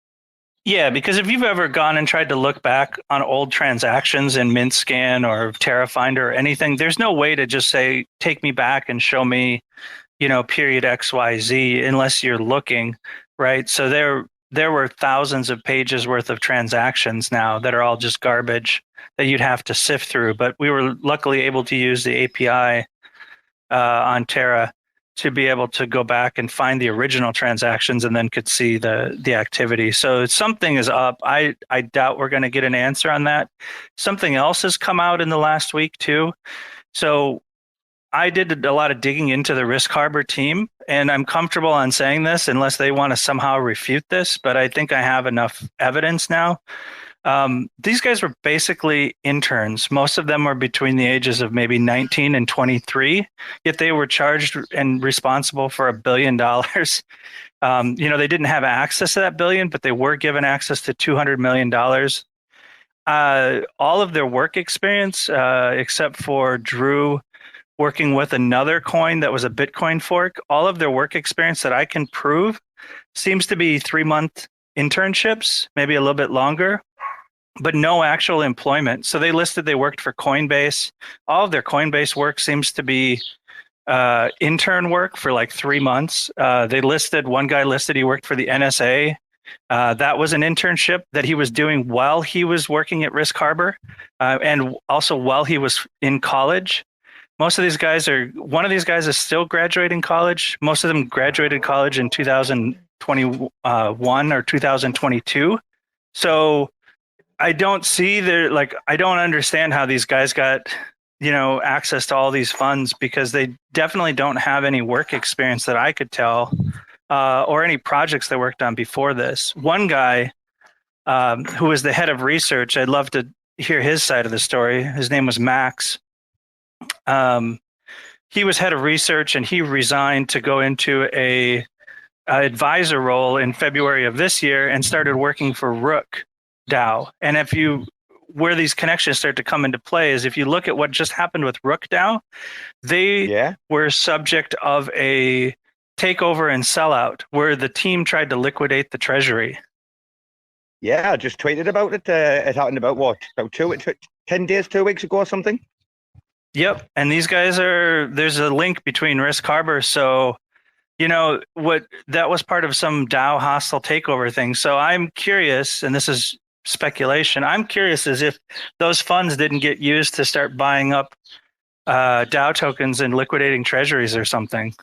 Yeah, because if you've ever gone and tried to look back on old transactions in MintScan or TerraFinder or anything, there's no way to just say, take me back and show me, period XYZ, unless you're looking, right? So there were thousands of pages worth of transactions now that are all just garbage that you'd have to sift through. But we were luckily able to use the API on Terra to be able to go back and find the original transactions and then could see the activity. So something is up. I doubt we're going to get an answer on that. Something else has come out in the last week too. So I did a lot of digging into the Risk Harbor team, and I'm comfortable on saying this unless they want to somehow refute this, but I think I have enough evidence now. These guys were basically interns. Most of them were between the ages of maybe 19 and 23, yet they were charged and responsible for $1 billion. They didn't have access to that billion, but they were given access to $200 million. All of their work experience, except for Drew working with another coin that was a Bitcoin fork, all of their work experience that I can prove seems to be 3-month internships, maybe a little bit longer, but no actual employment. So they listed they worked for Coinbase. All of their Coinbase work seems to be intern work for like 3 months. One guy listed he worked for the NSA. That was an internship that he was doing while he was working at Risk Harbor, and also while he was in college. Most of these guys one of these guys is still graduating college. Most of them graduated college in 2021 or 2022. So I don't see I don't understand how these guys got, access to all these funds, because they definitely don't have any work experience that I could tell. or any projects they worked on before this. One guy who was the head of research, I'd love to hear his side of the story. His name was Max. He was head of research, and he resigned to go into a advisor role in February of this year and started working for Rook DAO. And where these connections start to come into play is if you look at what just happened with Rook DAO, they were subject of a takeover and sellout where the team tried to liquidate the treasury. Yeah, I just tweeted about it. It happened about 10 days, 2 weeks ago or something? Yep. And these guys there's a link between Risk Harbor. So, that was part of some DAO hostile takeover thing. So I'm curious, and this is speculation, I'm curious as if those funds didn't get used to start buying up DAO tokens and liquidating treasuries or something.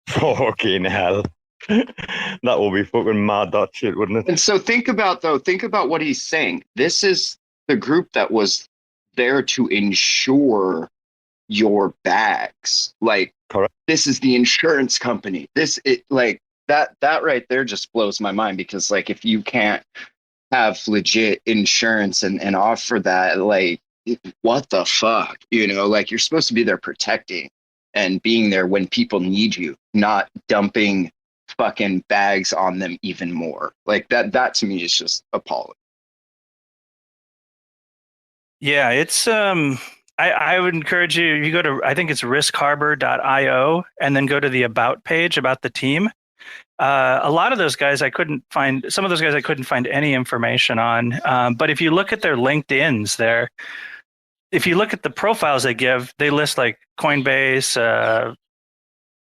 Fucking hell. That will be fucking mad, that shit, wouldn't it? And so think about what he's saying. This is the group that was there to insure your bags. Like, correct. This is the insurance company. That right there just blows my mind, because like if you can't have legit insurance and offer that, like, what the fuck? Like, you're supposed to be there protecting and being there when people need you, not dumping fucking bags on them even more. Like that to me is just appalling. Yeah, it's I would encourage you go to, I think it's riskharbor.io, and then go to the about page about the team. A lot of those guys I couldn't find any information on. But if you look at their LinkedIns there, if you look at the profiles they give, they list like Coinbase,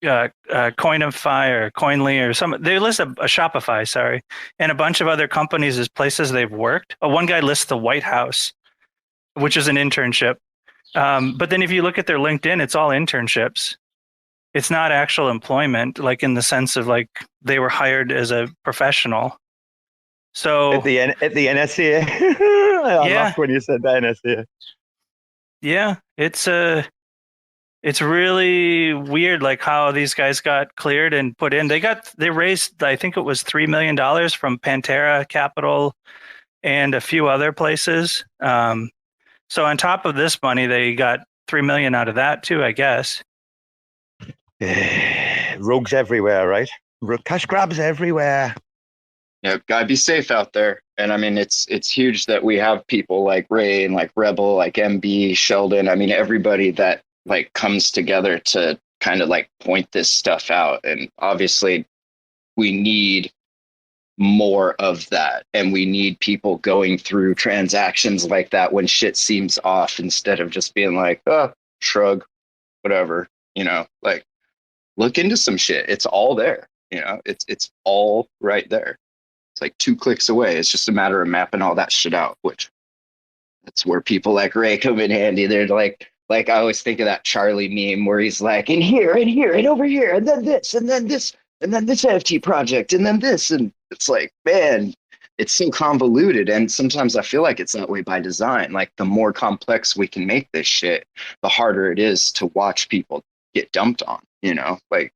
Coinify or Coinly or some. They list a Shopify, sorry, and a bunch of other companies as places they've worked. One guy lists the White House, which is an internship. But then if you look at their LinkedIn, it's all internships. It's not actual employment, like in the sense of like they were hired as a professional. So at the NSA, I laughed when you said the NSA. Yeah, it's really weird, like how these guys got cleared and put in. They raised, I think it was $3 million from Pantera Capital and a few other places. So on top of this money, they got $3 million out of that too, I guess. Rogues everywhere, right? Cash grabs everywhere. Yeah, gotta be safe out there. And I mean, it's huge that we have people like Ray and like Rebel, like MB, Sheldon. I mean, everybody that like comes together to kind of like point this stuff out. And obviously we need more of that. And we need people going through transactions like that when shit seems off, instead of just being like, oh, shrug, whatever, like look into some shit. It's all there, it's all right there. It's like 2 clicks away. It's just a matter of mapping all that shit out, which that's where people like Ray come in handy. They're like I always think of that Charlie meme where he's like, and here, and over here, and then this, and then this, and then this NFT project, and then this. And it's like, man, it's so convoluted. And sometimes I feel like it's that way by design. Like the more complex we can make this shit, the harder it is to watch people get dumped on, like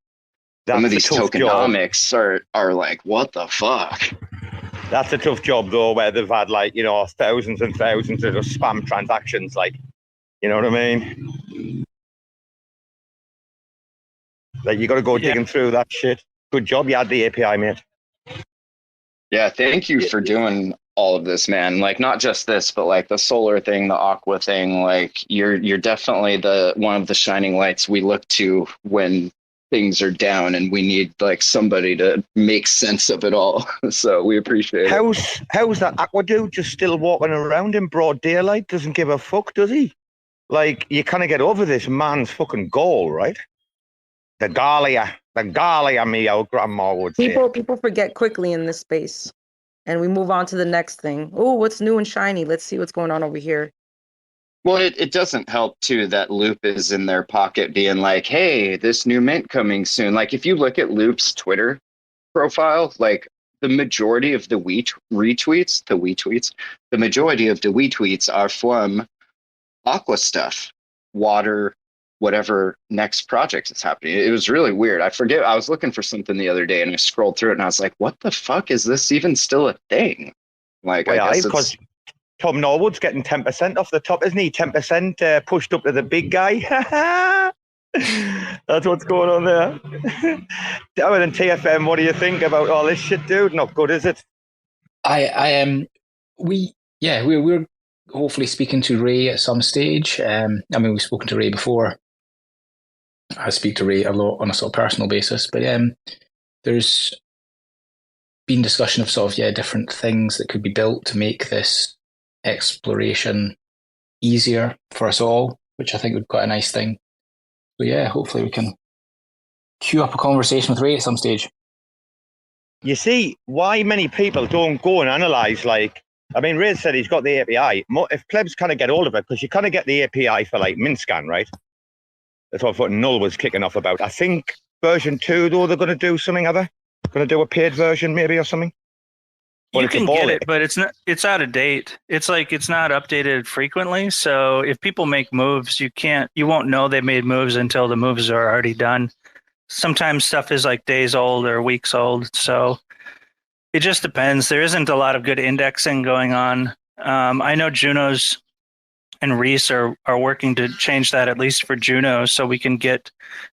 that's some of these tokenomics are like, what the fuck? That's a tough job though, where they've had like, thousands and thousands of spam transactions, like, you know what I mean? Like you got to go digging through that shit. Good job you had the API, mate. Yeah, thank you for doing all of this, man. Like not just this, but like the solar thing, the aqua thing. Like you're definitely one of the shining lights we look to when things are down, and we need like somebody to make sense of it all. So we appreciate it. How's that aqua dude just still walking around in broad daylight? Doesn't give a fuck, does he? Like you kind of get over this man's fucking goal, right? The Galia, me, our grandma would say. People forget quickly in this space, and we move on to the next thing. Oh, what's new and shiny? Let's see what's going on over here. Well, it doesn't help too that Loop is in their pocket being like, hey, this new mint coming soon. Like if you look at Loop's Twitter profile, like the majority of the retweets, the majority of the retweets are from aqua stuff, water, whatever next project is happening. It was really weird. I forget. I was looking for something the other day and I scrolled through it and I was like, what the fuck is this even still a thing? Like, Well, I guess because Tom Norwood's getting 10% off the top, isn't he? 10% pushed up to the big guy. That's what's going on there. Other than TFM, what do you think about all this shit, dude? Not good, is it? I am. We're hopefully speaking to Ray at some stage. I mean, we've spoken to Ray before. I speak to Ray a lot on a sort of personal basis, but there's been discussion of sort of different things that could be built to make this exploration easier for us all, which I think would be quite a nice thing. So yeah, hopefully we can queue up a conversation with Ray at some stage. You see why many people don't go and analyze, like, I mean, Ray said he's got the API. If plebs kind of get hold of it, because you kind of get the API for like MintScan, right? That's what Null was kicking off about. I think version 2, though, they're going to do something other. Going to do a paid version maybe or something. You can get it, but it's out of date. It's like it's not updated frequently. So if people make moves, you won't know they made moves until the moves are already done. Sometimes stuff is like days old or weeks old. So it just depends. There isn't a lot of good indexing going on. I know Junos and Reese are working to change that, at least for Juno, so we can get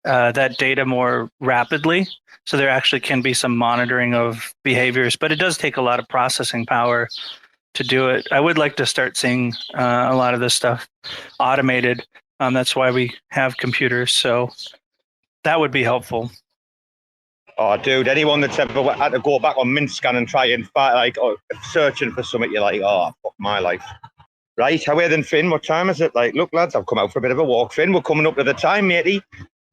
that data more rapidly. So there actually can be some monitoring of behaviors, but it does take a lot of processing power to do it. I would like to start seeing a lot of this stuff automated. That's why we have computers. So that would be helpful. Oh, dude, anyone that's ever had to go back on MintScan and try and find, like, searching for something, you're like, oh, fuck my life. Right, how are then, Finn? What time is it? Like, look, lads, I've come out for a bit of a walk. Finn, we're coming up to the time, matey.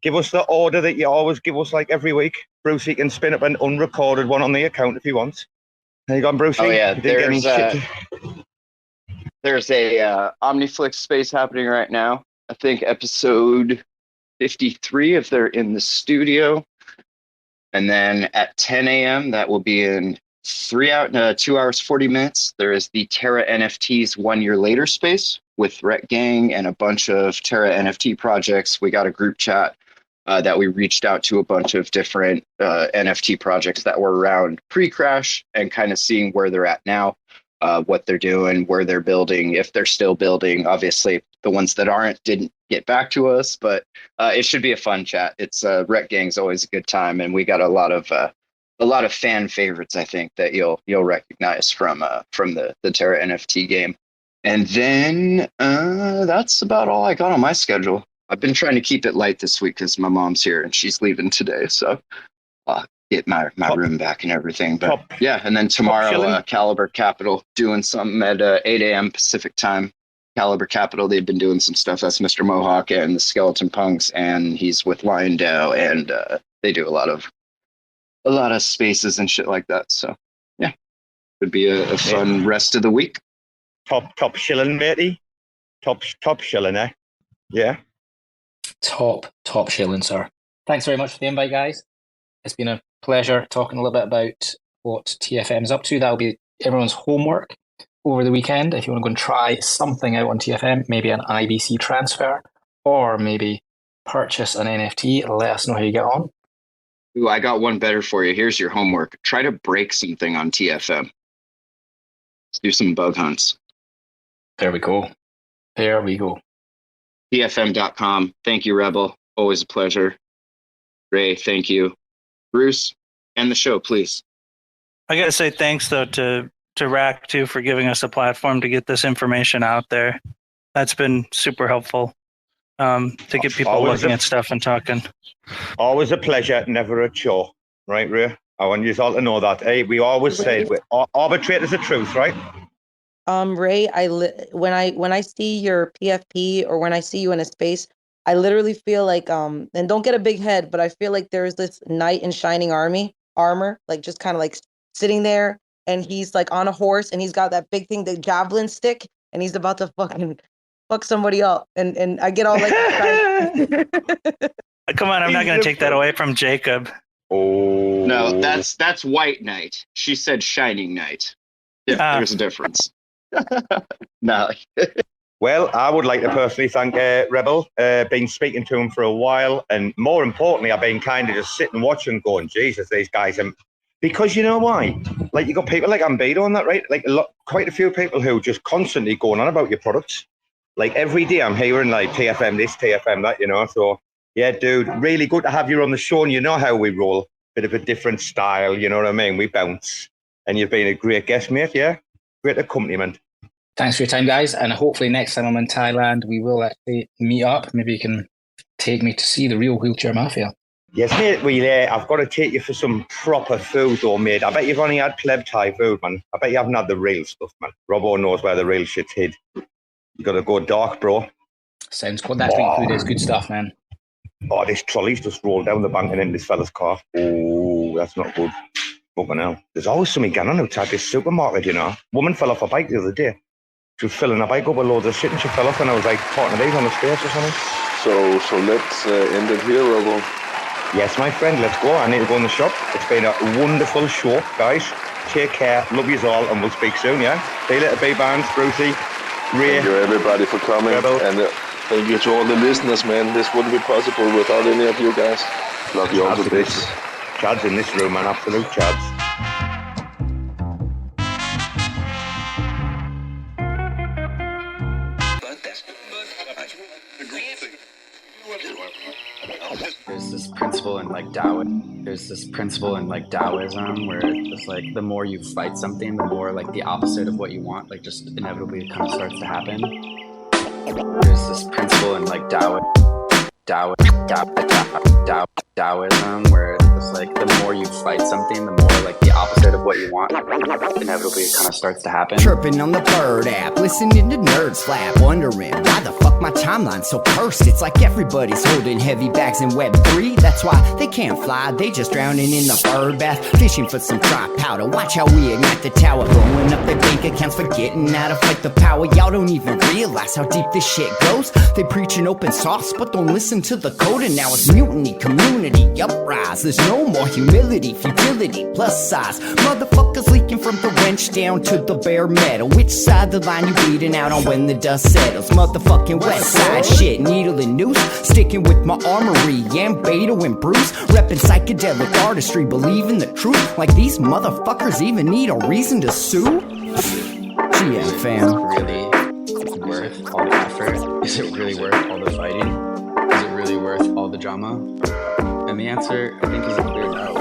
Give us the order that you always give us, like, every week. Brucey can spin up an unrecorded one on the account if he wants. How you gone, Brucey? Oh, yeah, there's a Omniflix space happening right now. I think episode 53 if they're in the studio. And then at 10 a.m., that will be in 2 hours, 40 minutes. There is the Terra NFTs 1 year later space with Rec Gang and a bunch of Terra NFT projects. We got a group chat that we reached out to a bunch of different NFT projects that were around pre-crash and kind of seeing where they're at now, what they're doing, where they're building, if they're still building. Obviously, the ones that aren't didn't get back to us, but it should be a fun chat. It's Rec Gang's always a good time, and we got a lot of fan favorites, I think, that you'll recognize from the Terra NFT game. And then that's about all I got on my schedule. I've been trying to keep it light this week because my mom's here and she's leaving today, so I'll get my room back and everything. But yeah, and then tomorrow, Caliber Capital doing something at 8 a.m. Pacific time. Caliber Capital, they've been doing some stuff. That's Mr. Mohawk and the Skeleton Punks, and he's with Lion Dow, and they do a lot of spaces and shit like that. So yeah, could be a fun rest of the week. Top shilling, matey. Top shilling, eh? Yeah. Top shilling, sir. Thanks very much for the invite, guys. It's been a pleasure talking a little bit about what TFM is up to. That'll be everyone's homework over the weekend. If you want to go and try something out on TFM, maybe an IBC transfer, or maybe purchase an NFT, let us know how you get on. Ooh, I got one better for you. Here's your homework. Try to break something on TFM. Let's do some bug hunts. There we go. TFM.com. Thank you, Rebel. Always a pleasure. Ray, thank you. Bruce, end the show, please. I got to say thanks, though, to RAC, too, for giving us a platform to get this information out there. That's been super helpful to get people looking at stuff and talking. Always a pleasure, never a chore. Right, Ray? I want you all to know that. Hey, we always say arbitrators of truth, right? Ray, when I see your PFP or when I see you in a space, I literally feel like and don't get a big head, but I feel like there's this knight in shining armor, like just kind of like sitting there, and he's like on a horse, and he's got that big thing, the javelin stick, and he's about to fucking fuck somebody up, and I get all like come on, I'm not going to take that away from Jacob. Oh no, that's White Knight. She said Shining Knight. Yeah, there's a difference. No. Well, I would like to personally thank Rebel. Been speaking to him for a while, and more importantly, I've been kind of just sitting watching, going, Jesus, these guys. Because you know why? Like, you got people like Bbandz and that, right? Like, quite a few people who just constantly going on about your products. Like, every day I'm hearing, like, TFM this, TFM that, you know? So, yeah, dude, really good to have you on the show, and you know how we roll. Bit of a different style, you know what I mean? We bounce. And you've been a great guest, mate, yeah? Great accompaniment. Thanks for your time, guys. And hopefully next time I'm in Thailand, we will actually meet up. Maybe you can take me to see the real Wheelchair Mafia. Yes, mate. I've got to take you for some proper food, though, mate. I bet you've only had pleb Thai food, man. I bet you haven't had the real stuff, man. Robo knows where the real shit's hid. You got to go dark, bro. Sounds good. That street food is good stuff, man. Oh, this trolley's just rolled down the bank and into this fella's car. Oh, that's not good. Fucking hell. There's always something going on outside this supermarket, you know. Woman fell off a bike the other day. She was filling her bike up with loads of shit and she fell off, and I was like talking to these on the stairs or something. So let's end it here, Robo. Yes, my friend, let's go. I need to go in the shop. It's been a wonderful show, guys. Take care. Love yous all, and we'll speak soon, yeah? See you later, Bbandz, Brucey, Ray. Thank you, everybody, for coming. Rebel. And thank you to all the listeners, man. This wouldn't be possible without any of you guys. Love you all to bits. Chads in this room, man. Absolute chads. There's this principle in like Taoism. There's this principle in like Taoism where it's like the more you fight something, the more like the opposite of what you want, like just inevitably kind of starts to happen. There's this principle in like Taoism where it's like the more you fight something, the more like the opposite of what you want, inevitably it kind of starts to happen. Chirping on the Bird app, listening to nerds flap, wondering why the fuck my timeline's so cursed. It's like everybody's holding heavy bags in Web3. That's why they can't fly, they just drowning in the bird bath, fishing for some dry powder. Watch how we ignite the tower, blowing up their bank accounts, forgetting how to fight the power. Y'all don't even realize how deep this shit goes. They preaching open source, but don't listen to the code, and now it's mutiny, community, uprise. There's no more humility, futility, plus size. Motherfuckers leaking from the wrench down to the bare metal. Which side the line you bleeding out on when the dust settles? Motherfucking west side shit, needle and noose. Sticking with my armory, and Beto and Bruce. Reppin' psychedelic artistry, believing the truth. Like these motherfuckers even need a reason to sue? GM fam. Really worth all the effort? Is it really worth all the fighting? Is it really worth all the drama? And the answer, I think, is a clear no.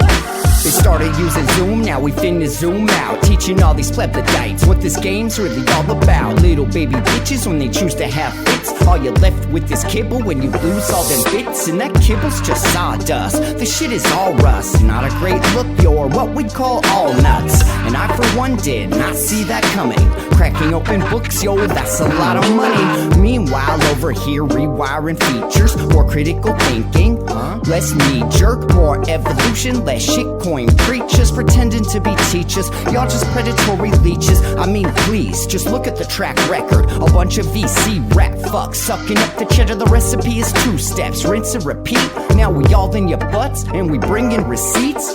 They started using Zoom, now we finna zoom out. Teaching all these plebiscites what this game's really all about. Little baby bitches when they choose to have fits. All you're left with is kibble when you lose all them bits. And that kibble's just sawdust, the shit is all rust. Not a great look, you're what we call all nuts. And I for one did not see that coming. Cracking open books, yo, that's a lot of money. Meanwhile over here rewiring features. More critical thinking, less knee-jerk. More evolution, less shitcoin preachers pretending to be teachers. Y'all just predatory leeches. I mean, please, just look at the track record. A bunch of VC rap fucks sucking up the cheddar. The recipe is 2 steps, rinse and repeat. Now we all in your butts and we bring in receipts.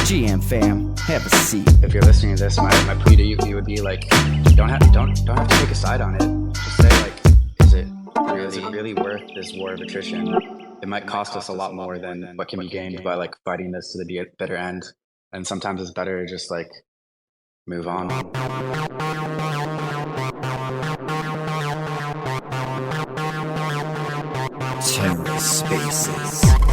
GM fam, have a seat. If you're listening to this, my plea to you would be like, don't have to take a side on it. Just say like, is it really worth this war of attrition? It might cost us a lot more than what can be gained by like fighting this to the bitter end. And sometimes it's better to just like move on. Terra Spaces.